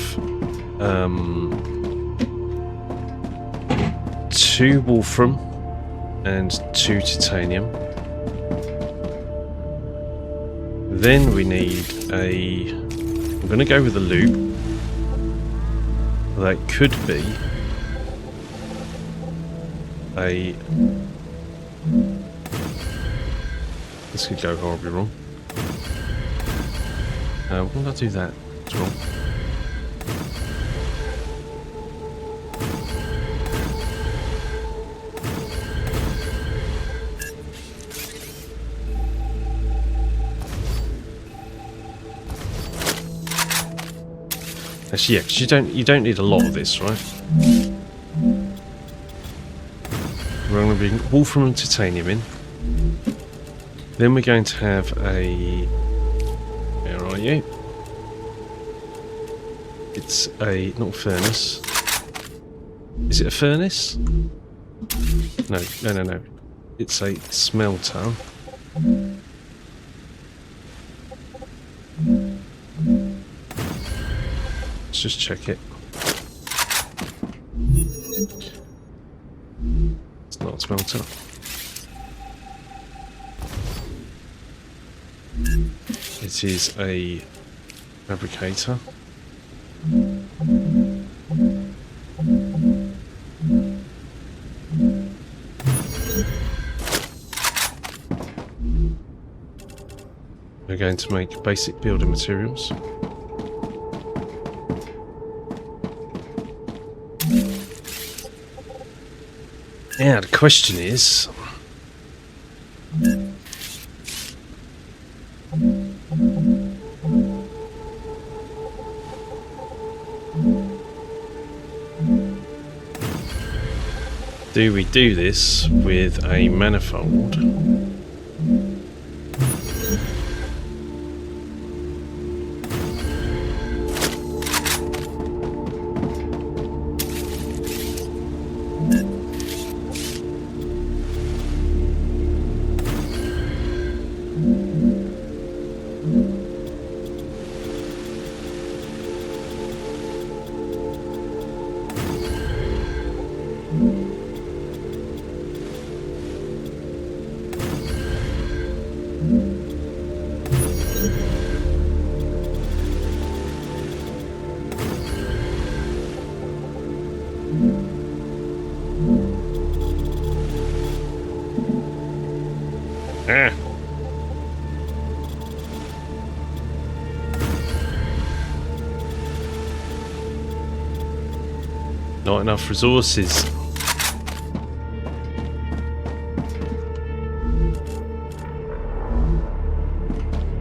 2 Wolfram and 2 titanium. Then we need a... I'm going to go with a loop. That could be a... This could go horribly wrong. Why did I do that? It's wrong. Actually, yeah, because you don't need a lot of this, right? We're going to bring Wolfram and titanium in. Then we're going to have a... Where are you? It's a... not a furnace. Is it a furnace? No. It's a smelter. Let's just check it. It's not a smelter. It is a fabricator. We're going to make basic building materials. Now the question is, do we do this with a manifold Ah. Not enough resources.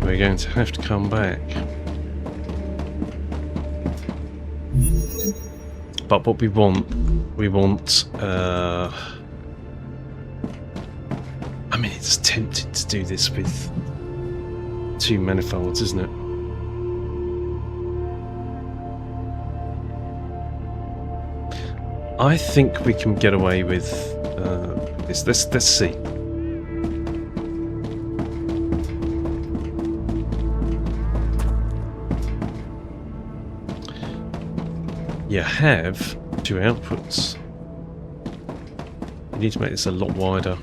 We're going to have to come back. But what we want, I mean, it's tempting to do this with 2 manifolds, isn't it? I think we can get away with this. Let's see. You have 2 outputs. You need to make this a lot wider.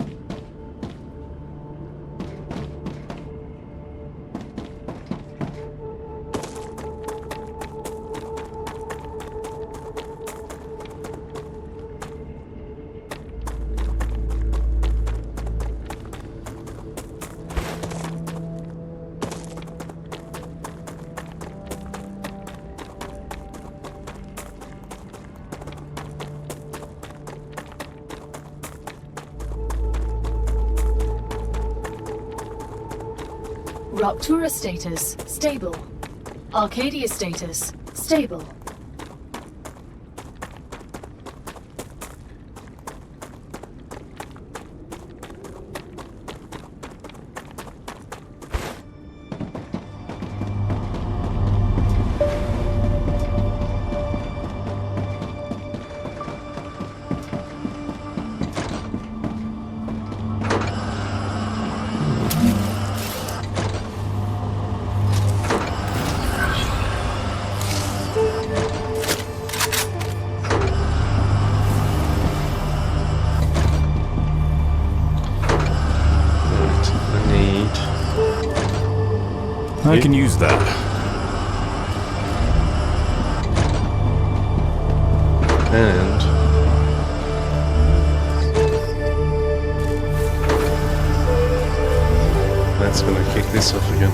Raptura status, stable. Arcadia status, stable.
I can use that.
And that's going to kick this off again.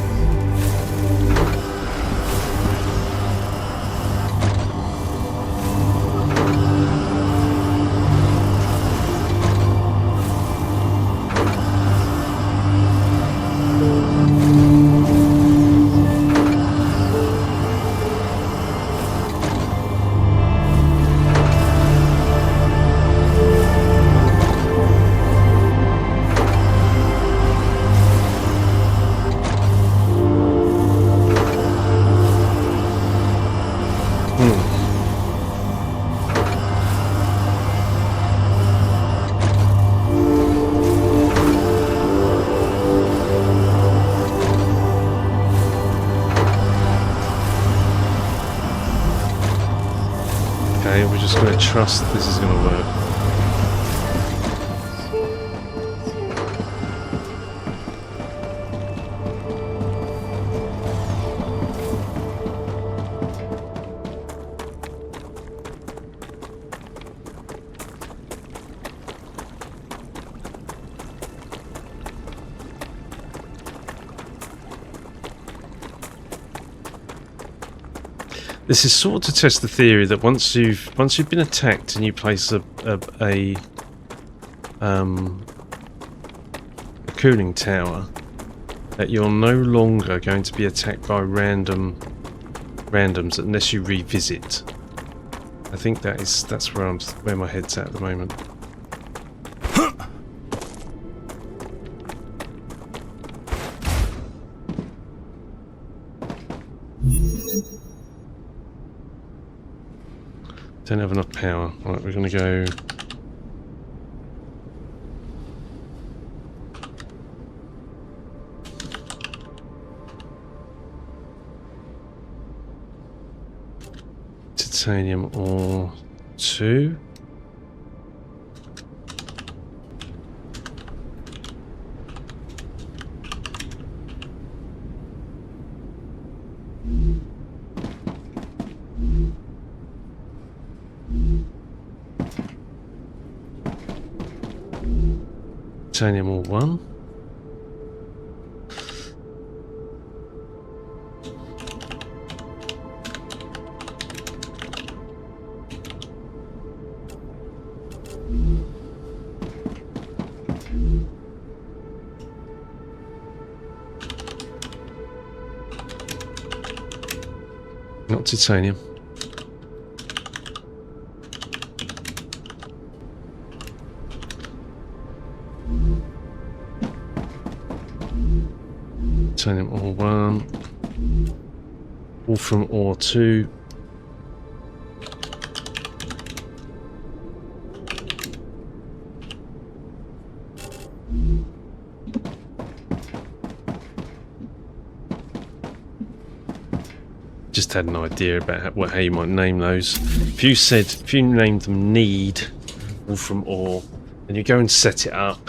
Okay, we're just going to trust that this is going to work. This is sort of to test the theory that once you've been attacked and you place a cooling tower, that you're no longer going to be attacked by randoms unless you revisit. I think that's where my head's at the moment. Don't have enough power. Right, we're going to go. Titanium ore 2. Titanium ore 1. Not titanium. Titanium ore 1. Wolfram ore 2. Just had an idea about how you might name those. If you named them need Wolfram ore, and you go and set it up,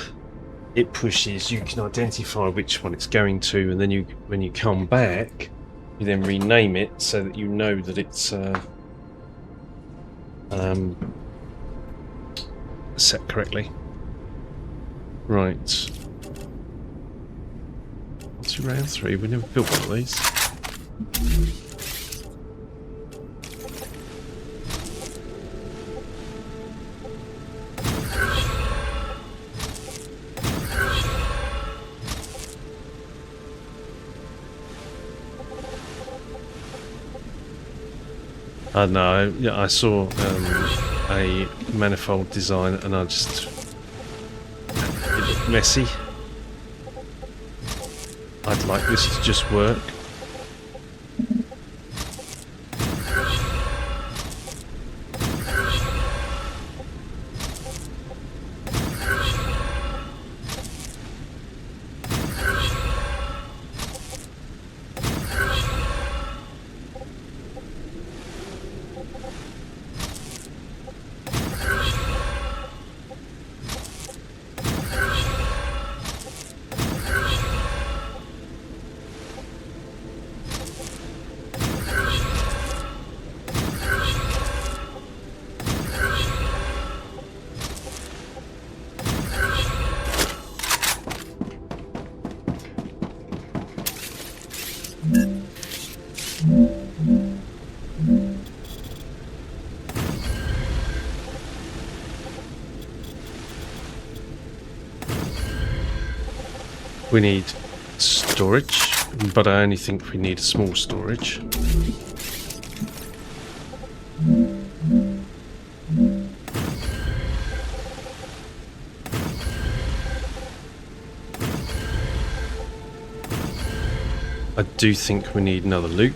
it pushes. You can identify which one it's going to, and then when you come back, you then rename it so that you know that it's set correctly. Right. To round 3. We never built one of these. I don't know. Yeah, I saw a manifold design, and it looked messy. I'd like this to just work. We need storage, but I only think we need a small storage. I do think we need another loop.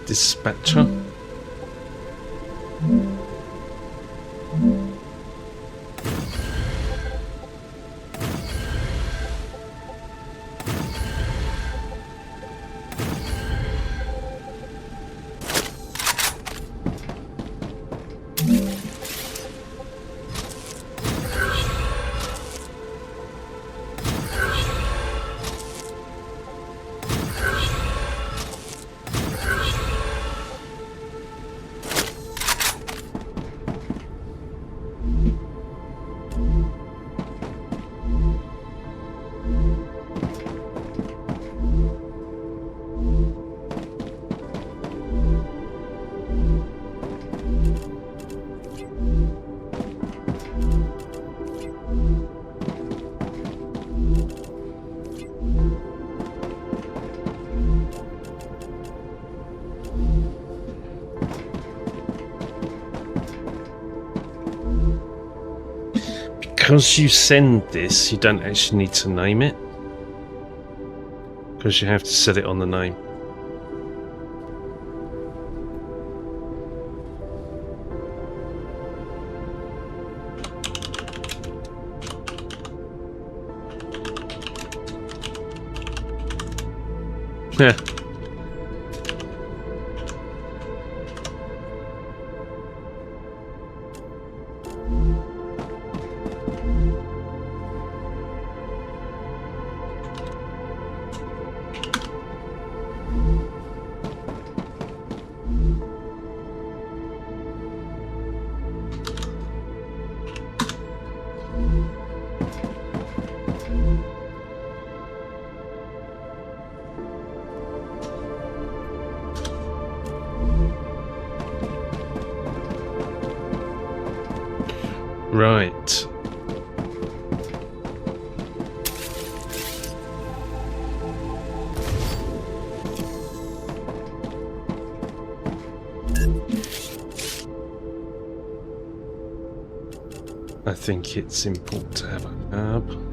Dispatcher. because you send this, you don't actually need to name it, because you have to set it on the name. Yeah. Right. I think it's important to have a hub.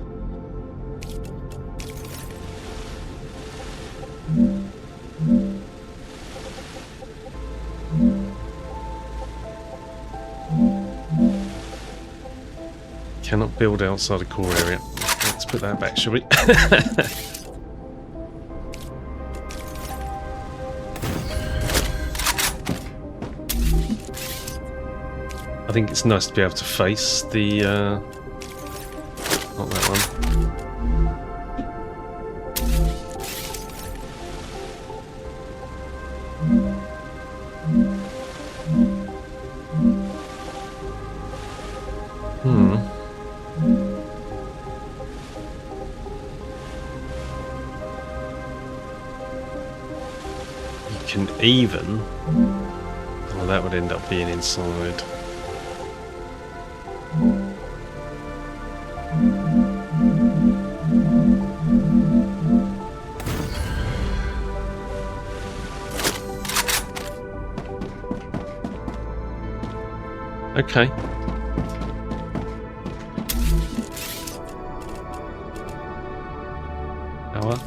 Cannot build outside a core area. Let's put that back, shall we? I think it's nice to be able to face the not that one. Can even, well, that would end up being inside. Okay. Power.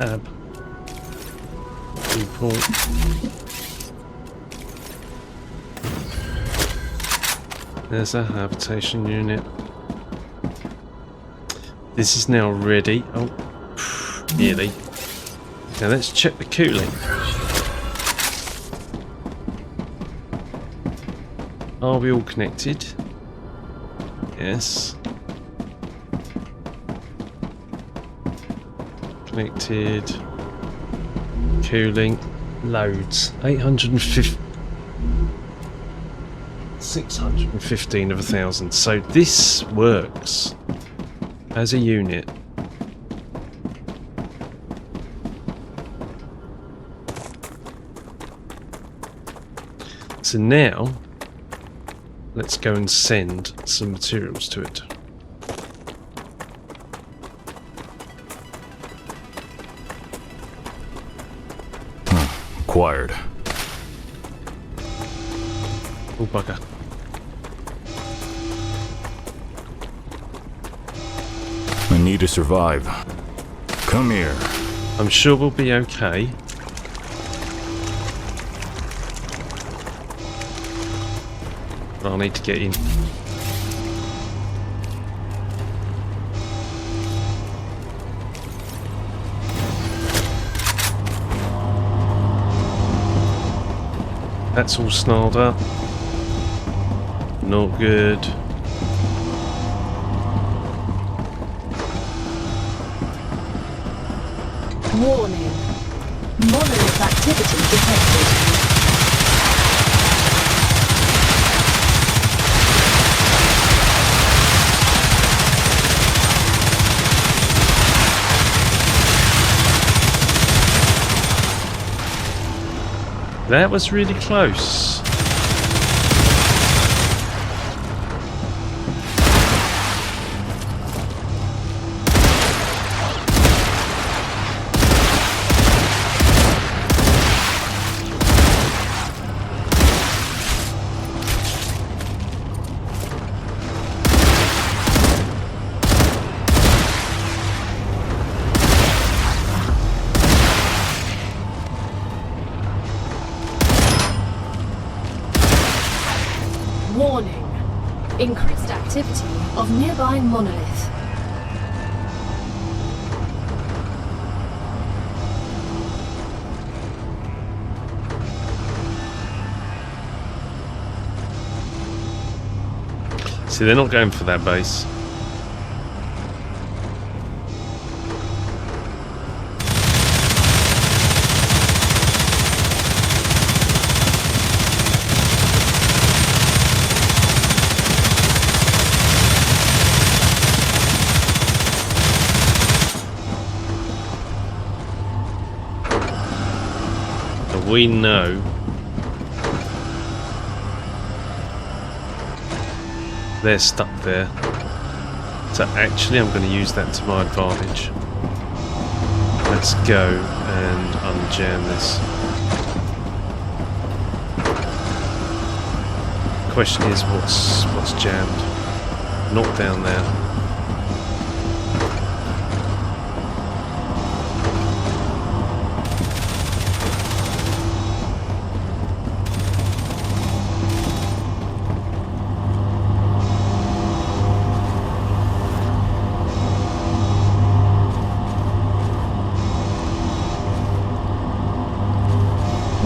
Ab. Import. There's a habitation unit. This is now ready. Oh, nearly. Now let's check the cooling. Are we all connected? Yes. Connected. Cooling. Loads. 850. 615 of 1,000. So this works as a unit. So now let's go and send some materials to it.
Acquired.
Oh bugger.
I need to survive. Come here.
I'm sure we'll be okay. I'll need to get in. That's all snarled up. Not good.
Warning. Monolith activity detected.
That was really close.
Warning. Increased activity of nearby monolith.
See, they're not going for that base. We know they're stuck there, so actually I'm going to use that to my advantage. Let's go and unjam this. Question is, what's jammed? Not down there.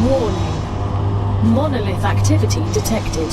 Warning. Monolith activity detected.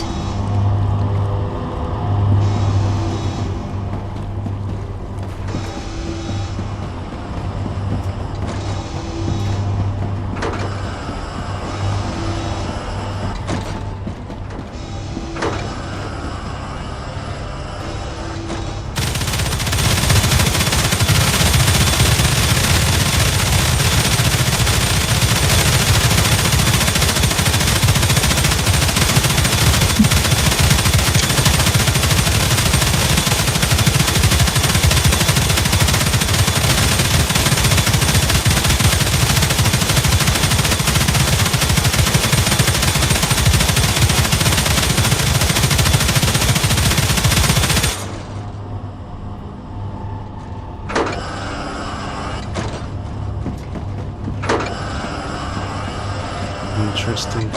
Interesting.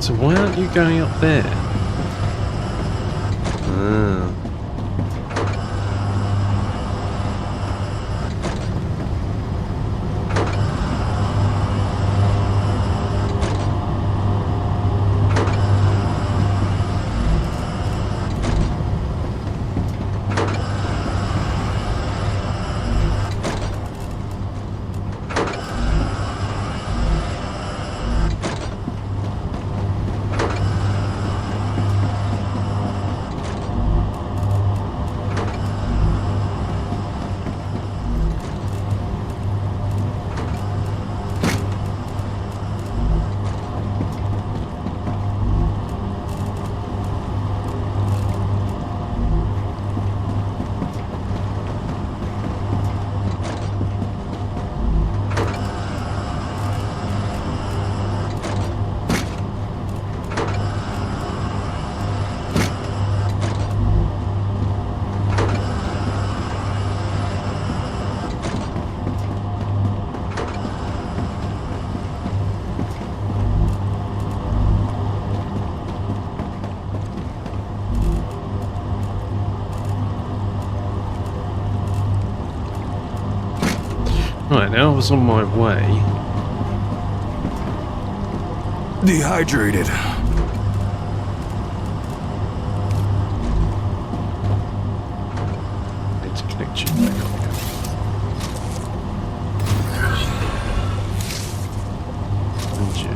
So why aren't you going up there? Ah. was on my way.
Dehydrated.
Need to connect you back up again. And you.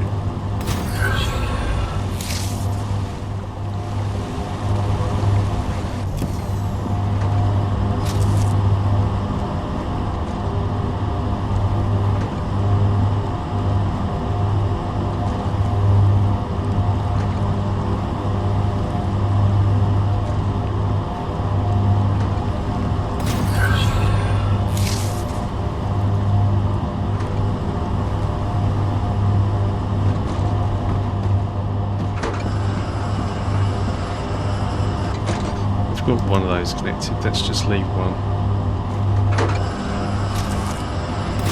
Got one of those connected, let's just leave one.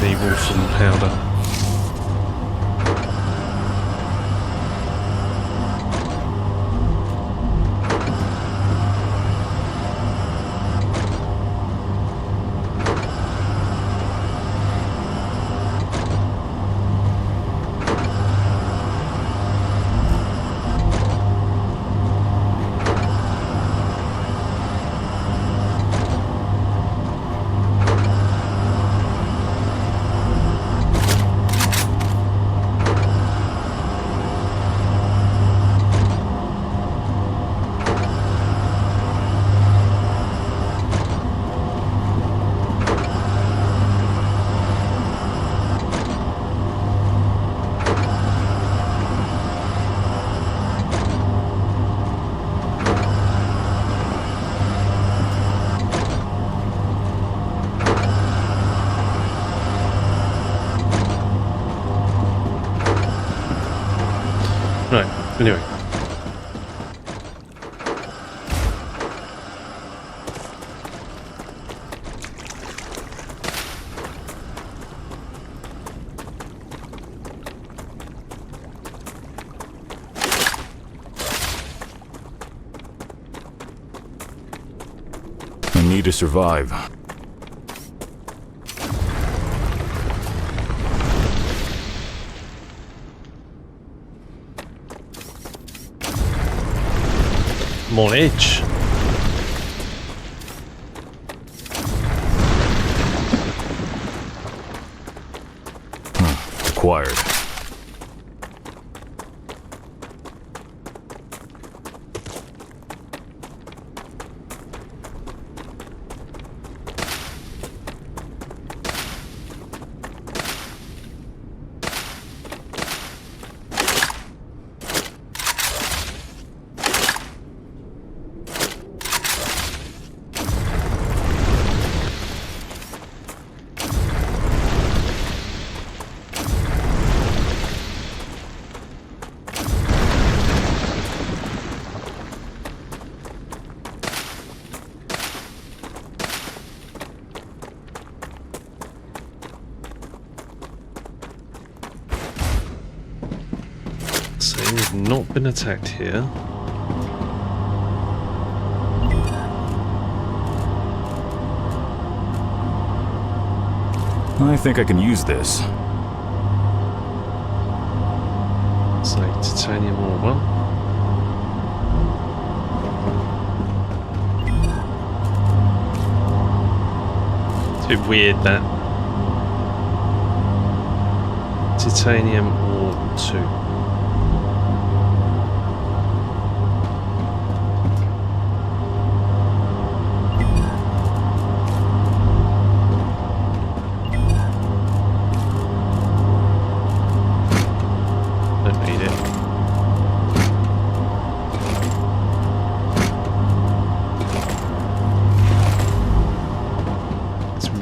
The Wolfram powder. Right, anyway.
I need to survive.
I'm on edge.
Acquired.
So we've not been attacked here.
I think I can use this.
So titanium ore one. It's a bit weird that. Titanium ore 2.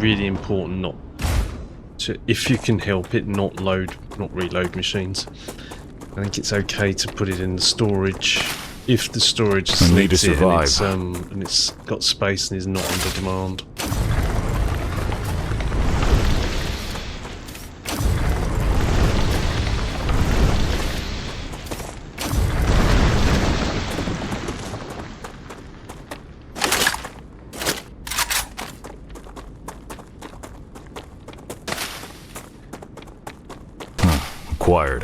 Really important not to, if you can help it, not reload machines. I think it's okay to put it in the storage if the storage needs it and it's got space and is not under demand.
acquired.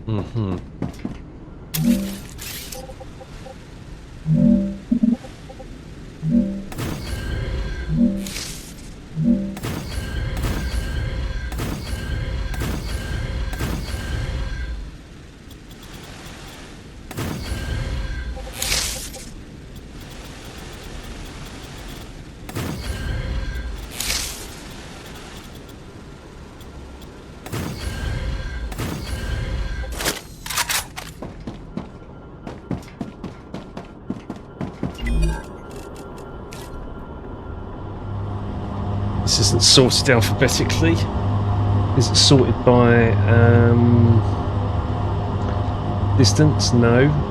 Mm-hmm. This isn't sorted alphabetically. Is it sorted by distance? No.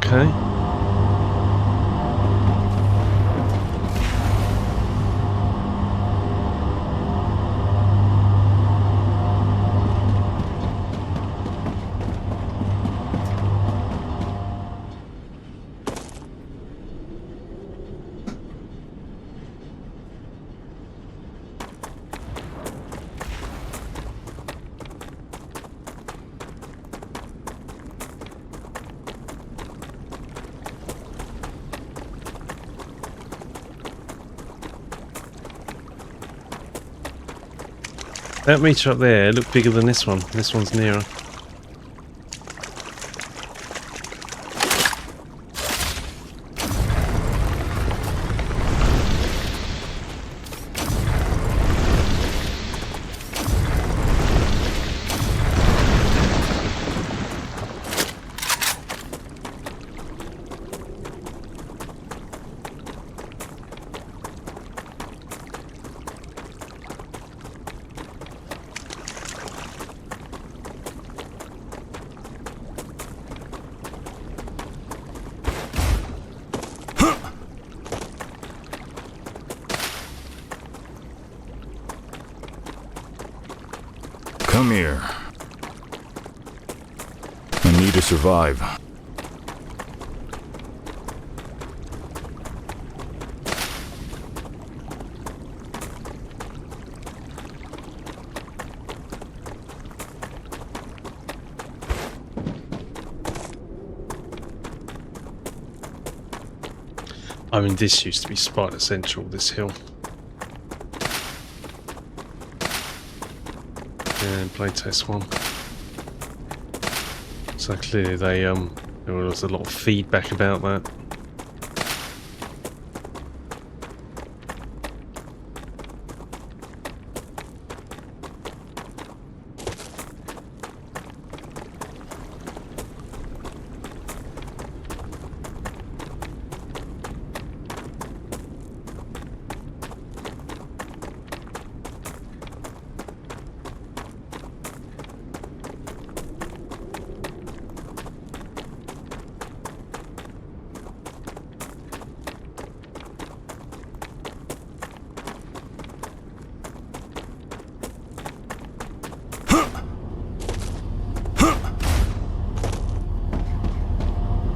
Okay. That meter up there looked bigger than this one. This one's nearer.
Come here. I need to survive.
I mean, this used to be Spider Central, this hill. And playtest one. So clearly there was a lot of feedback about that.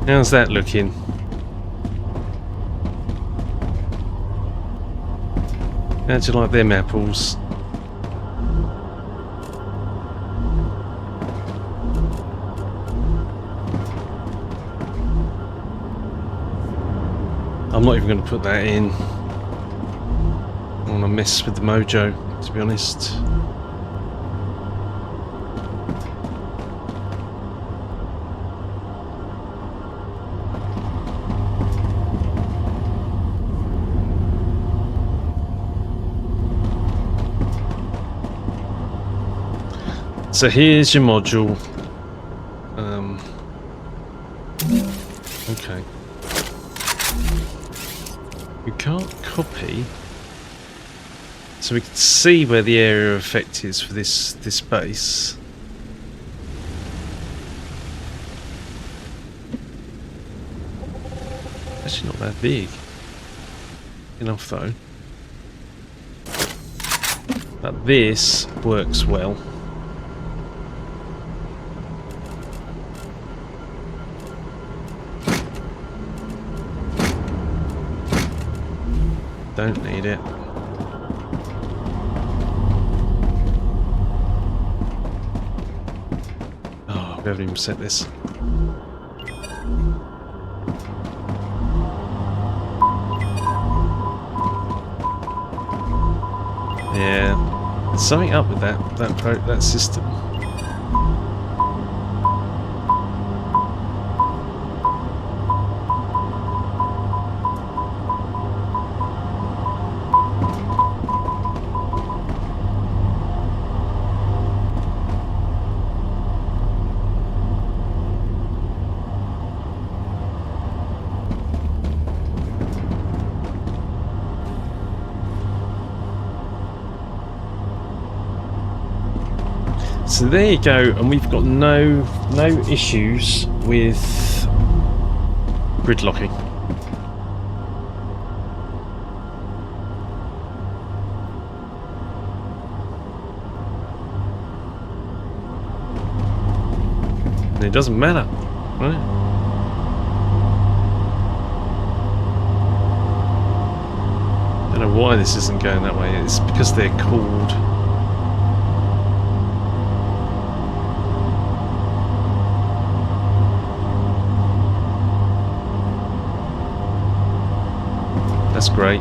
How's that looking? How'd you like them apples? I'm not even going to put that in. I want to mess with the mojo, to be honest. So here's your module. Okay. You can't copy. So we can see where the area of effect is for this base. Actually not that big. Enough though. But this works well. Don't need it. Oh, we haven't even set this. Yeah, there's something up with that system. So there you go, and we've got no issues with grid locking. And it doesn't matter, right? I don't know why this isn't going that way. It's because they're called. That's great.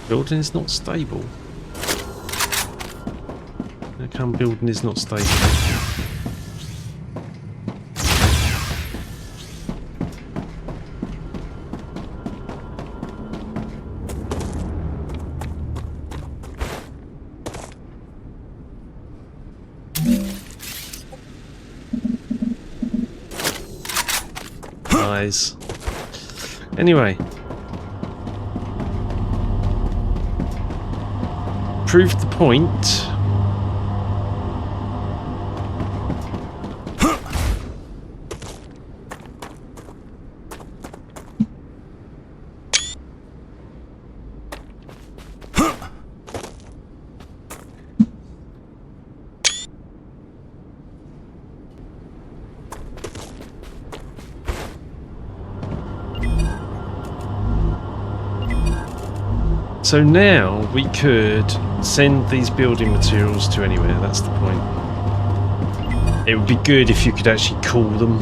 Building is not stable. How come building is not stable? Anyway, proved the point. So now we could send these building materials to anywhere, that's the point. It would be good if you could actually cool them.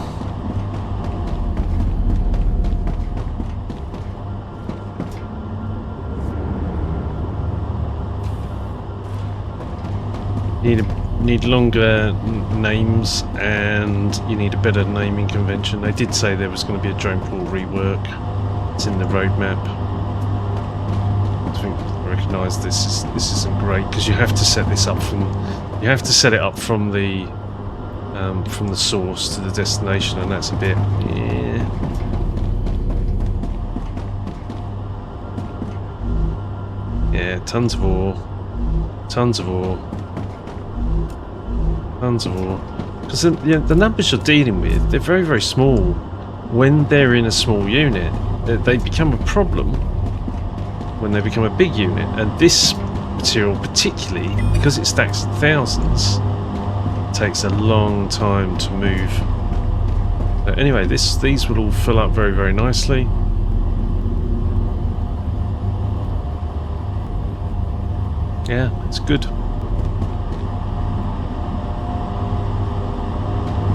Need longer names, and you need a better naming convention. They did say there was going to be a drone pool rework. It's in the roadmap. I recognise this isn't great because you have to set this up from the source to the destination, and that's a bit yeah, tons of ore because the numbers you're dealing with, they're very, very small. When they're in a small unit, they become a problem when they become a big unit, and this material particularly, because it stacks in thousands, takes a long time to move. But anyway, these will all fill up very, very nicely. Yeah, it's good.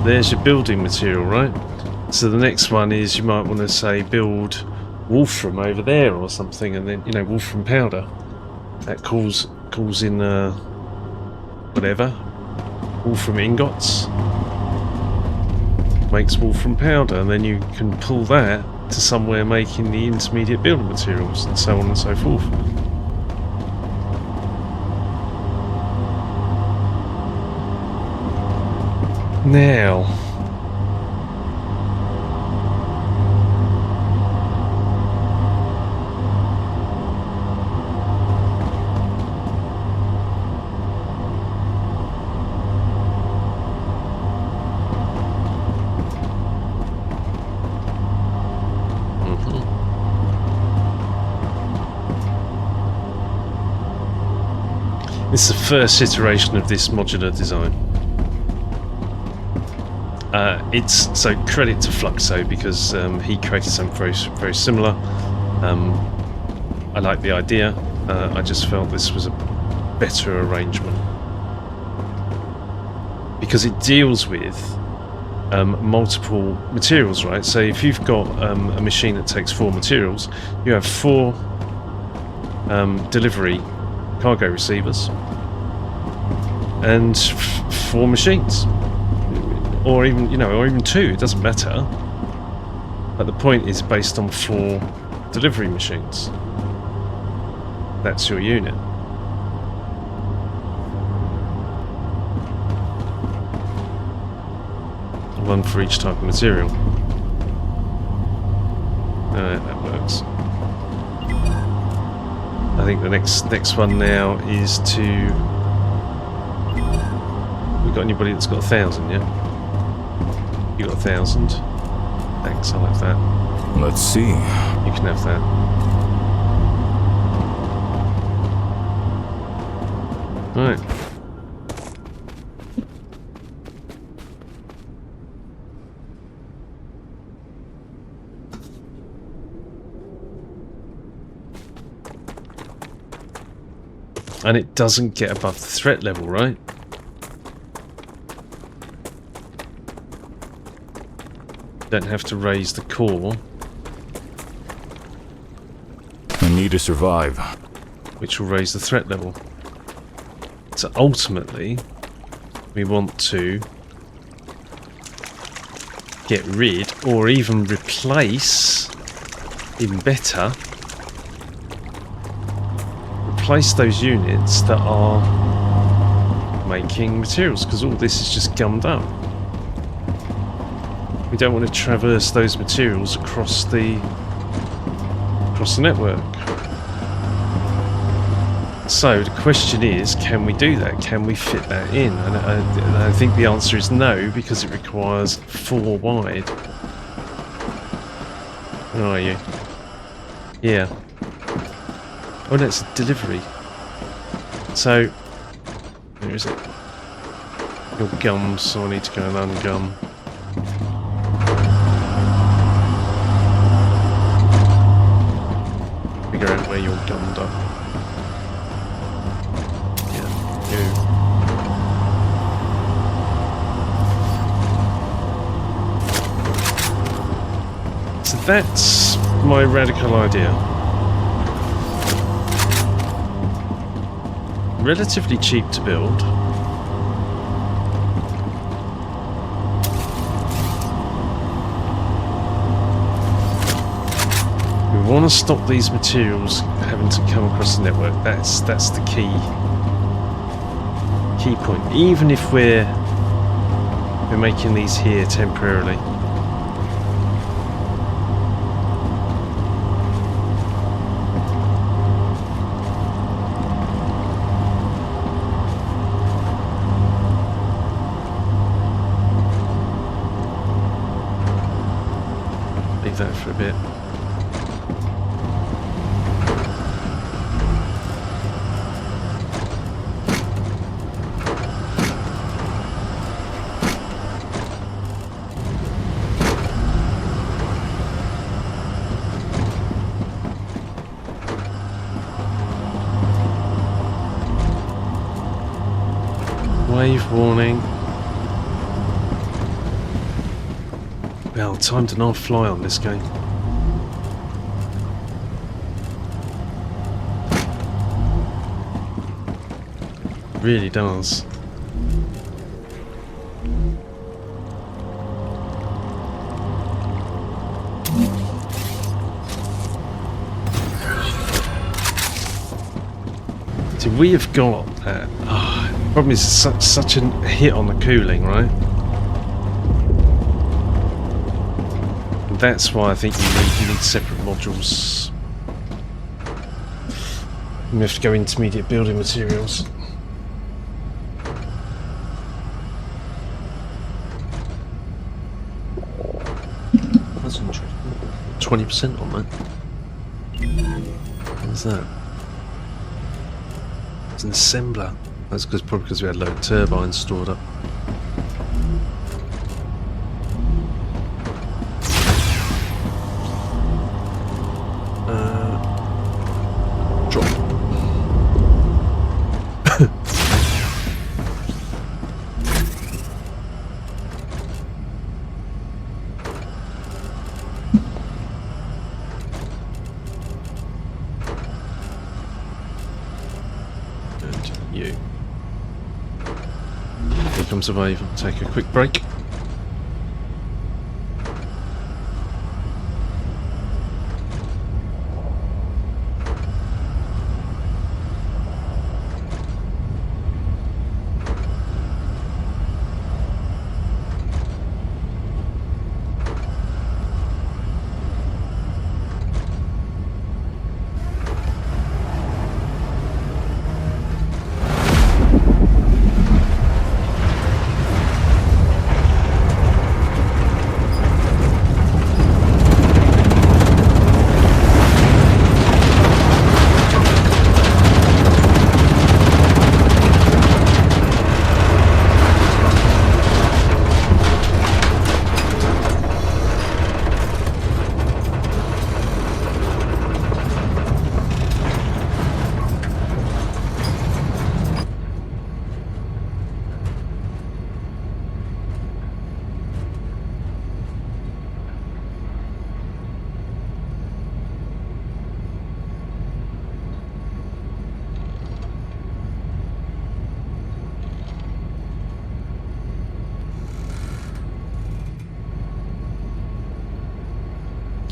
There's your building material, right? So the next one is, you might want to say build Wolfram over there or something, and then, you know, Wolfram powder that calls in whatever, Wolfram ingots. makes Wolfram powder, and then you can pull that to somewhere making the intermediate building materials, and so on and so forth. Now, this is the first iteration of this modular design. It's so credit to Fluxo, because he created something very similar. I like the idea. I just felt this was a better arrangement because it deals with multiple materials, right? So if you've got a machine that takes 4 materials, you have 4 delivery cargo receivers and 4 machines. Or even, or even 2, it doesn't matter. But the point is based on 4 delivery machines. That's your unit. One for each type of material. That works. I think the next one now is to... We got anybody that's got 1,000 yet? You got 1,000. Thanks, I'll have that.
Let's see.
You can have that. Right. And it doesn't get above the threat level, right? Don't have to raise the core.
I need to survive.
Which will raise the threat level. So ultimately, we want to get rid, or even replace, even better, replace those units that are making materials, because all this is just gummed up. We don't want to traverse those materials across the network. So the question is, can we do that? Can we fit that in? And I think the answer is no, because it requires 4 wide. Where are you? Yeah. Oh, that's a delivery. So, where is it? Your gums, so I need to go and ungum. Figure out where you're gummed up. Yeah, you. So that's my radical idea. Relatively cheap to build. We want to stop these materials having to come across the network. That's the key point. Even if we're making these here temporarily. Leave that for a bit. Wave warning. Well, time to not fly on this game. Really does. See, we have got that. Problem is such a hit on the cooling, right? And that's why I think you need separate modules. We have to go intermediate building materials. That's interesting. 20% on that. What's that? It's an assembler. That's probably because we had a load of turbines stored up. Drop. And you. Here comes a wave. Take a quick break.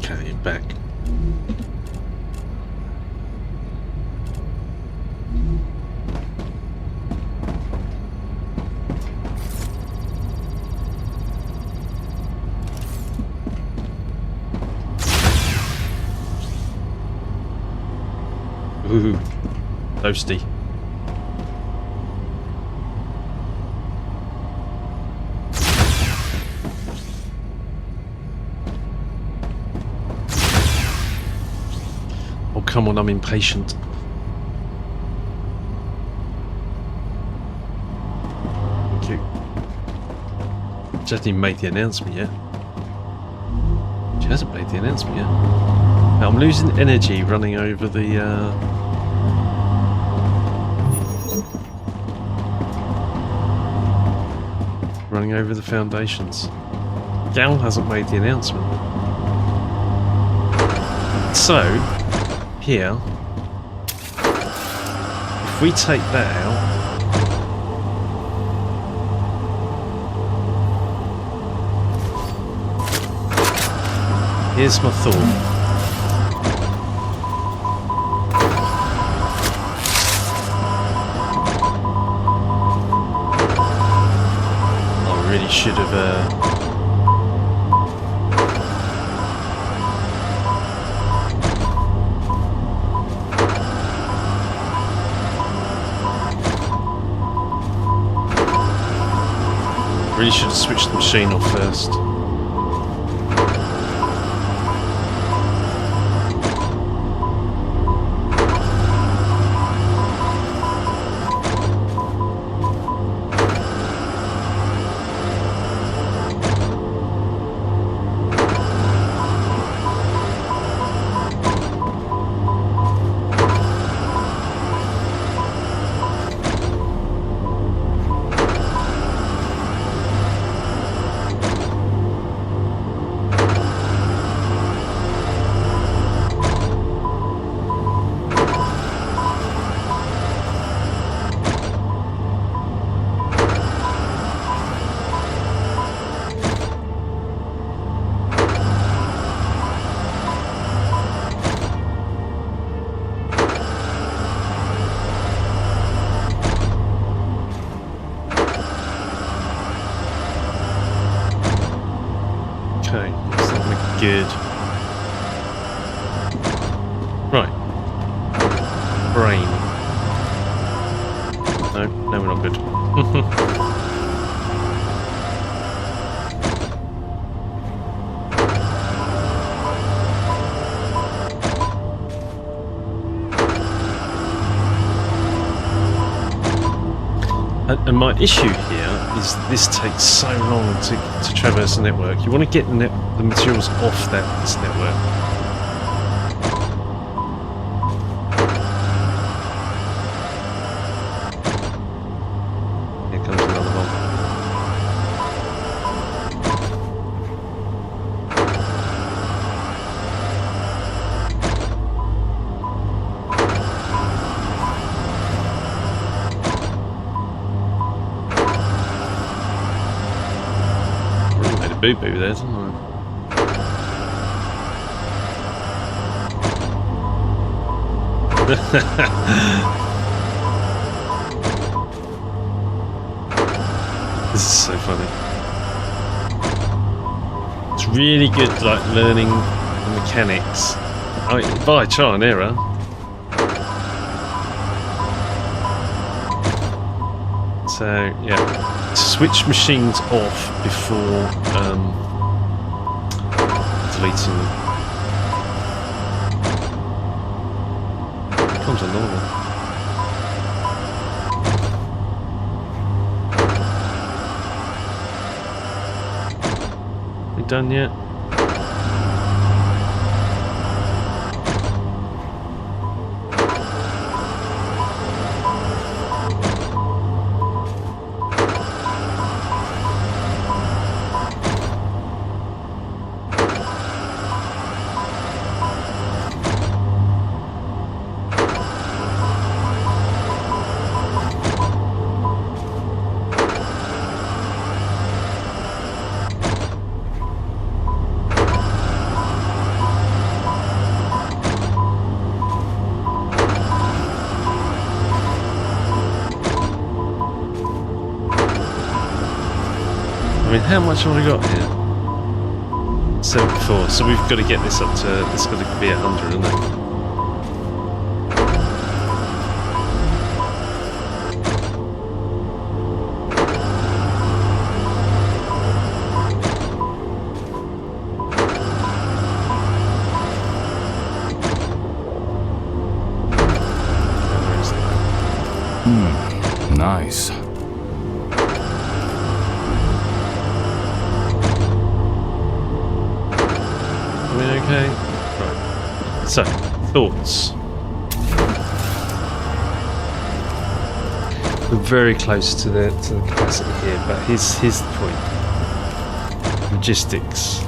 Okay, back. Ooh, toasty. Oh, come on, I'm impatient. Thank you. She hasn't even made the announcement yet. She hasn't made the announcement yet. Now, I'm losing energy running over the foundations. Gal hasn't made the announcement. So, here, if we take that out, here's my thought. Should have really should have switched the machine off first. good. Right. Brain. No, we're not good. And my issue here is that this takes so long to traverse the network. You want to get the materials off this network. Here comes another one. Boo-boo there, didn't I? This is so funny. It's really good, like, learning the mechanics by trial and error. So, yeah. Switch machines off before deleting them. Here comes another one. We done yet? How much have we got here? 74. So we've got to get this up to. It's got to be 100, isn't it?
Nice.
Okay. Right. So, thoughts. We're very close to the capacity here, but here's the point. Logistics.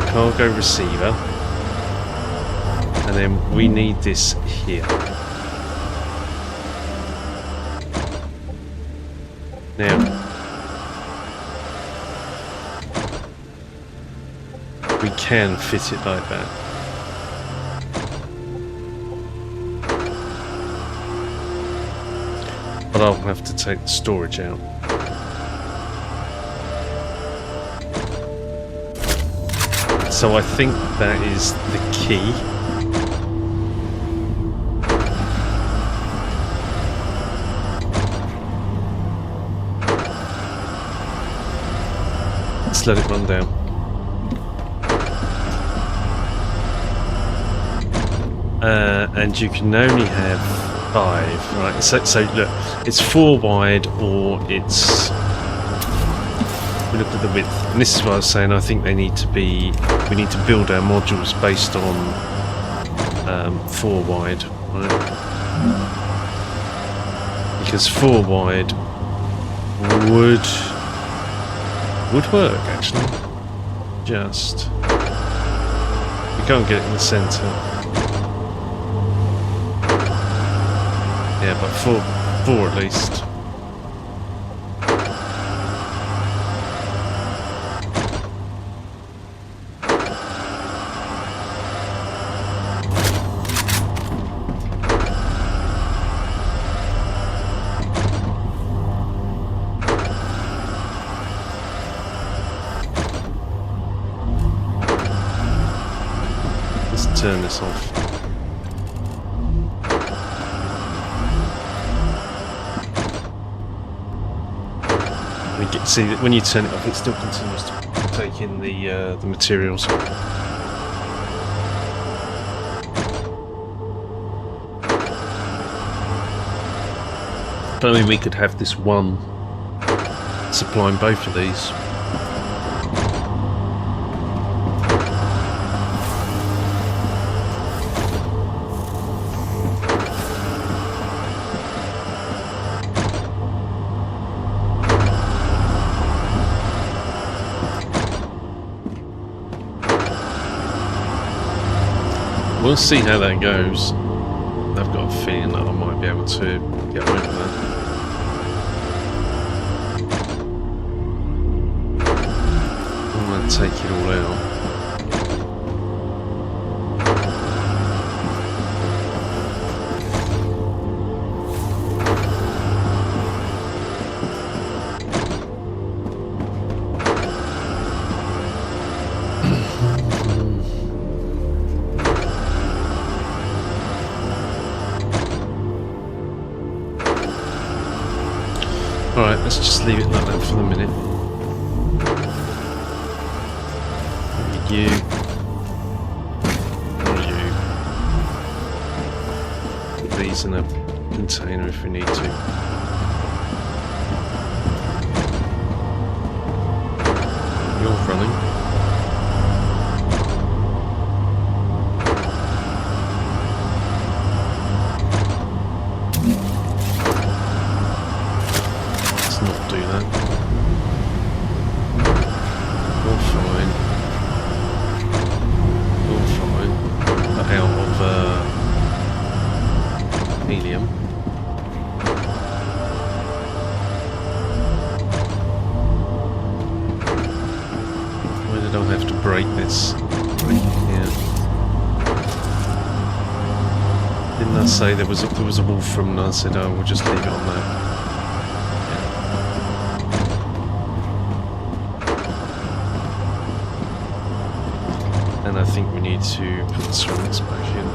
Cargo receiver. And then we need this here. Now, we can fit it like that. But I'll have to take the storage out. So I think that is the key. Let's let it run down. And you can only have 5, right? So look, it's 4 wide, or it's. We look at the width, and this is what I was saying. I think we need to build our modules based on 4 wide, right? Because 4 wide would work actually. Just you can't get it in the centre. Yeah, but 4 at least. turn this off. See that when you turn it off, it still continues to take in the materials. But I mean, we could have this one supplying both of these. We'll see how that goes. I've got a feeling that I might be able to get away with that. I'm going to take it all out. Alright, let's just leave it like that for the minute. You. And you. Put these in a container if we need to. You're running. Do that. All fine. All fine. But out of helium. Why did I have to break this? Break it here. Didn't I say there was a Wolfram and I said, oh, we'll just leave it on that. And I think we need to put the ceramics back in.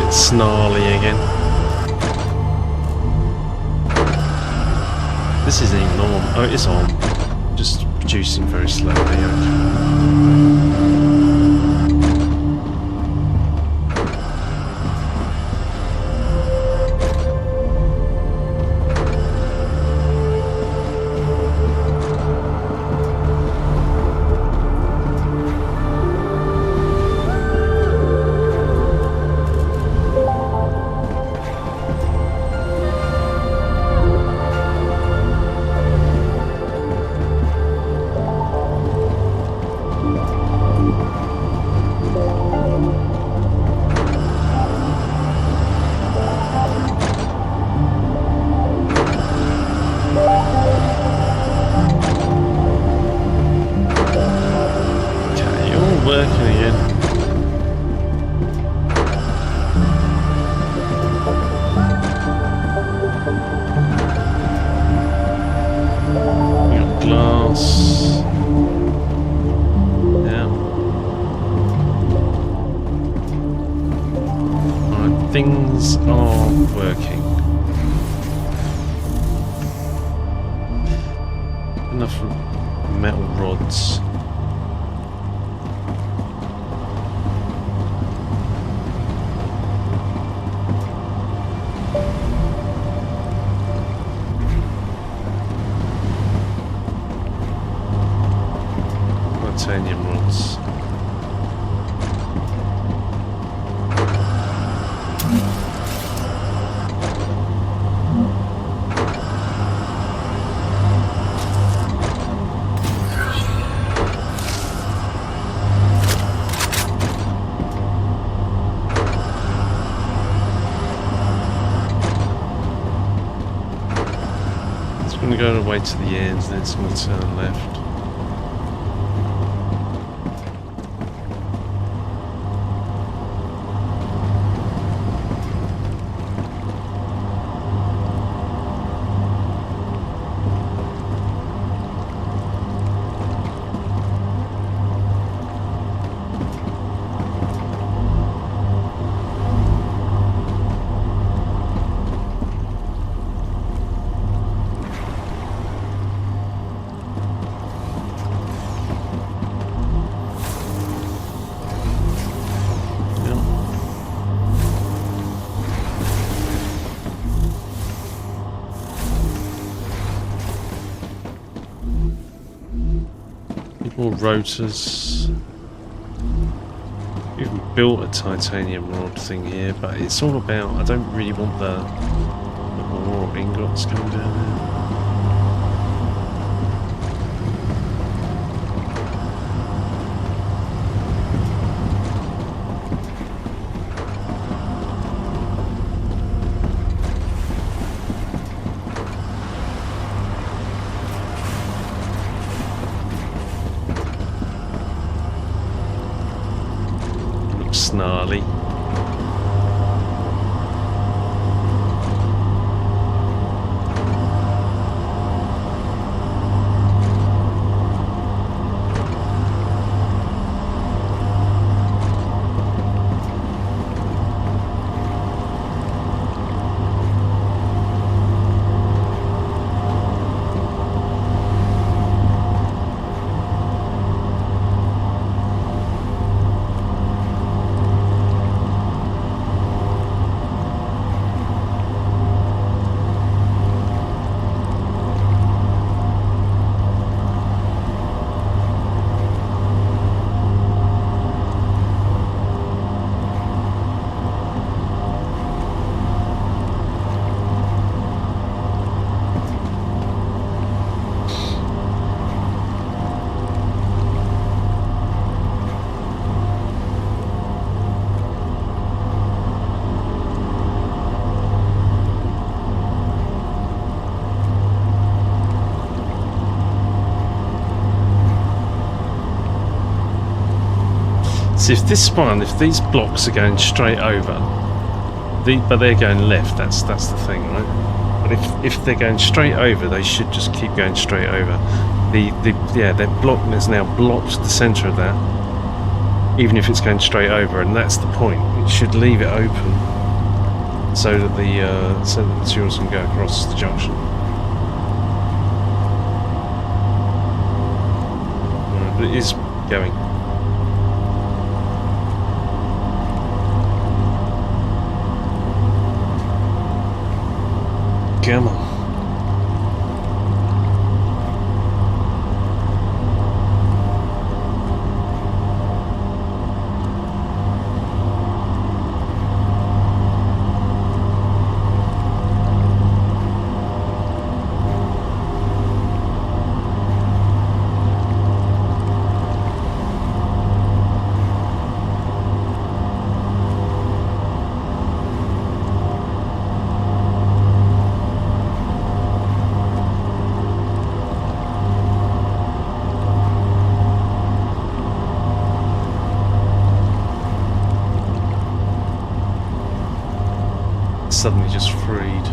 Snarly again. This isn't even on. Oh, it is on. Just producing very slowly. Things are working. enough metal rods. Titanium rods. It's going to go all the way to the end, then it's going to turn left. More rotors. Even built a titanium rod thing here, but it's all about, I don't really want the more ingots coming down there. Snarly. So if this one, if these blocks are going straight over, but they're going left, that's the thing, right? But if they're going straight over, they should just keep going straight over. That block has now blocked the centre of that, even if it's going straight over, and that's the point. It should leave it open so that the materials can go across the junction. But it is going. Come on. Suddenly just freed.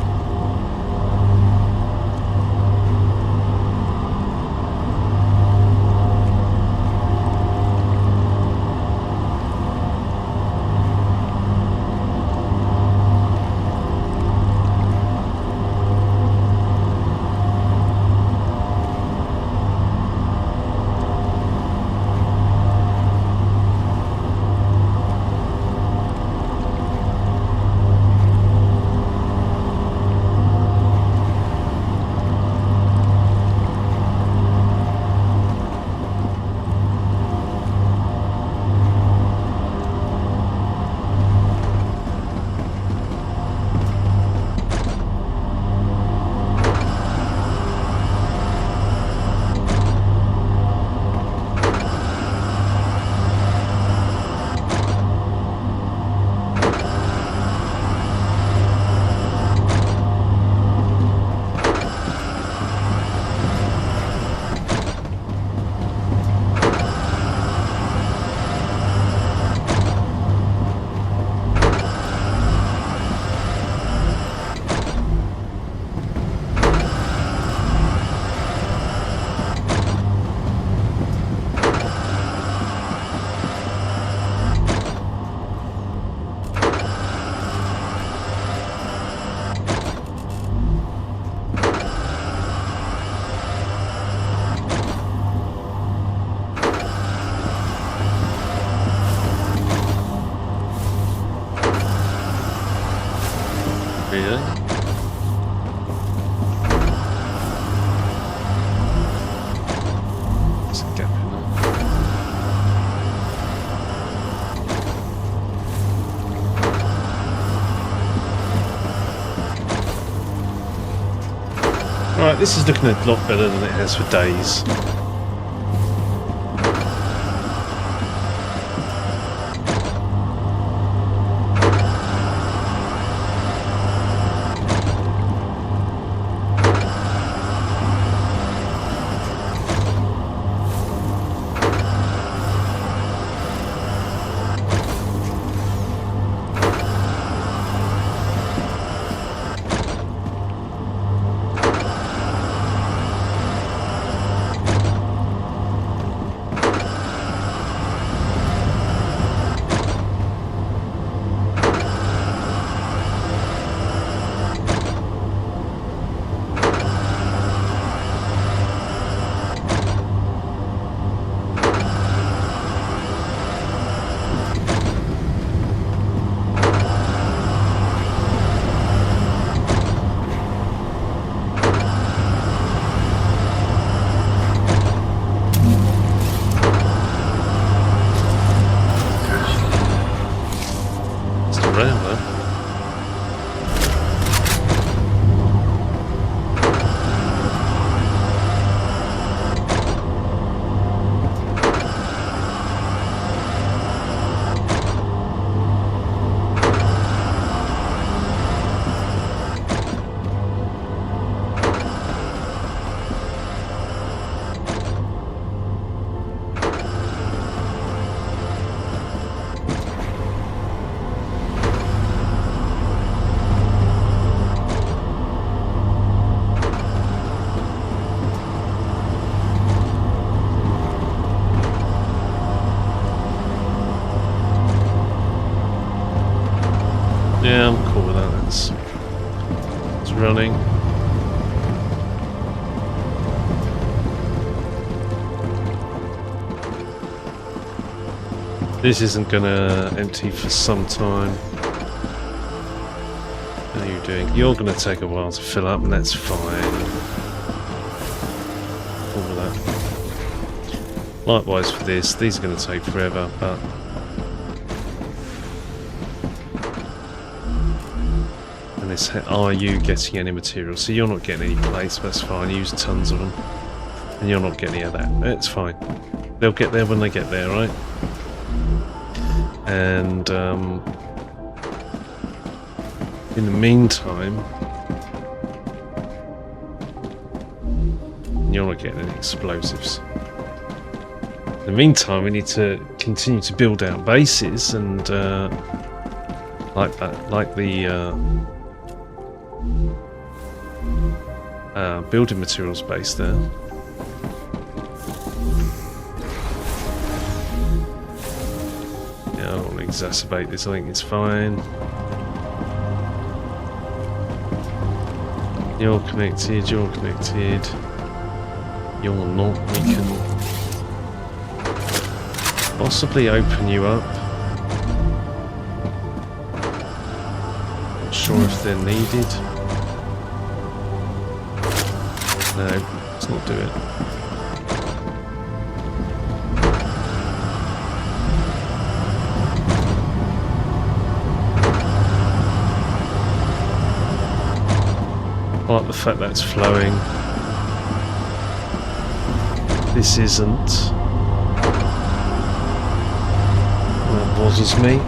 Alright, this is looking a lot better than it has for days. Yeah, I'm cool with that. It's running. This isn't gonna empty for some time. How are you doing? You're gonna take a while to fill up, and that's fine. All of that. Likewise for this, these are gonna take forever, but are you getting any material? So you're not getting any plates, that's fine. You use tons of them. And you're not getting any of that. It's fine. They'll get there when they get there, right? And in the meantime, you're not getting any explosives. In the meantime, we need to continue to build out bases and like the building materials base there. Yeah, I don't want to exacerbate this, I think it's fine. You're connected, you're connected. You're not, we can possibly open you up. Not sure if they're needed. No, let's not do it. I like the fact that it's flowing. This isn't. That bothers me.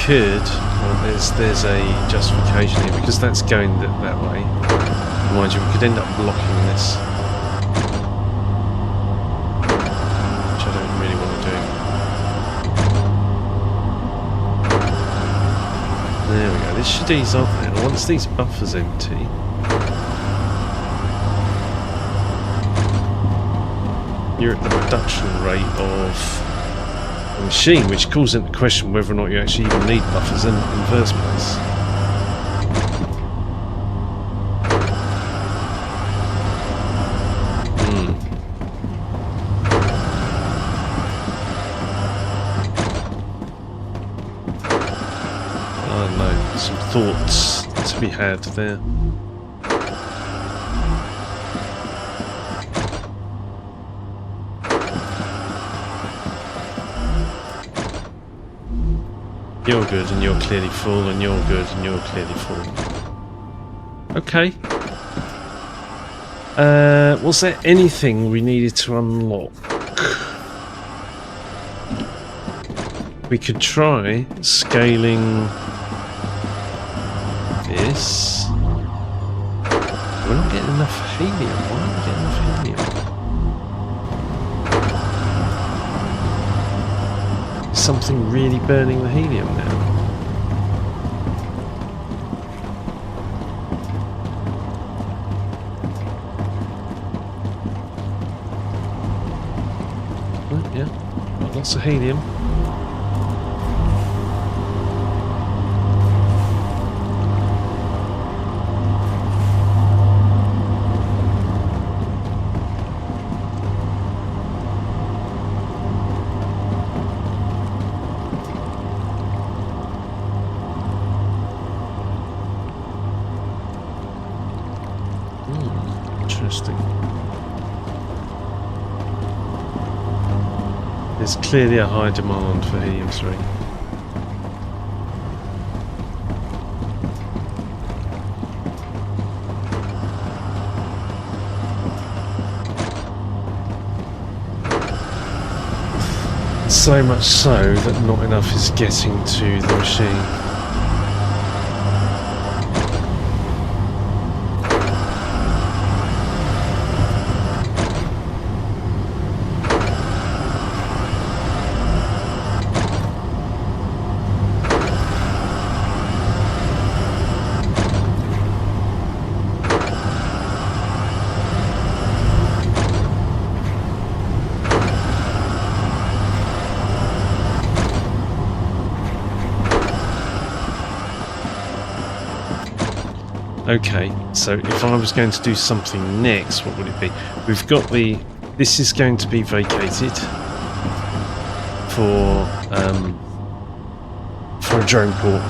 Could, well, there's a justification here because that's going that way. Mind you, we could end up blocking this, which I don't really want to do. There we go. This should ease up now. Once these buffers empty, you're at the production rate of machine, which calls into question whether or not you actually even need buffers in the first place. So, some thoughts to be had there. You're good and you're clearly full, and you're good and you're clearly full. Okay. Was there anything we needed to unlock? We could try scaling this. We're not getting enough helium. Why aren't we getting enough helium? Is something really burning the helium now? Oh, yeah, got lots of helium. Interesting. There's clearly a high demand for helium-3. So much so that not enough is getting to the machine. Okay, so if I was going to do something next, what would it be? We've got the... This is going to be vacated for a drone port.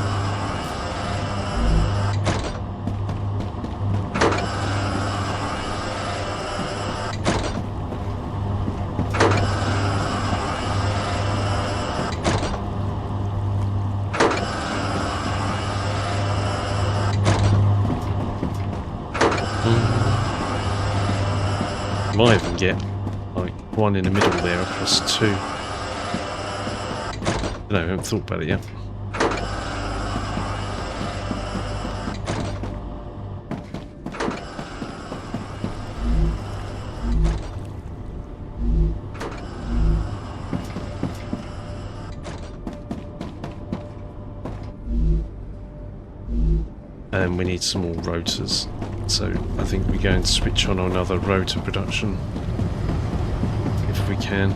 Might even get like one in the middle there across two. No, I haven't thought about it yet. And we need some more rotors. So I think we're going to switch on another rotor production if we can.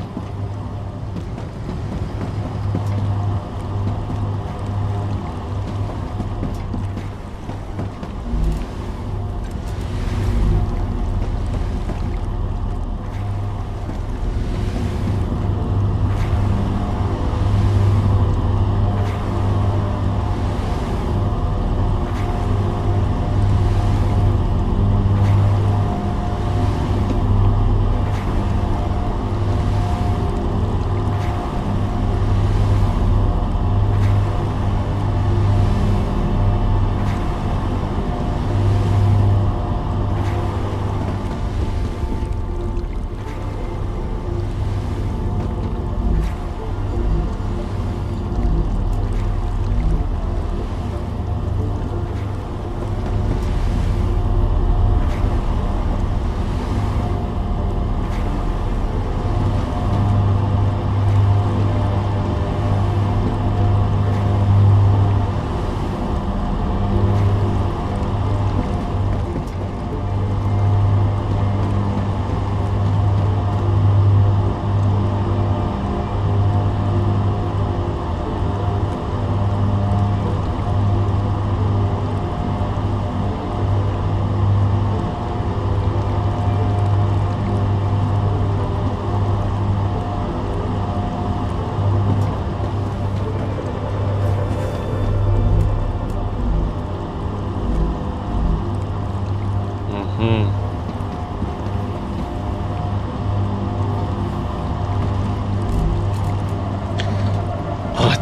I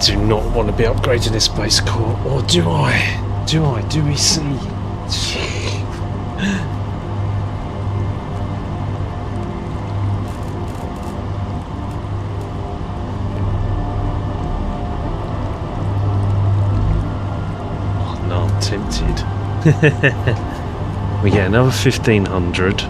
do not want to be upgrading this base core, or do I? Do we see? Oh, no, I'm tempted. We get another 1500.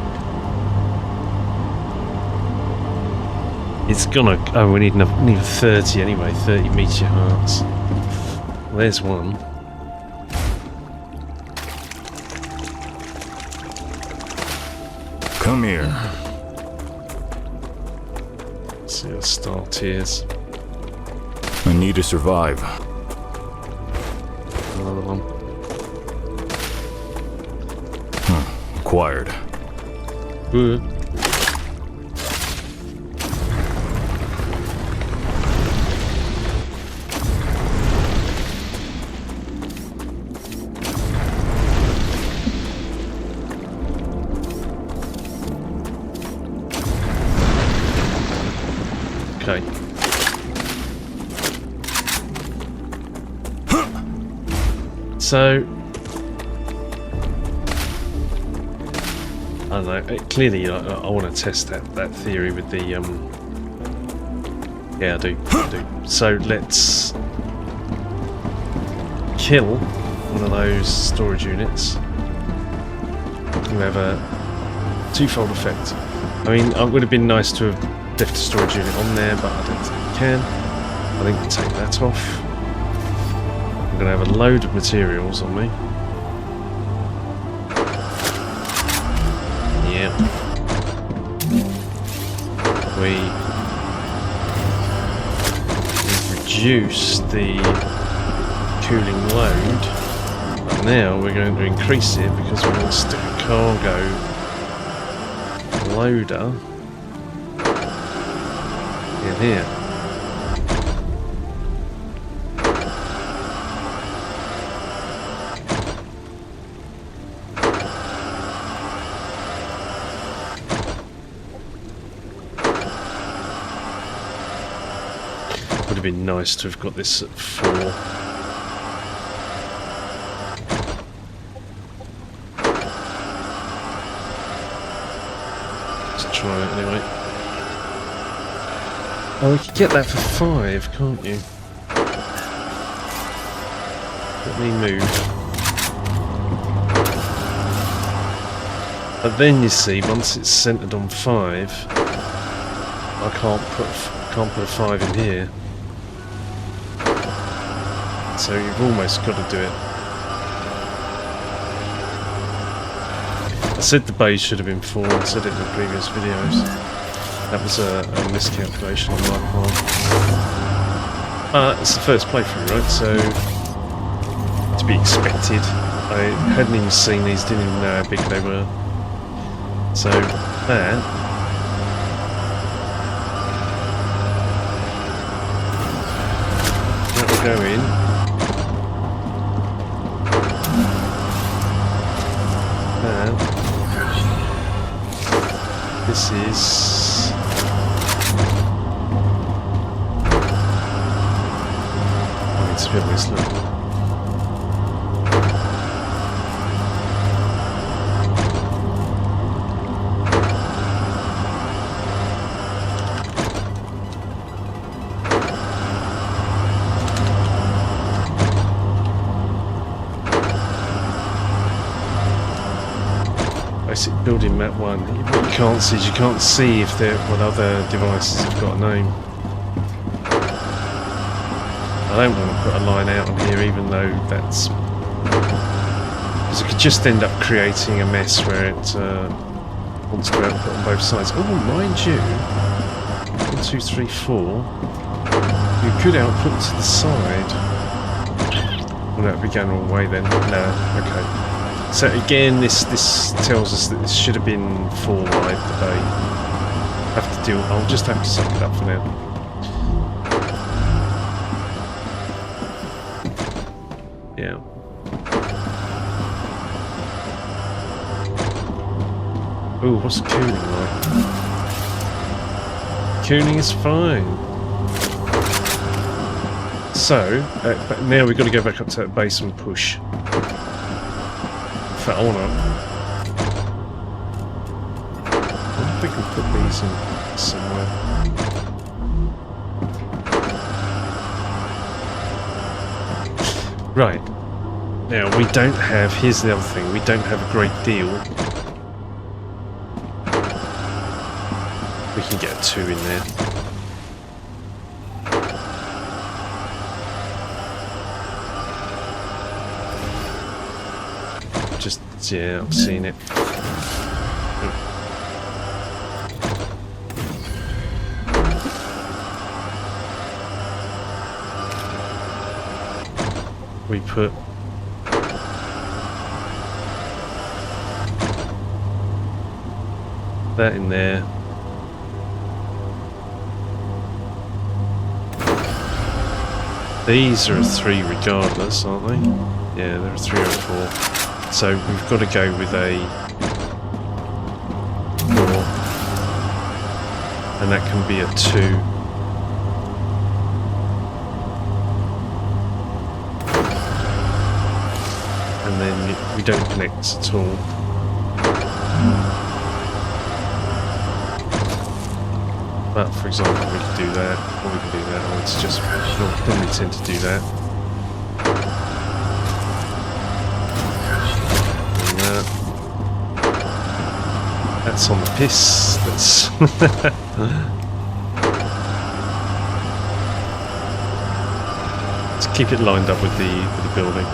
It's gonna. Oh, we need 30 anyway. 30 meteor hearts. Well, there's one.
Come here.
Let's see what star tiers.
I need to survive.
Another one.
Acquired.
Good. Okay. So, I don't know. Clearly, I want to test that theory with the Yeah, I do. So let's kill one of those storage units. You have a twofold effect. I mean, it would have been nice to have left a storage unit on there, but I don't think we can. I think we'll take that off. I'm going to have a load of materials on me. Yeah. We've reduced the cooling load, but now we're going to increase it because we're going to stick a cargo loader in here. Would have been nice to have got this at 4. Let's try it anyway. Oh, you could get that for 5, can't you? Let me move. But then you see, once it's centered on 5, I can't put a 5 in here. So you've almost got to do it. I said the base should have been 4, I said it in the previous videos. That was a miscalculation on my part. It's the first playthrough, right? So, to be expected. I hadn't even seen these, didn't even know how big they were. So, that will go in. This is it's a bit look. Basic building map 1. What you can't see is you can't see if what other devices have got a name. I don't want to put a line out on here, even though that's because it could just end up creating a mess where it wants to output on both sides. Oh, mind you, 1, 2, 3, 4. You could output to the side. Well, that would be going all the way then. No, okay. So again, this tells us that this should have been 4 wide the bay. I'll just have to suck it up for now. Yeah. Oh, what's cooling like? Cooling is fine. So, but now we've got to go back up to that base and push. In fact, I want to... I wonder if we can put these in somewhere. Right. Now, we don't have... Here's the other thing. We don't have a great deal. We can get a 2 in there. Just, yeah, I've seen it. We put that in there. These are a 3 regardless, aren't they? Yeah, they're a 3 or a 4. So we've got to go with a 4. And that can be a 2. And then we don't connect at all. But for example, we can do that, or we can do that, or it's just, we'll normally tend to do that. And that's on the piss, that's... Let's keep it lined up with the building.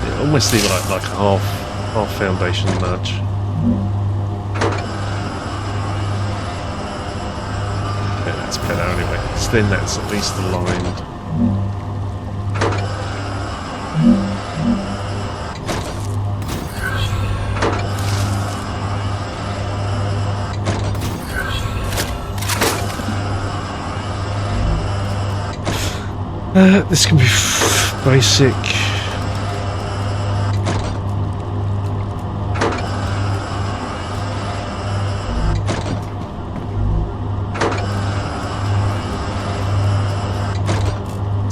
Yeah, almost leave it like a half foundation nudge. That's better anyway, so then that's at least aligned. This can be basic.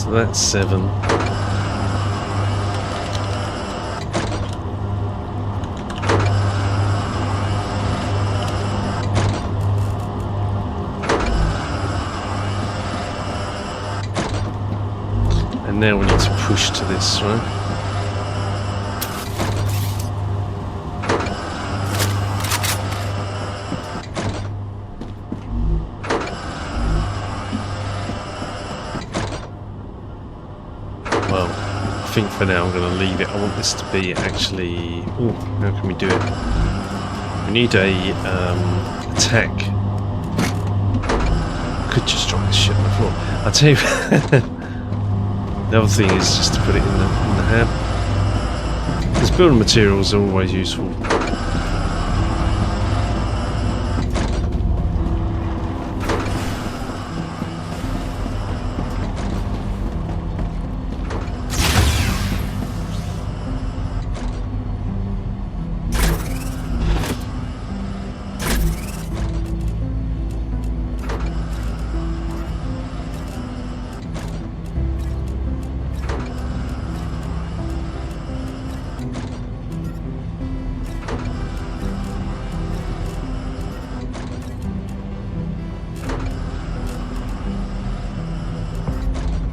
That's 7. And now we need to push to this, right? Well, I think for now I'm going to leave it. I want this to be actually... Oh, how can we do it? We need a attack. I could just drop this shit on the floor. I'll tell you... The other thing is just to put it in the hab. Because building materials are always useful.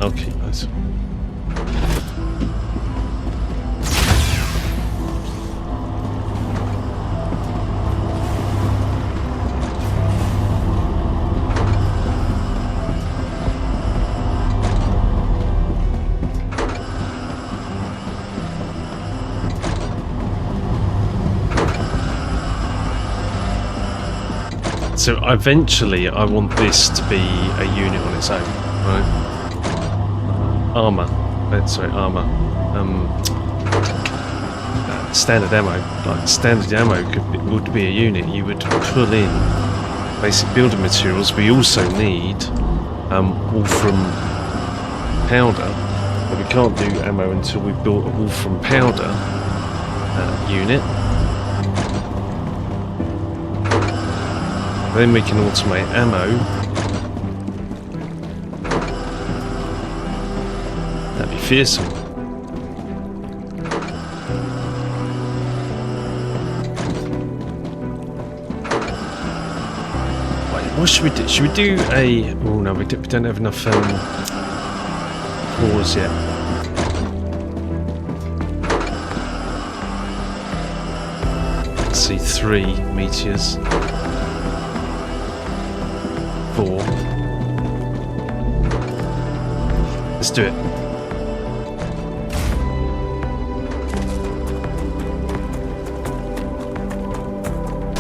Okay, nice. So eventually I want this to be a unit on its own, right? Armour. Sorry, armour. Standard ammo. Like standard ammo would be a unit. You would pull in basic building materials. We also need Wolfram powder. But we can't do ammo until we've built a Wolfram powder unit. Then we can automate ammo. That'd be fearsome. Wait, what should we do? Should we do a... Oh no, we don't have enough cores yet. Let's see, 3 meteors. 4. Let's do it.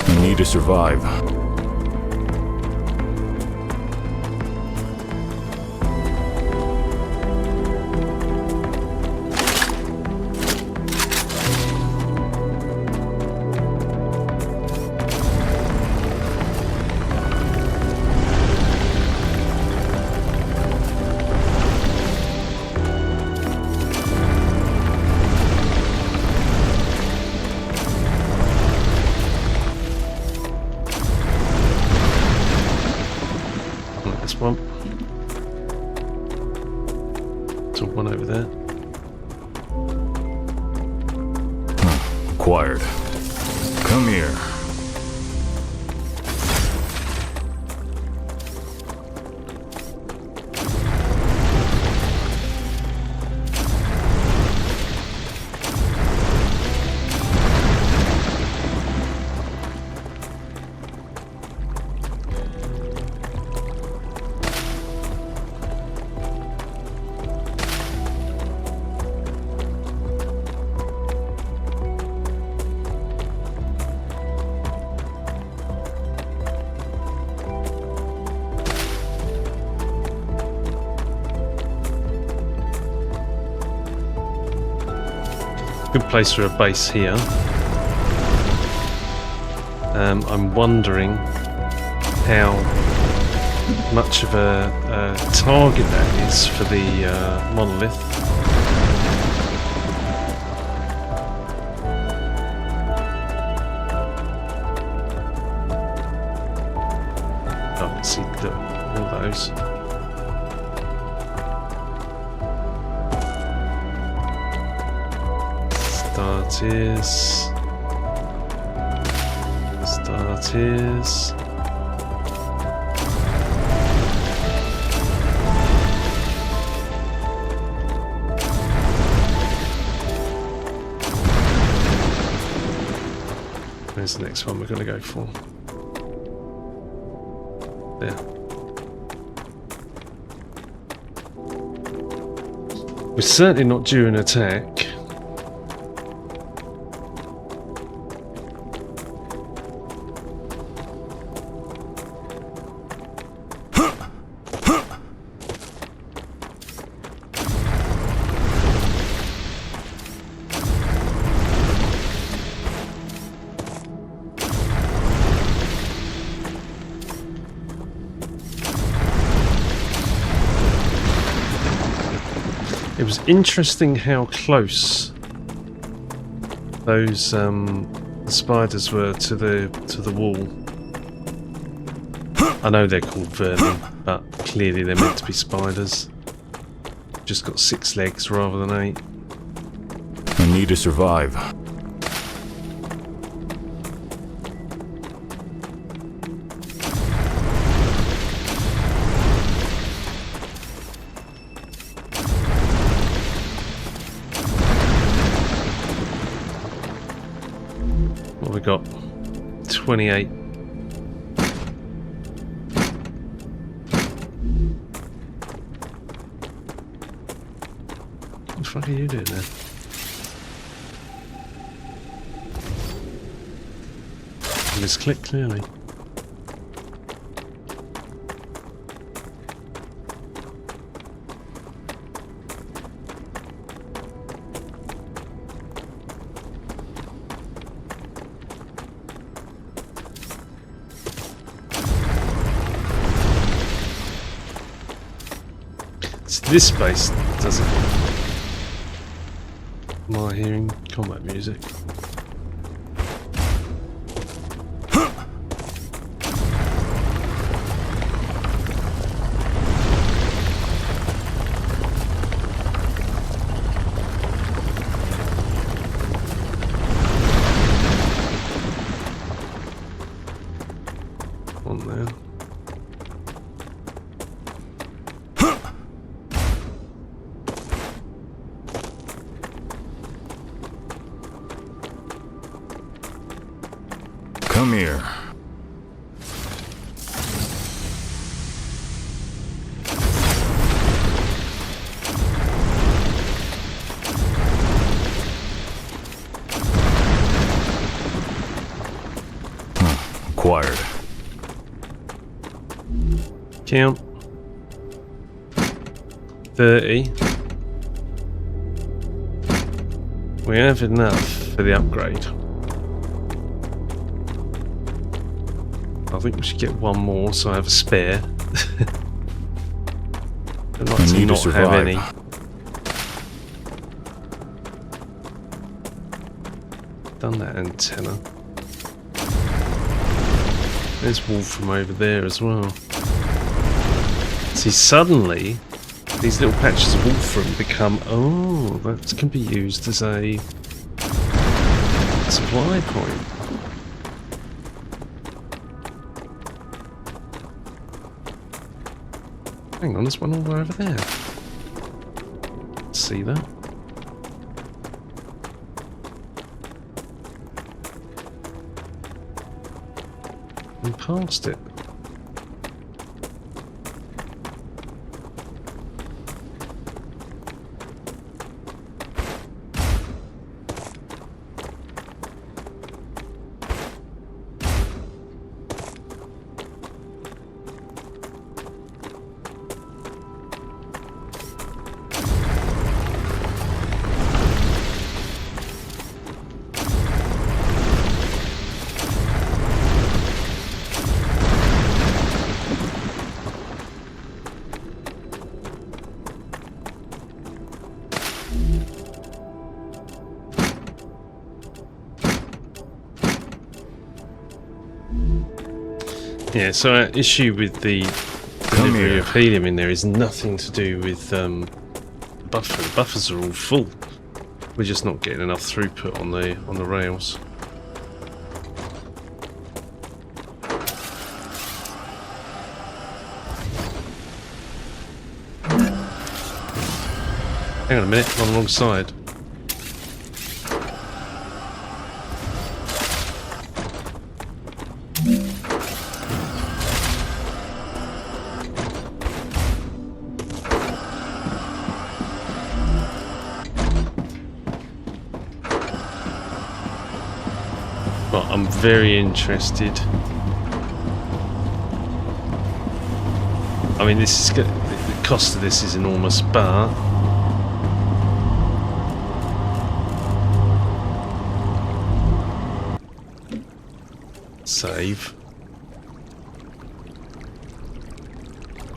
You need to survive.
This one. So one over there.
Acquired. Come here.
Good place for a base here. I'm wondering how much of a target that is for the monolith. Oh, let's see all those. Starters. Where's the next one we're going to go for? There. We're certainly not due an attack. It was interesting how close those spiders were to the wall. I know they're called vermin, but clearly they're meant to be spiders. Just got 6 legs rather than 8.
I need to survive.
What we got? 28. What the fuck are you doing there? Misclick clearly. This base does it. Am I hearing combat music?
Come here. Acquired.
Count. 30. We have enough for the upgrade. I think we should get one more so I have a spare. I'd like to not have any. Done that antenna. There's Wolfram over there as well. See, suddenly these little patches of Wolfram become... Oh, that can be used as a supply point. Hang on, there's one all the way over there. See that? And past it. Yeah, so our issue with the delivery of helium in there is nothing to do with buffer. The buffers are all full. We're just not getting enough throughput on the rails. Hang on a minute, I'm on the wrong side. But I'm very interested. I mean, this is the cost of this is enormous, but save.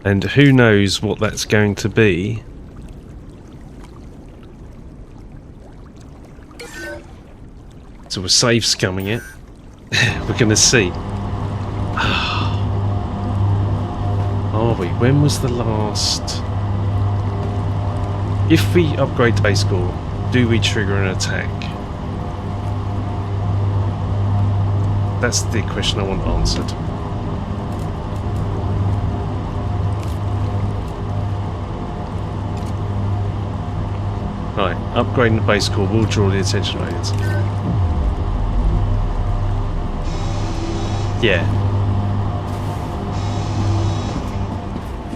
And who knows what that's going to be. So we're save scumming it. We're going to see. Are we? When was the last... If we upgrade to base core, do we trigger an attack? That's the question I want answered. Right, upgrading the base core will draw the attention of aliens. Yeah.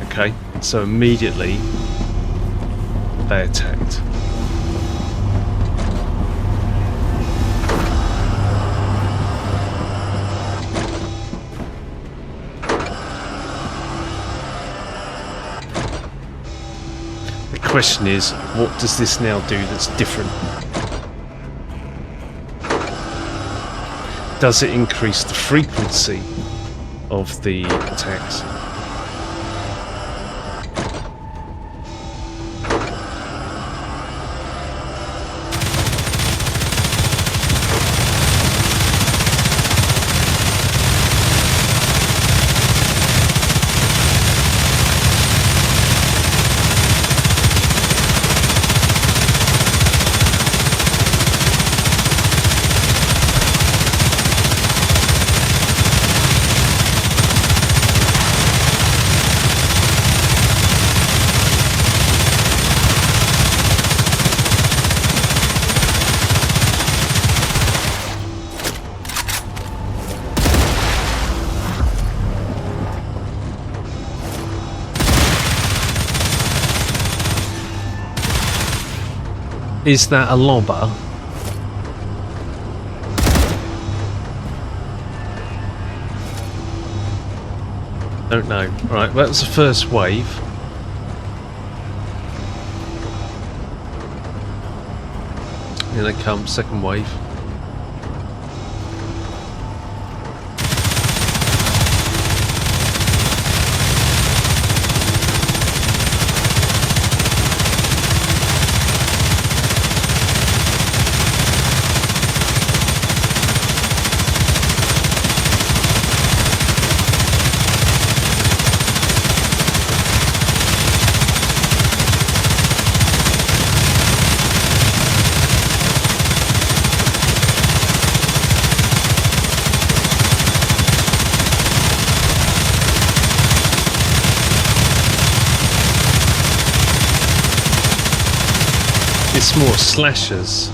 Okay, so immediately they attacked. The question is, what does this now do that's different? Does it increase the frequency of the attacks? Is that a lobber? Don't know. Right, that was the first wave. Here they come, second wave. It's more slashers.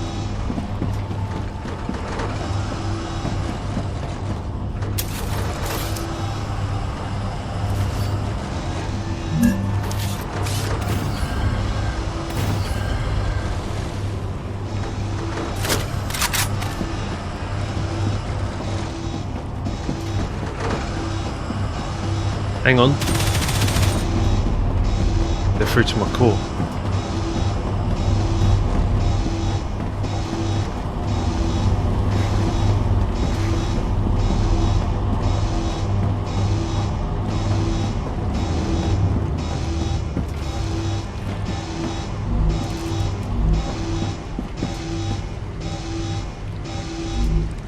Hang on. They're through to my core.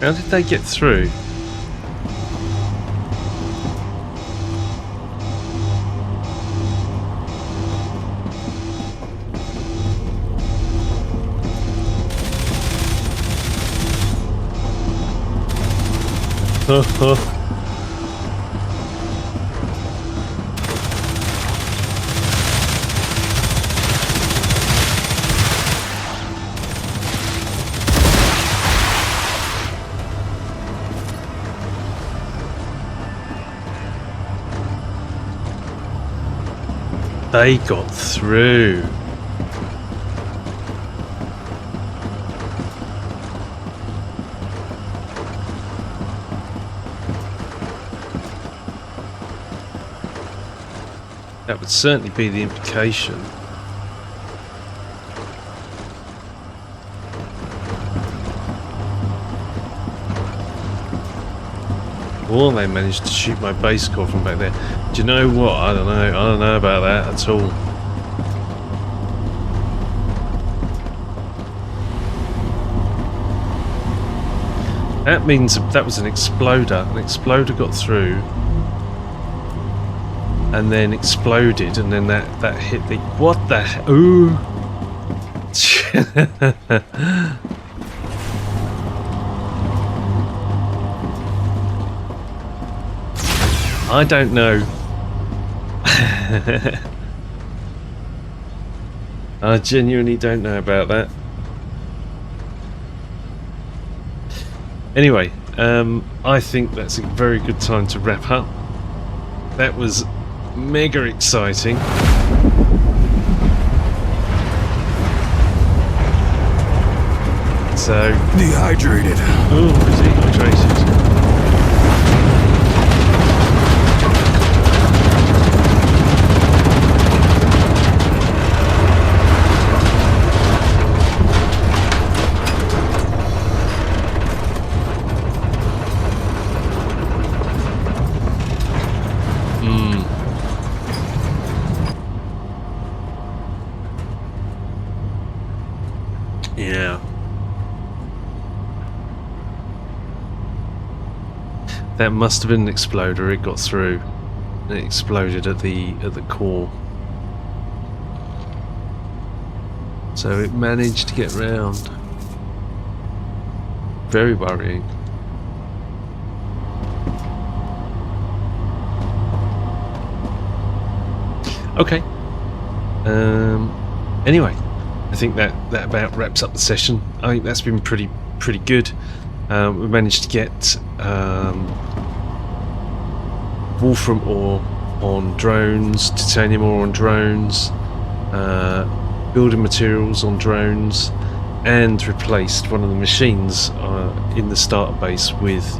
How did they get through? They got through. That would certainly be the implication. Or they managed to shoot my base core from back there. Do you know what? I don't know. I don't know about that at all. That means that was an exploder. An exploder got through and then exploded, and then that hit the... What the hell? Ooh! I don't know. I genuinely don't know about that. Anyway, I think that's a very good time to wrap up. That was mega exciting. So...
Dehydrated.
Oh, is dehydrated. Yeah. That must have been an exploder. It got through. And it exploded at the core. So it managed to get round. Very worrying. Okay. Anyway, I think that about wraps up the session. I think that's been pretty good. We managed to get Wolfram ore on drones, titanium ore on drones, building materials on drones, and replaced one of the machines in the starter base with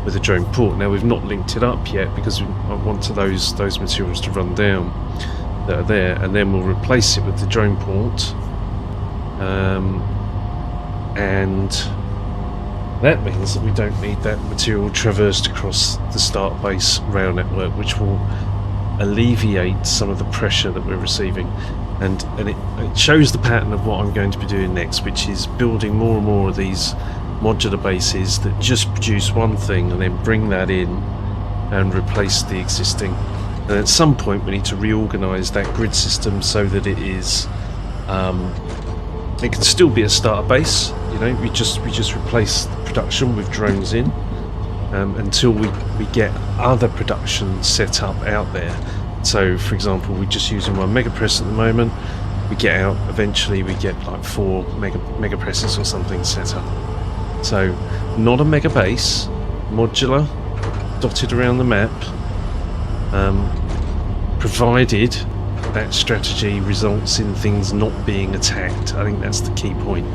a drone port. Now we've not linked it up yet because I want those materials to run down that are there, and then we'll replace it with the drone port, and that means that we don't need that material traversed across the start base rail network, which will alleviate some of the pressure that we're receiving, and it shows the pattern of what I'm going to be doing next, which is building more and more of these modular bases that just produce one thing and then bring that in and replace the existing. And at some point we need to reorganize that grid system so that it is it can still be a starter base. You know, we just replace the production with drones in until we get other production set up out there. So for example, we're just using one mega press at the moment. We get out, eventually we get like 4 mega presses or something set up. So not a mega base, modular, dotted around the map, provided that strategy results in things not being attacked. I think that's the key point.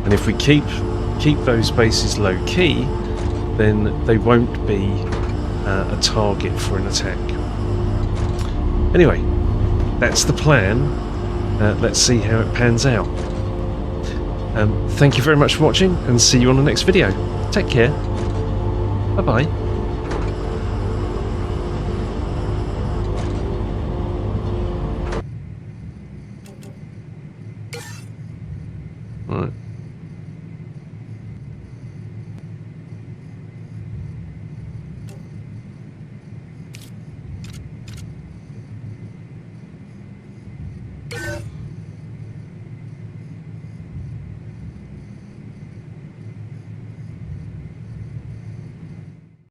And if we keep those bases low key, then they won't be a target for an attack. Anyway, that's the plan. Let's see how it pans out. Thank you very much for watching, and see you on the next video. Take care. Bye bye.